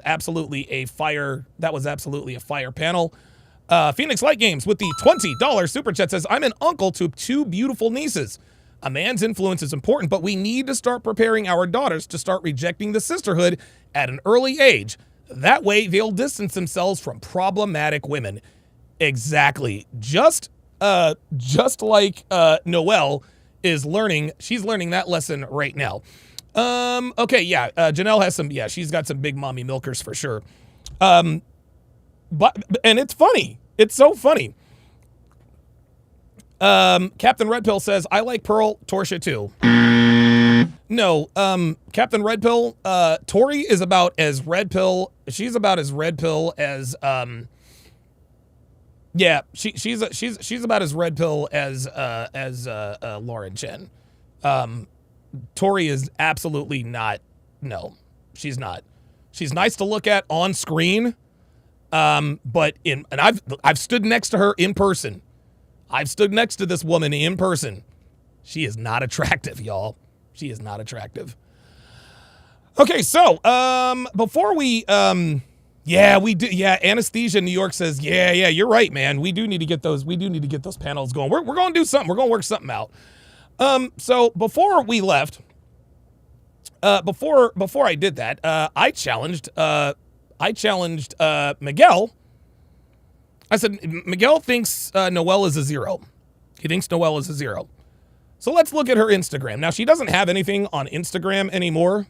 absolutely a fire. That was absolutely a fire panel. Phoenix Light Games with the $20 super chat says, I'm an uncle to 2 beautiful nieces. A man's influence is important, but we need to start preparing our daughters to start rejecting the sisterhood at an early age. That way they'll distance themselves from problematic women. Exactly. Just like Noelle is learning, she's learning that lesson right now. Okay, yeah, Janelle has some, she's got some big mommy milkers for sure. But it's funny. It's so funny. Captain Red Pill says, I like Pearl Torsia too. No, Captain Red Pill, Tori is about as red pill. She's about as red pill as, she's about as red pill as Lauren Chen. Tori is absolutely not. No, she's not. She's nice to look at on screen. But I've stood next to her in person. I've stood next to this woman in person. She is not attractive, y'all. She is not attractive. Okay, so before we Anesthesia New York says, you're right, man. We do need to get those panels going. We're going to do something. We're going to work something out. So before we left, before I did that, I challenged Miguel. I said, Miguel thinks Noelle is a 0. He thinks Noelle is a 0. So let's look at her Instagram. Now, she doesn't have anything on Instagram anymore.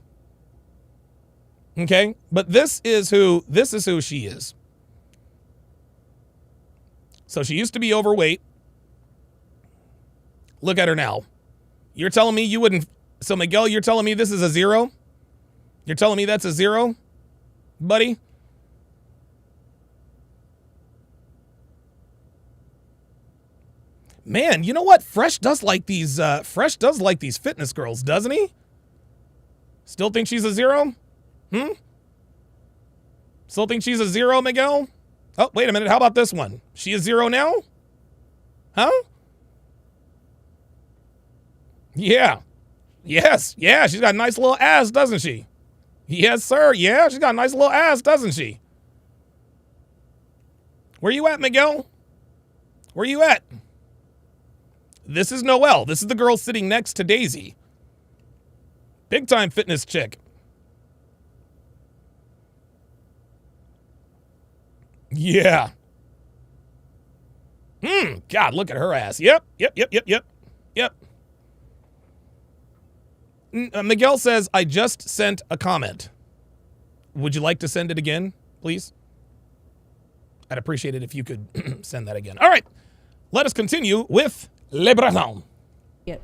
Okay? But this is who she is. So she used to be overweight. Look at her now. You're telling me you wouldn't... So, Miguel, you're telling me this is a 0? You're telling me that's a 0, buddy? Man, you know what? Fresh does like these fitness girls, doesn't he? Still think she's a 0? Still think she's a 0, Miguel? Oh, wait a minute. How about this one? She a 0 now? Huh? Yeah. Yes. Yeah, she's got a nice little ass, doesn't she? Yes, sir. Yeah, she's got a nice little ass, doesn't she? Where you at, Miguel? Where you at? This is Noelle. This is the girl sitting next to Daisy. Big time fitness chick. Yeah. God, look at her ass. Yep. Miguel says, I just sent a comment. Would you like to send it again, please? I'd appreciate it if you could send that again. All right. Let us continue with Le Breton.
Yep.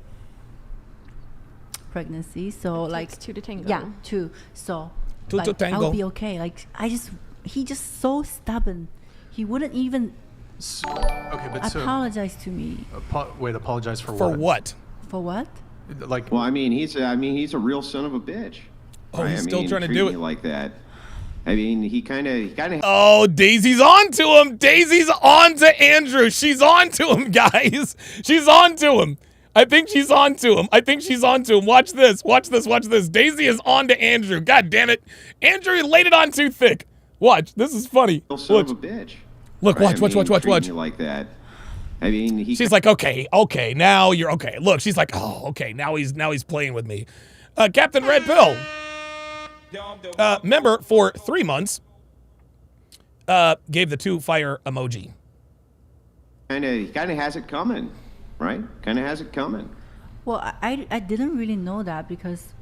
pregnancy, so like
takes two to tango.
Yeah, two. So
Two to
like,
tango.
I'll be okay. Like he just so stubborn. He wouldn't even
Okay, but so
apologize to me.
wait, apologize for
For
what?
what?
For what?
Like,
well, I mean, he's a real son of a bitch.
Oh, he's
I
still
mean,
trying to
treating
do it
you like that. I mean, he kind of.
Oh, Daisy's on to him. Daisy's on to Andrew. She's on to him, guys. She's on to him. I think she's on to him. I think she's on to him. Watch this. Watch this. Watch this. Daisy is on to Andrew. God damn it. Andrew laid it on too thick. Watch. This is funny.
Real son of a bitch.
Look,
Right?
watch.
Treating you like that. I mean,
She's like, okay, now you're okay. Look, she's like, oh, okay, now he's playing with me. Captain Red Pill, member for 3 months, gave the 2 fire emoji.
He kind of has it coming, right? Kind of has it coming.
Well, I didn't really know that because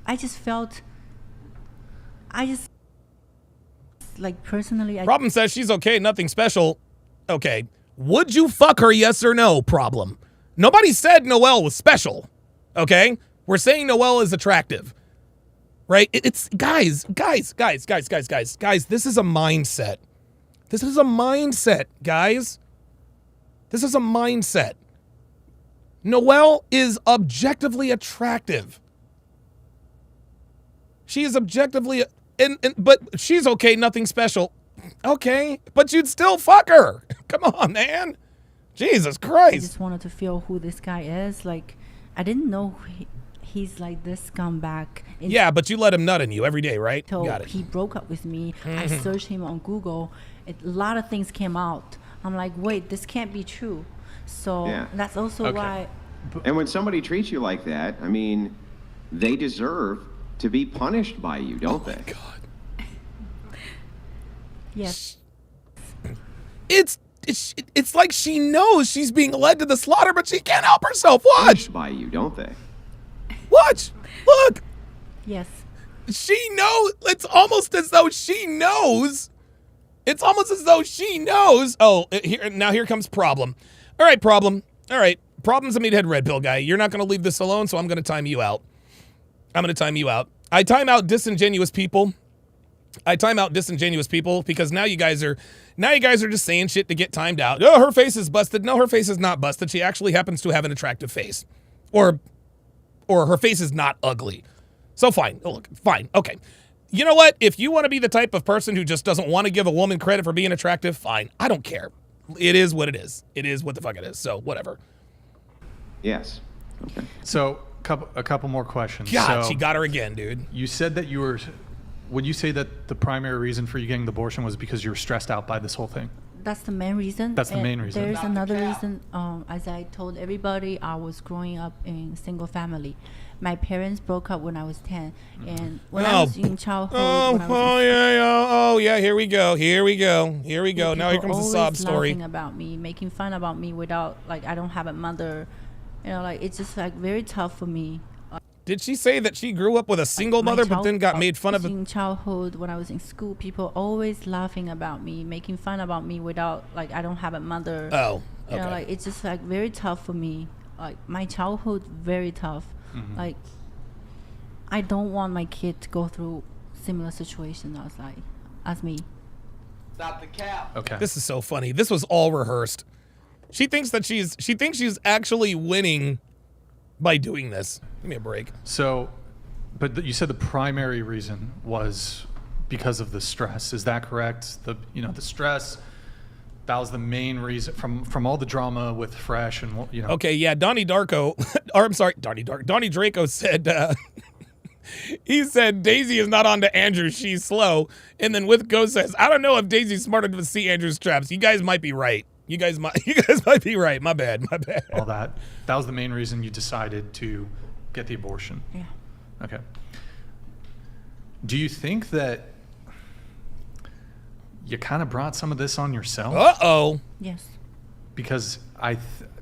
I just felt, like personally.
Problem says she's okay, nothing special. Okay. Would you fuck her, yes or no? Problem. Nobody said Noelle was special, okay? We're saying Noelle is attractive, right? It's guys, this is a mindset. This is a mindset, guys. This is a mindset. Noelle is objectively attractive. She is objectively, but she's okay, nothing special. Okay, but you'd still fuck her. Come on, man. Jesus Christ.
I just wanted to feel who this guy is. Like, I didn't know he's like this scumbag.
Yeah, but you let him nut in you every day, right?
So
Got it.
he broke up with me. I searched him on Google. A lot of things came out. I'm like, wait, this can't be true. So
Yeah.
that's also why.
And when somebody treats you like that, I mean, they deserve to be punished by you, don't they?
God.
Yes.
It's like she knows she's being led to the slaughter, but she can't help herself. Watch.
Punished by you, don't they?
Watch. Look.
Yes.
She knows. It's almost as though she knows. It's almost as though she knows. Oh, here comes Problem. All right, Problem. All right. Problem's a meathead red pill guy. You're not going to leave this alone, so I'm going to time you out. I time out disingenuous people. Because now you guys are just saying shit to get timed out. Oh, her face is busted. No, her face is not busted. She actually happens to have an attractive face. Or her face is not ugly. So fine. Oh, look, fine. Okay. You know what? If you want to be the type of person who just doesn't want to give a woman credit for being attractive, fine. I don't care. It is what it is. It is what the fuck it is. So whatever.
Yes. Okay.
So a couple more questions.
God,
So,
she got her again, dude.
You said that you were. Would you say that the primary reason for you getting the abortion was because you were stressed out by this whole thing?
That's the main reason.
That's the
And
main reason.
There's another reason. As I told everybody, I was growing up in single family. My parents broke up when I was 10, and when I was in childhood.
Yeah. Here we go. Now here comes the sob story.
Laughing about me, making fun about me without, like, I don't have a mother. You know, like, it's just like very tough for me.
Did she say that she grew up with a single mother but then got made fun of?
In childhood, when I was in school, people always laughing about me, making fun about me without, like, I don't have a mother.
Oh,
You know,
okay.
like, it's just like very tough for me. Like, my childhood, very tough. Like, I don't want my kid to go through similar situation as me.
Stop the cap.
Okay.
This is so funny. This was all rehearsed. She thinks she's actually winning by doing this. Give me a break.
So, but you said the primary reason was because of the stress. Is that correct? The stress. That was the main reason from all the drama with Fresh and
Okay, yeah, Donnie Draco said he said Daisy is not on to Andrew, she's slow. And then With Go says, I don't know if Daisy's smart enough to see Andrew's traps. You guys might be right. You guys might be right. My bad.
all that. That was the main reason you decided to get the abortion.
Yeah.
Okay. Do you think that you kind of brought some of this on yourself?
Uh-oh.
Yes.
Because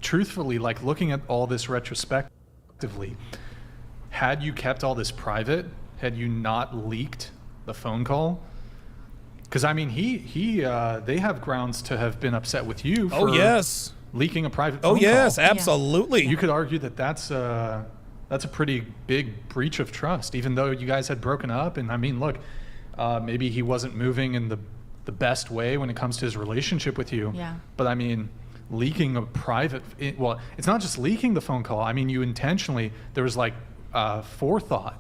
truthfully, like looking at all this retrospectively, had you kept all this private, had you not leaked the phone call? Because I mean, they have grounds to have been upset with you for
yes.
leaking a private
Oh
phone
yes,
call.
absolutely.
You could argue that that's That's a pretty big breach of trust, even though you guys had broken up. And I mean, look, maybe he wasn't moving in the best way when it comes to his relationship with you.
Yeah.
But I mean, leaking a private, well, it's not just leaking the phone call. I mean, you intentionally, there was like forethought.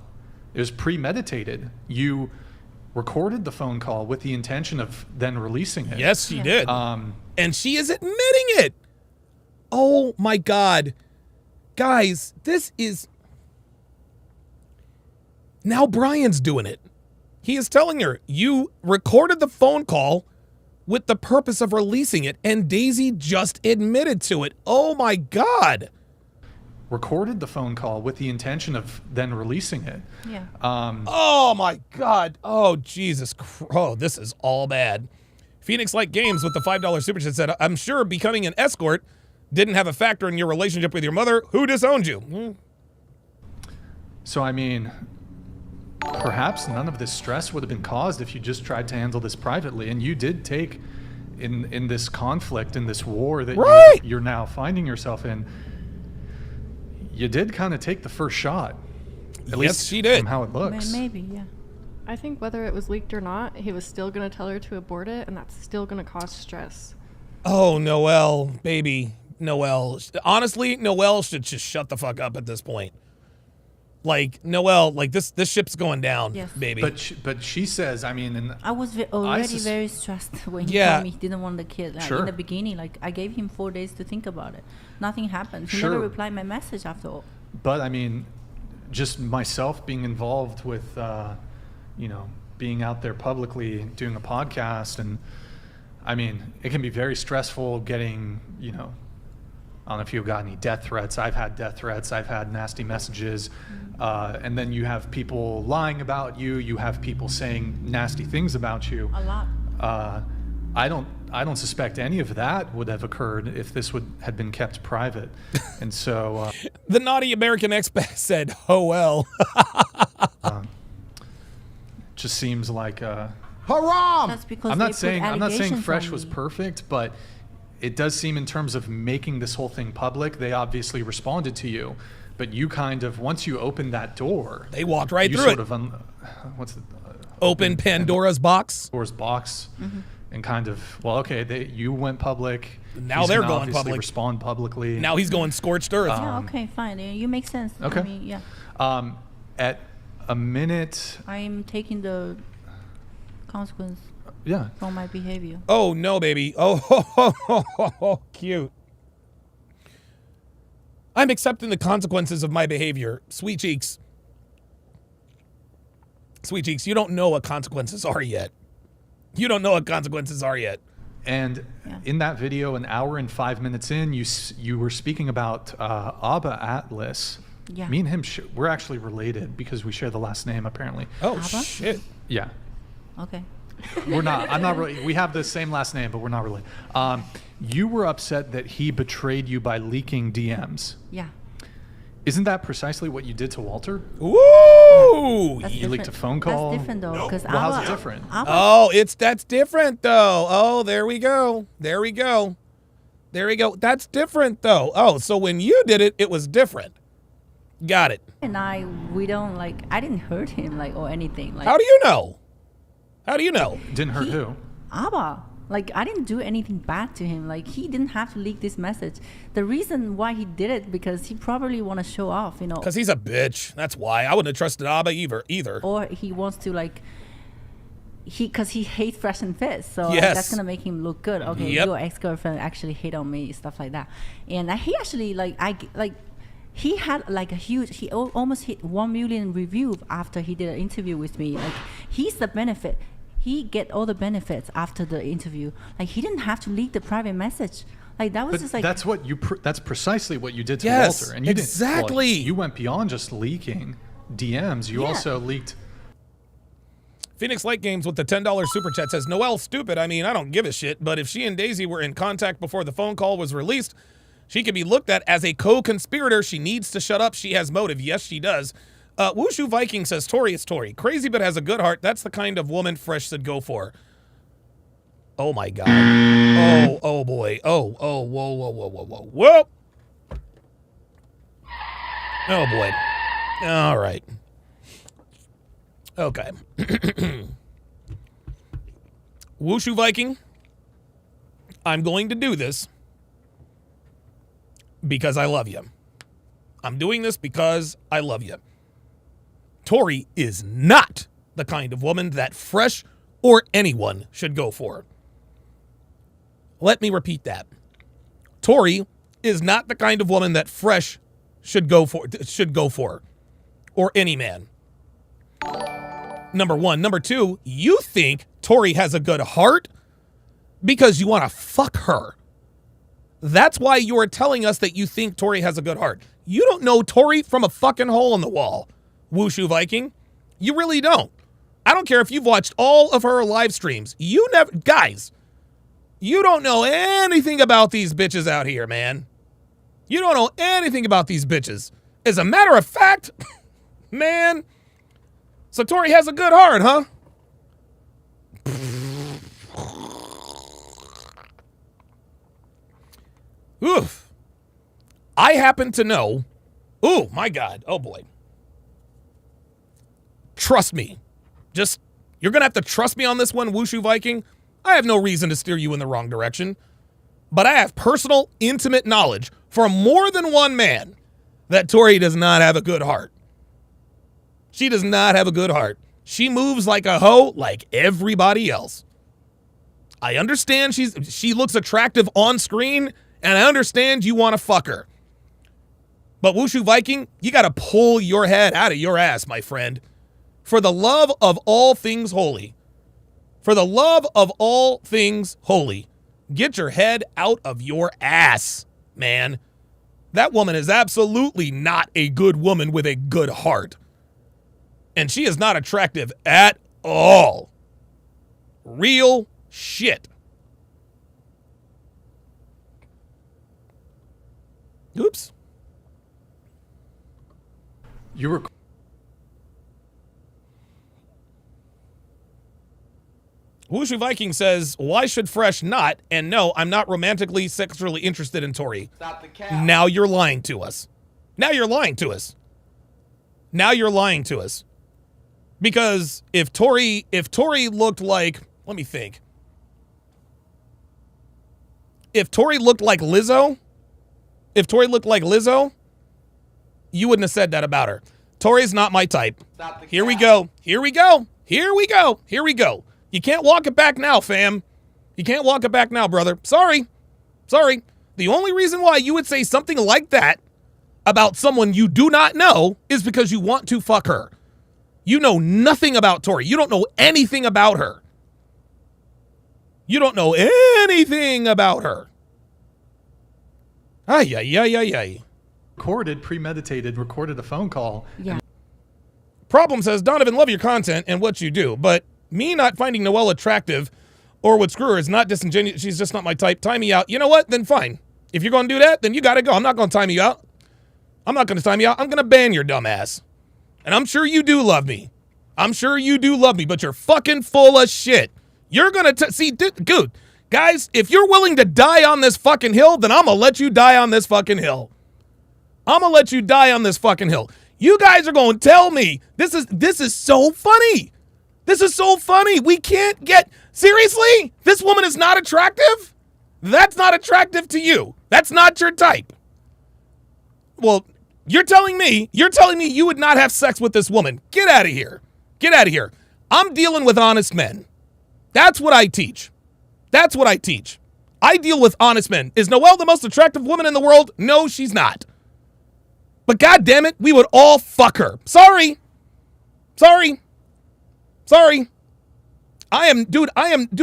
It was premeditated. You recorded the phone call with the intention of then releasing it.
Yes, she did. And she is admitting it. Oh my God. Guys, this is... Now Brian's doing it. He is telling her, you recorded the phone call with the purpose of releasing it, and Daisy just admitted to it. Oh my God.
Recorded the phone call with the intention of then releasing it.
Yeah.
Oh my God. Oh, Jesus. Oh, this is all bad. Phoenix Light Games with the $5 super chat said, I'm sure becoming an escort didn't have a factor in your relationship with your mother. Who disowned you?
So, I mean, perhaps none of this stress would have been caused if you just tried to handle this privately. And you did take, in this conflict, in this war that you're now finding yourself in, you did kind of take the first shot. At least
she did.
From how it looks.
Maybe, yeah.
I think whether it was leaked or not, he was still going to tell her to abort it, and that's still going to cause stress.
Oh, Noelle, baby. Noelle. Honestly, Noelle should just shut the fuck up at this point. Like, Noelle, like this ship's going down,
Yes.
baby.
But she says, I mean, and
I was already very stressed when he
Yeah.
told me he didn't want the kid. Like,
Sure.
in the beginning, like I gave him 4 days to think about it. Nothing happened. He
Sure.
never replied my message after all.
But I mean, just myself being involved with, being out there publicly doing a podcast, and I mean, it can be very stressful getting, I don't know if you've got any death threats. I've had death threats. I've had nasty messages. And then you have people lying about you. You have people saying nasty things about you.
A lot.
I don't suspect any of that would have occurred if this had been kept private. And so
the naughty American expat said, "Oh well."
Just seems like
haram.
That's because
I'm
they
not
put
saying
allegations
Fresh
on
was
me.
perfect, but it does seem in terms of making this whole thing public, they obviously responded to you. But you kind of, once you opened that door,
they walked right
you
through
sort
it.
of what's the
Open Pandora's box.
Pandora's box,
Mm-hmm.
and kind of, well, okay, you went public.
Now
He's
they're
gonna
going
obviously
public.
Respond publicly.
Now he's going scorched earth.
Yeah, okay, fine. You make sense.
Okay.
I mean, yeah.
At a minute,
I'm taking the consequence
yeah.
from my behavior.
Oh no, baby. Oh, cute. I'm accepting the consequences of my behavior. Sweet cheeks. Sweet cheeks, you don't know what consequences are yet. You don't know what consequences are yet.
And in that video, an hour and 5 minutes in, you were speaking about Abba Atlas.
Yeah.
Me and him, we're actually related because we share the last name, apparently.
Oh,
Abba?
shit.
Yeah.
Okay.
We're not. I'm not really. We have the same last name, but we're not related. You were upset that he betrayed you by leaking DMs.
Yeah.
Isn't that precisely what you did to Walter?
Ooh!
That's
You leaked a
different.
phone call.
That's different though, because
Well, how's it different?
Oh, that's different though. Oh, there we go. There we go. There we go. That's different though. Oh, so when you did it, it was different. Got it.
And we don't like. I didn't hurt him like or anything. Like.
How do you know? How do you know?
Didn't hurt who?
Abba. Like, I didn't do anything bad to him. Like, he didn't have to leak this message. The reason why he did it, because he probably want to show off,
Because he's a bitch. That's why. I wouldn't have trusted Abba either.
Or he wants to, like, because he hates Fresh and Fit. So like,
Yes.
that's going to make him look good. Okay,
Yep.
your ex-girlfriend actually hate on me, stuff like that. And he actually, he had like he almost hit 1 million reviews after he did an interview with me. Like, he's the benefit. He get all the benefits after the interview. Like, he didn't have to leak the private message. Like, that was
But
just like.
that's what that's precisely what you did to
Yes,
Walter. And you
exactly.
Didn't, you went beyond just leaking DMs. You
Yeah.
also leaked.
Phoenix Light Games with the $10 super chat says, Noelle's stupid. I mean, I don't give a shit, but if she and Daisy were in contact before the phone call was released, she could be looked at as a co-conspirator. She needs to shut up. She has motive. Yes, she does. Wushu Viking says, Tori is Tori. Crazy but has a good heart. That's the kind of woman Fresh should go for. Oh, my God. Oh, boy. Oh, whoa. Oh, boy. All right. Okay. Wushu Viking, I'm going to do this because I love you. I'm doing this because I love you. Tori is not the kind of woman that Fresh or anyone should go for. Let me repeat that. Tori is not the kind of woman that Fresh should go for, or any man. Number one. Number two, you think Tori has a good heart because you want to fuck her. That's why you are telling us that you think Tori has a good heart. You don't know Tori from a fucking hole in the wall, Wushu Viking. You really don't. I don't care if you've watched all of her live streams. You never, guys, you don't know anything about these bitches out here, man. You don't know anything about these bitches. As a matter of fact, man, so Tori has a good heart, huh? Oof. I happen to know. Oh, my God. Oh, boy. Trust me. Just, you're going to have to trust me on this one, Wushu Viking. I have no reason to steer you in the wrong direction. But I have personal, intimate knowledge from more than one man that Tori does not have a good heart. She does not have a good heart. She moves like a hoe like everybody else. I understand she looks attractive on screen, and I understand you want to fuck her. But Wushu Viking, you got to pull your head out of your ass, my friend. For the love of all things holy. For the love of all things holy. Get your head out of your ass, man. That woman is absolutely not a good woman with a good heart. And she is not attractive at all. Real shit. Oops.
You were.
Wushu Viking says, why should Fresh not? And no, I'm not romantically, sexually interested in Tori.
Stop the cap.
Now you're lying to us. Now you're lying to us. Now you're lying to us. Because if Tori looked like, let me think. If Tori looked like Lizzo, you wouldn't have said that about her. Tori's not my type. Here we go. You can't walk it back now, fam. You can't walk it back now, brother. Sorry. The only reason why you would say something like that about someone you do not know is because you want to fuck her. You know nothing about Tori. You don't know anything about her. Ay.
Recorded a phone call.
Yeah.
Problem says, Donovan, love your content and what you do, but me not finding Noelle attractive or would screw her is not disingenuous. She's just not my type. Tie me out. You know what? Then fine. If you're going to do that, then you got to go. I'm not going to time you out. I'm not going to time you out. I'm going to ban your dumb ass. And I'm sure you do love me. But you're fucking full of shit. You're going to see, dude, guys, if you're willing to die on this fucking hill, then I'm going to let you die on this fucking hill. You guys are going to tell me this is so funny. We can't get, seriously? This woman is not attractive? That's not attractive to you. That's not your type. Well, you're telling me you would not have sex with this woman. Get out of here. I'm dealing with honest men. That's what I teach. I deal with honest men. Is Noelle the most attractive woman in the world? No, she's not. But God damn it, we would all fuck her. Sorry. I'm not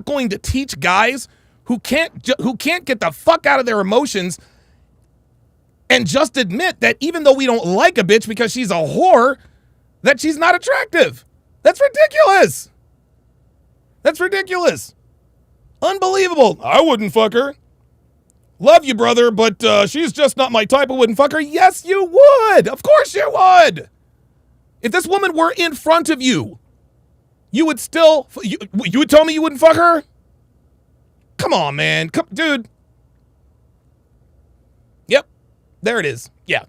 going to teach guys who can't get the fuck out of their emotions and just admit that even though we don't like a bitch because she's a whore, that she's not attractive. That's ridiculous. Unbelievable. I wouldn't fuck her. Love you, brother, but she's just not my type. I wouldn't fuck her. Yes, you would. Of course you would. If this woman were in front of you, you would still, you would tell me you wouldn't fuck her? Come on, man. Dude. There it is. Yeah.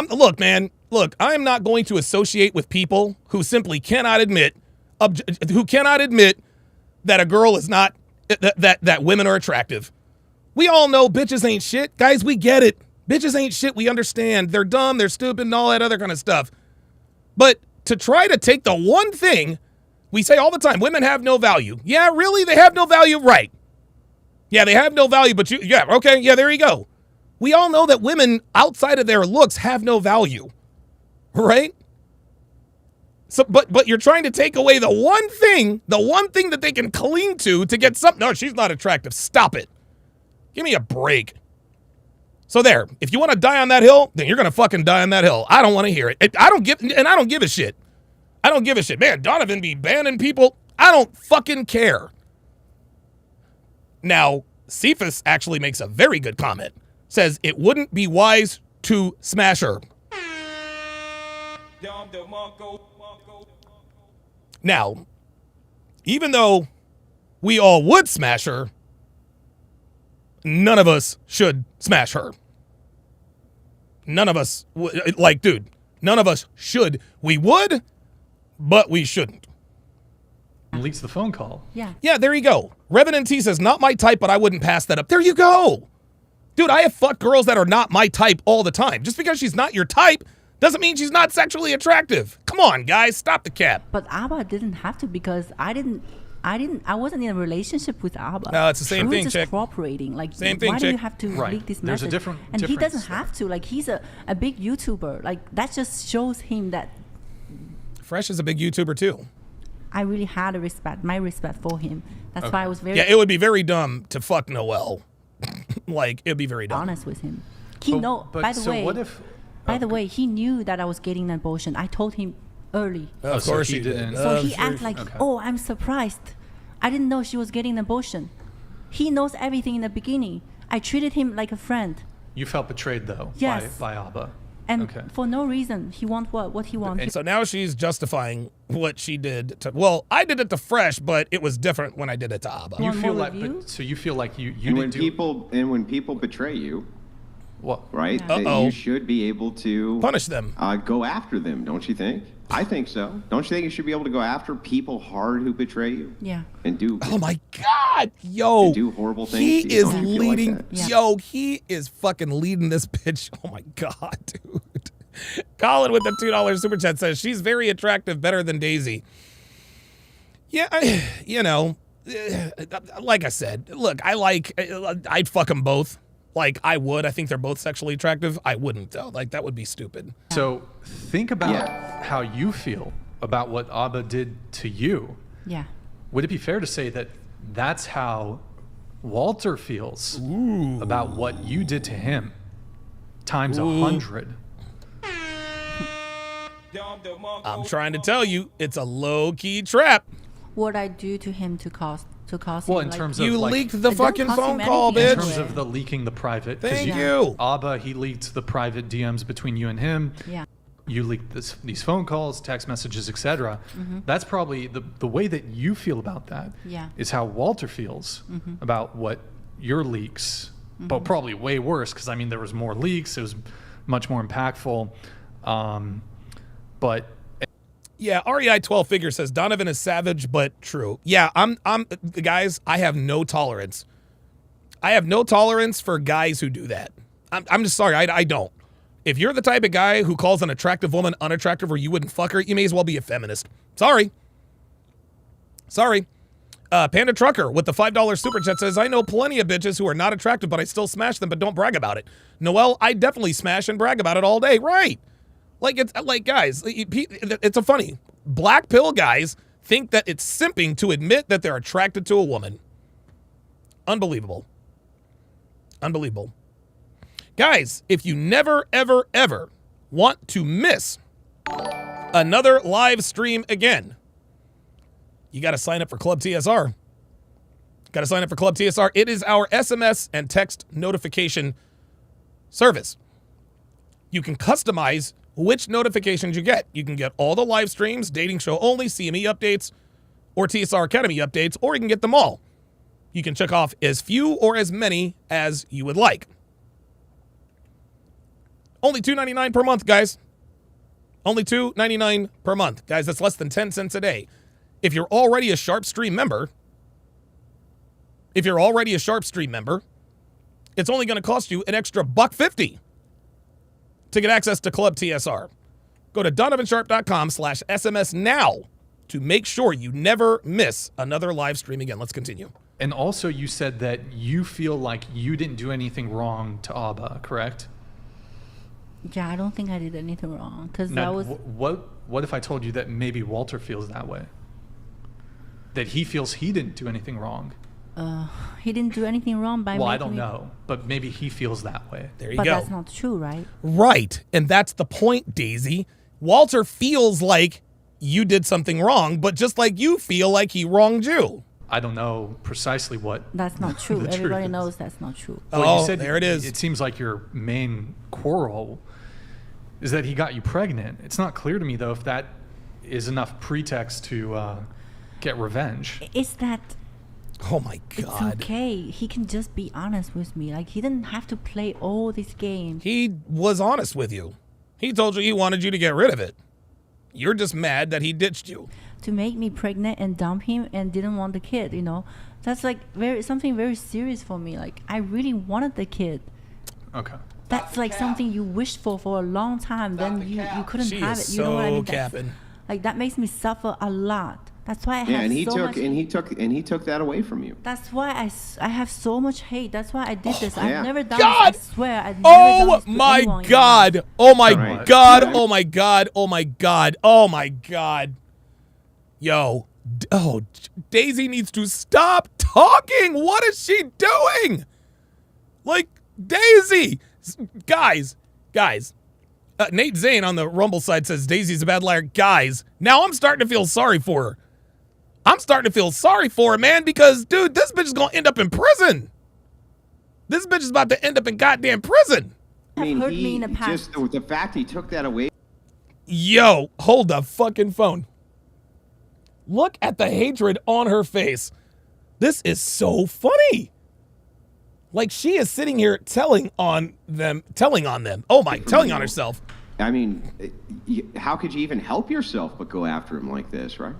Look, man. Look, I am not going to associate with people who simply cannot admit that a girl is not that women are attractive. We all know bitches ain't shit. Guys, we get it. Bitches ain't shit. We understand. They're dumb, they're stupid, and all that other kind of stuff. But to try to take the one thing we say all the time, women have no value. Yeah, really? They have no value? Right. Yeah, they have no value, but okay, yeah, there you go. We all know that women outside of their looks have no value. Right? So, but you're trying to take away the one thing that they can cling to get something. No, she's not attractive. Stop it. Give me a break. So there, if you want to die on that hill, then you're going to fucking die on that hill. I don't want to hear it. I don't give a shit. I don't give a shit. Man, Donovan be banning people. I don't fucking care. Now, Cephas actually makes a very good comment. Says it wouldn't be wise to smash her. Now, even though we all would smash her, none of us should smash her. None of us, dude, none of us should. We would, but we shouldn't.
Leaks the phone call.
Yeah.
Yeah, there you go. Revenant T says, not my type, but I wouldn't pass that up. There you go. Dude, I have fucked girls that are not my type all the time. Just because she's not your type doesn't mean she's not sexually attractive. Come on, guys, stop the cap.
But Abba didn't have to because I wasn't in a relationship with Abba.
No, it's the same thing,
just
chick.
cooperating. Like,
same thing,
why
chick.
do you have to
Right.
leak this
There's a
message?
different
and he
difference.
doesn't have to. Like, he's a big YouTuber. Like, that just shows him that
Fresh is a big YouTuber too.
I really had my respect for him. That's why I was very
Yeah, it would be very dumb to fuck Noel. Like, it'd be very dumb.
honest with him. He know.
But
By the
so
way,
what if?
by the way, he knew that I was getting an abortion. I told him early.
Of
so
course
he
he did.
didn't.
So he acted like, oh, I'm surprised. I didn't know she was getting an abortion. He knows everything in the beginning. I treated him like a friend.
You felt betrayed though.
Yes.
By Abba.
And
Okay.
for no reason, he wants what he wants.
And so now she's justifying what she did to. Well, I did it to Fresh, but it was different when I did it to Abba.
You
Want
feel
more
like,
review?
so you feel like you
And when
didn't do.
when people betray you,
What?
right?
Yeah.
That
Uh-oh.
you should be able to
Punish them.
go after them, don't you think? I think so. Don't you think you should be able to go after people hard who betray you
Yeah.
and do
Oh my God, yo!
and do horrible things?
He
to you?
is
Don't you feel like
leading.
that?
Yeah.
Yo, he is fucking leading this bitch. Oh my God, dude. Colin with the $2 super chat says she's very attractive, better than Daisy. Yeah, like I said, look, I'd fuck them both. Like, I would. I think they're both sexually attractive. I wouldn't, though. Like, that would be stupid.
So think about how you feel about what Abba did to you.
Yeah.
Would it be fair to say that that's how Walter feels about what you did to him times 100?
I'm trying to tell you, it's a low-key trap.
What I do to him to cause
Well,
him,
in
like,
terms of
You
like,
leaked the
It don't
fucking
cost
phone
him
call,
anything.
in
bitch.
terms of the leaking the private. 'cause
Thank you.
Abba, he leaked the private DMs between you and him.
Yeah.
You leaked these phone calls, text messages, etc. That's probably the way that you feel about that.
Yeah.
Is how Walter feels about what your leaks, but probably way worse because I mean there was more leaks. It was much more impactful. But
Yeah, REI 12 figure says Donovan is savage but true. Yeah, I'm guys, I have no tolerance. I have no tolerance for guys who do that. I'm just sorry, I don't. If you're the type of guy who calls an attractive woman unattractive or you wouldn't fuck her, you may as well be a feminist. Sorry. Panda Trucker with the $5 super chat says, I know plenty of bitches who are not attractive, but I still smash them, but don't brag about it. Noel, I definitely smash and brag about it all day. Right. Like, it's like, guys, it's a funny. Black pill guys think that it's simping to admit that they're attracted to a woman. Unbelievable. Unbelievable. Guys, if you never, ever, ever want to miss another live stream again, you got to sign up for Club TSR. Got to sign up for Club TSR. It is our SMS and text notification service. You can customize which notifications you get. You can get all the live streams, dating show only, CME updates, or TSR Academy updates, or you can get them all. You can check off as few or as many as you would like. Only $2.99 per month, guys. Only $2.99 per month. Guys, that's less than 10 cents a day. If you're already a Sharp Stream member, it's only going to cost you an extra $1.50 to get access to Club TSR. Go to donovansharpe.com/SMS now to make sure you never miss another live stream again. Let's continue.
And also, you said that you feel like you didn't do anything wrong to Abba, correct?
Yeah, I don't think I did anything wrong because
Now,
that was.
What if I told you that maybe Walter feels that way? That he feels he didn't do anything wrong.
He didn't do anything wrong by.
Well, I don't know, but maybe he feels that way.
There you
But
go.
that's not true, right?
Right. And that's the point, Daisy. Walter feels like you did something wrong, but just like you feel like he wronged you.
I don't know precisely what.
That's not true.
the truth
Everybody
is.
knows that's not true.
Well, you said
there it is.
It seems like your main quarrel is that he got you pregnant. It's not clear to me, though, if that is enough pretext to get revenge.
It's that.
Oh my God.
It's okay. He can just be honest with me. Like, he didn't have to play all these games.
He was honest with you. He told you he wanted you to get rid of it. You're just mad that he ditched you.
To make me pregnant and dump him and didn't want the kid, you know? That's like something very serious for me. Like, I really wanted the kid.
Okay.
That's like something you wished for a long time. Then you couldn't
She
have
is
it. You know what I mean?
so capping.
Like, that makes me suffer a lot. That's why I have
Yeah, and he
so
took
much.
and he took that away from you.
That's why I have so much hate. That's why I did this.
Yeah.
I've never done
God!
this. I swear. I've never done
Oh
this to
my
anyone in
God.
life.
Oh my
Right.
God.
Right.
Oh my God. Oh my God. Oh my God. Yo. Daisy needs to stop talking. What is she doing? Like, Daisy. Guys. Nate Zane on the Rumble side says Daisy's a bad liar. Guys, now I'm starting to feel sorry for her. Man, because, dude, this bitch is going to end up in prison. This bitch is about to end up in goddamn prison.
I mean,
hurt me in the past.
just the fact he took that away.
Yo, hold the fucking phone. Look at the hatred on her face. This is so funny. Like, she is sitting here telling on them. Oh my, telling on herself.
I mean, how could you even help yourself but go after him like this, right?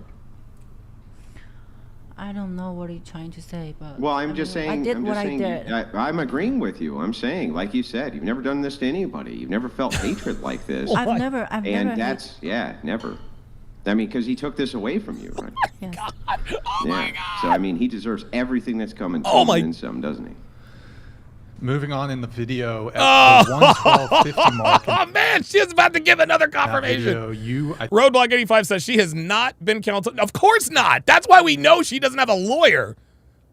I don't know what you're trying to say, but
Well, I'm
I
just
mean,
saying.
I did
I'm
what
just
I
saying,
did.
I'm agreeing with you. I'm saying, like you said, you've never done this to anybody. You've never felt hatred like this.
I've never.
And that's never. I mean, because he took this away from you, right?
Yes.
Oh my God.
So I mean, he deserves everything that's coming to
Oh
him
my-
and some, doesn't he?
Moving on in the video at the 1:12:50 mark.
Oh man, she's about to give another
That
confirmation.
video,
Roadblock 85 says she has not been counseled. Of course not. That's why we know she doesn't have a lawyer.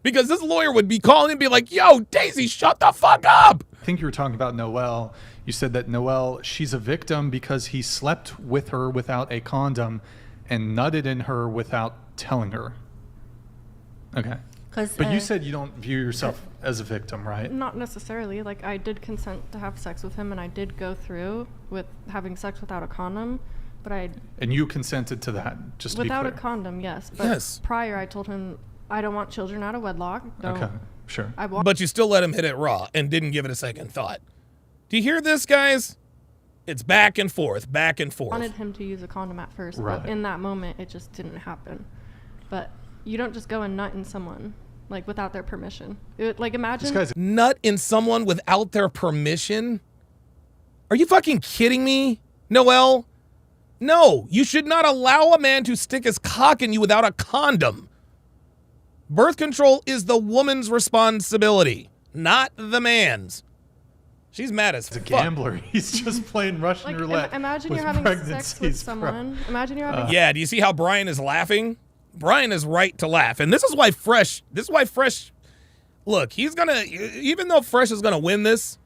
Because this lawyer would be calling and be like, yo, Daisy, shut the fuck up.
I think you were talking about Noelle. You said that Noelle, she's a victim because he slept with her without a condom and nutted in her without telling her. Okay. But you said you don't view yourself as a victim, right?
Not necessarily. Like, I did consent to have sex with him, and I did go through with having sex without a condom, but
And you consented to that, just to be
without
clear.
a condom, yes. But
Yes.
prior, I told him I don't want children out of wedlock. Don't.
Okay, sure.
I want.
But you still let him hit it raw and didn't give it a second thought. Do you hear this, guys? It's back and forth, back and forth.
wanted him to use a condom at first,
Right.
but in that moment, it just didn't happen. But you don't just go and nut in someone like without their permission. Like, imagine.
Nut in someone without their permission? Are you fucking kidding me, Noelle? No, you should not allow a man to stick his cock in you without a condom. Birth control is the woman's responsibility, not the man's. She's mad as fuck.
He's a gambler. He's just playing Russian
Like,
roulette.
imagine
with
you're having sex with
pregnancies, bro.
someone. Imagine you're having.
Yeah, do you see how Brian is laughing? Brian is right to laugh. And this is why Fresh, look, he's gonna, even though Fresh is gonna win this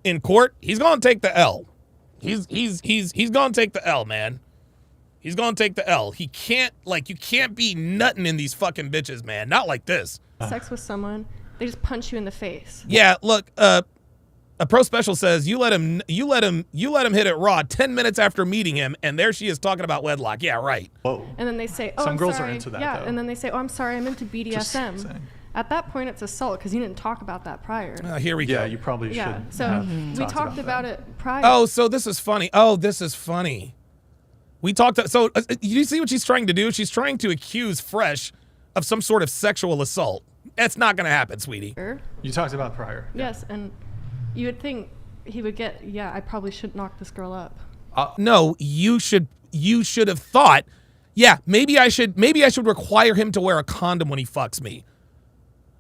in court, he's gonna take the L. He's gonna take the L, man. He's gonna take the L. He can't, like, you can't be nutting in these fucking bitches, man. Not like this.
Sex with someone, they just punch you in the face.
Yeah, look, a pro special says you let him hit it raw 10 minutes after meeting him, and there she is talking about wedlock. Yeah, right.
Whoa.
And then they say, "Oh,
Some
I'm
girls are
sorry."
into that,
Yeah,
though.
and then they say, "Oh, I'm sorry, I'm into BDSM." At that point, it's assault because you didn't talk about that prior.
Here we go.
Yeah, you probably should.
Yeah, so
have
we talked about it prior.
Oh, so this is funny. Oh, this is funny. We talked. So you see what she's trying to do? She's trying to accuse Fresh of some sort of sexual assault. That's not going to happen, sweetie.
You talked about prior.
Yes, and you would think he would get, yeah, I probably should knock this girl up.
No, you should have thought, yeah, maybe I should require him to wear a condom when he fucks me.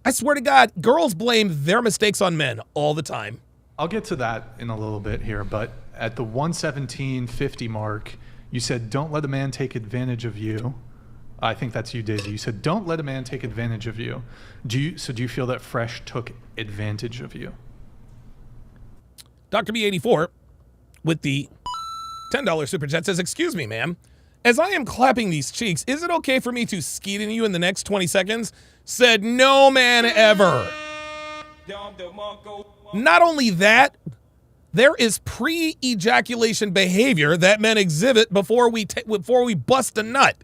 I swear to God, girls blame their mistakes on men all the time.
I'll get to that in a little bit here, but at the 117.50 mark, you said, don't let a man take advantage of you. I think that's you, Daisy. You said, don't let a man take advantage of you. Do you feel that Fresh took advantage of you?
Dr. B84 with the $10 super chat says, excuse me, ma'am. As I am clapping these cheeks, is it okay for me to skeet in you in the next 20 seconds? Said no man ever. Not only that, there is pre-ejaculation behavior that men exhibit before we bust a nut.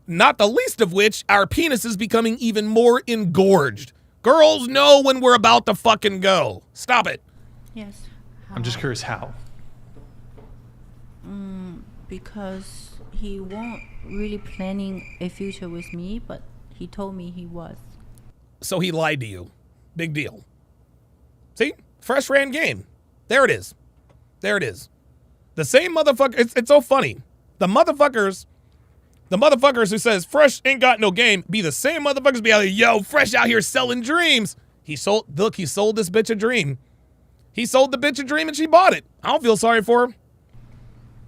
Not the least of which, our penis is becoming even more engorged. Girls know when we're about to fucking go. Stop it.
Yes.
I'm just curious how.
Because he wasn't really planning a future with me, but he told me he was.
So he lied to you. Big deal. See? Fresh ran game. There it is. There it is. The same motherfucker. It's so funny. The motherfuckers who says Fresh ain't got no game be the same motherfuckers be out there, yo, Fresh out here selling dreams. He sold this bitch a dream. He sold the bitch a dream and she bought it. I don't feel sorry for her.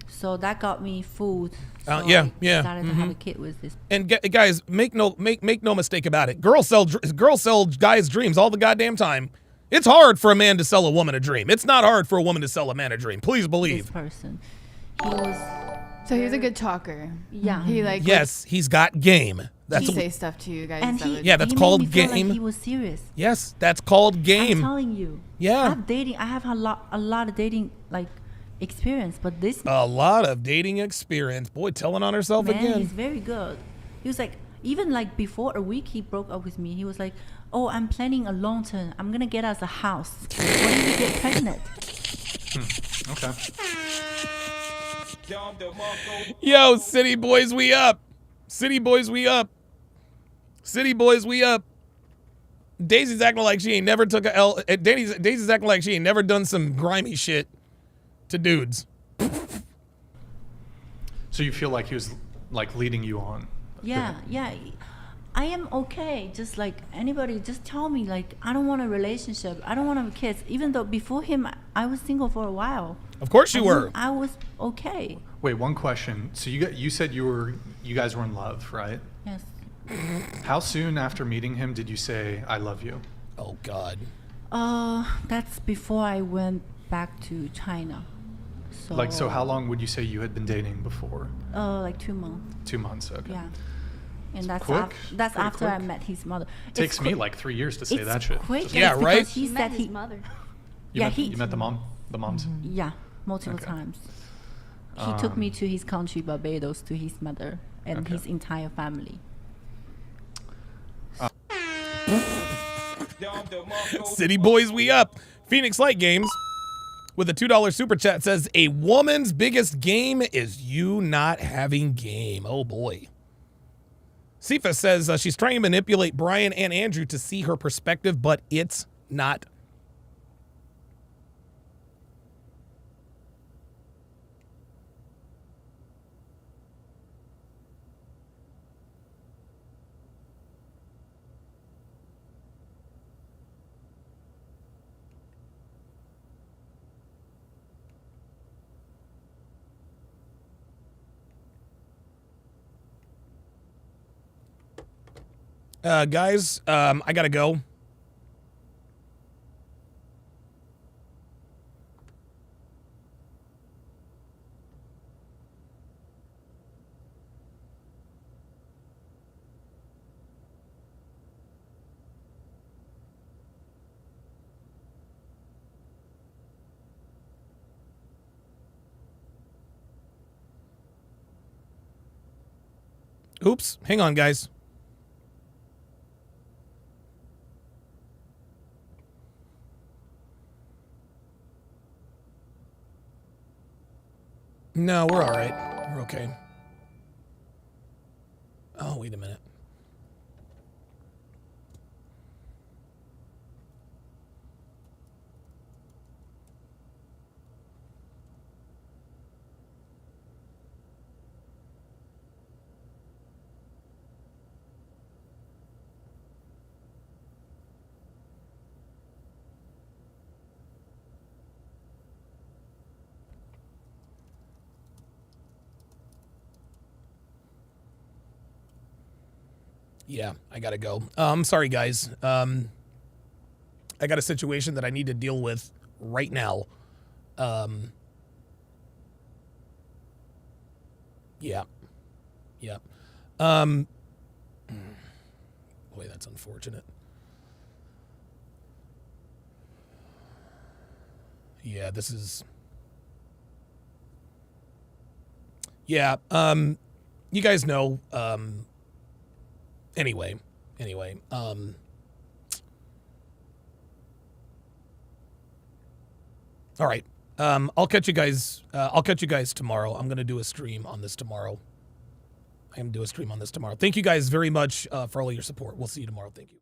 So that got me food. So
Yeah.
I decided to have a kid with this.
And guys, make no mistake about it. Girls sell guys dreams all the goddamn time. It's hard for a man to sell a woman a dream. It's not hard for a woman to sell a man a dream. Please believe.
This person, he was.
So he's a good talker.
Yeah.
He like.
Yes, he's got game.
That's he say stuff to you guys.
And
that's called
made me feel
game.
Like he was serious.
Yes, that's called game.
I'm telling you.
Yeah.
I have a lot of dating experience, but this.
A lot of dating experience. Boy, telling on herself
man,
again.
He's very good. He was like, even before a week, he broke up with me. He was like, "Oh, I'm planning a long term. I'm gonna get us a house. What if you get pregnant?"
Okay.
Yo, city boys, we up. City boys, we up. City boys, we up. Daisy's acting like she ain't never took a L. Daisy's acting like she ain't never done some grimy shit to dudes.
So you feel like he was leading you on?
Yeah. I am okay. Just like anybody, just tell me I don't want a relationship. I don't want to have kids. Even though before him, I was single for a while.
Of course you were.
I was okay.
Wait, one question. So you said you guys were in love, right?
Yes.
How soon after meeting him did you say I love you?
Oh God.
That's before I went back to China.
So how long would you say you had been dating before?
2 months.
2 months, okay.
Yeah. And that's
quick.
That's
Pretty
after
quick.
I met his mother.
Takes me 3 years to say
it's
that shit.
Quick.
Yeah, right?
He said his
mother.
You met the mom? The moms?
Yeah, multiple times. He took me to his country, Barbados, to his mother and his entire family.
City boys, we up. Phoenix Light Games with a $2 super chat says, a woman's biggest game is you not having game. Oh boy. Sifa says she's trying to manipulate Brian and Andrew to see her perspective, but it's not. Guys, I gotta go. Oops, hang on, guys. No, we're all right. We're okay. Oh, wait a minute. Yeah, I gotta go. Sorry, guys. I got a situation that I need to deal with right now. Yeah. Yeah. Boy, that's unfortunate. Yeah, this is... Yeah, you guys know, Anyway, all right. I'll catch you guys tomorrow. I'm going to do a stream on this tomorrow. Thank you guys very much for all your support. We'll see you tomorrow. Thank you.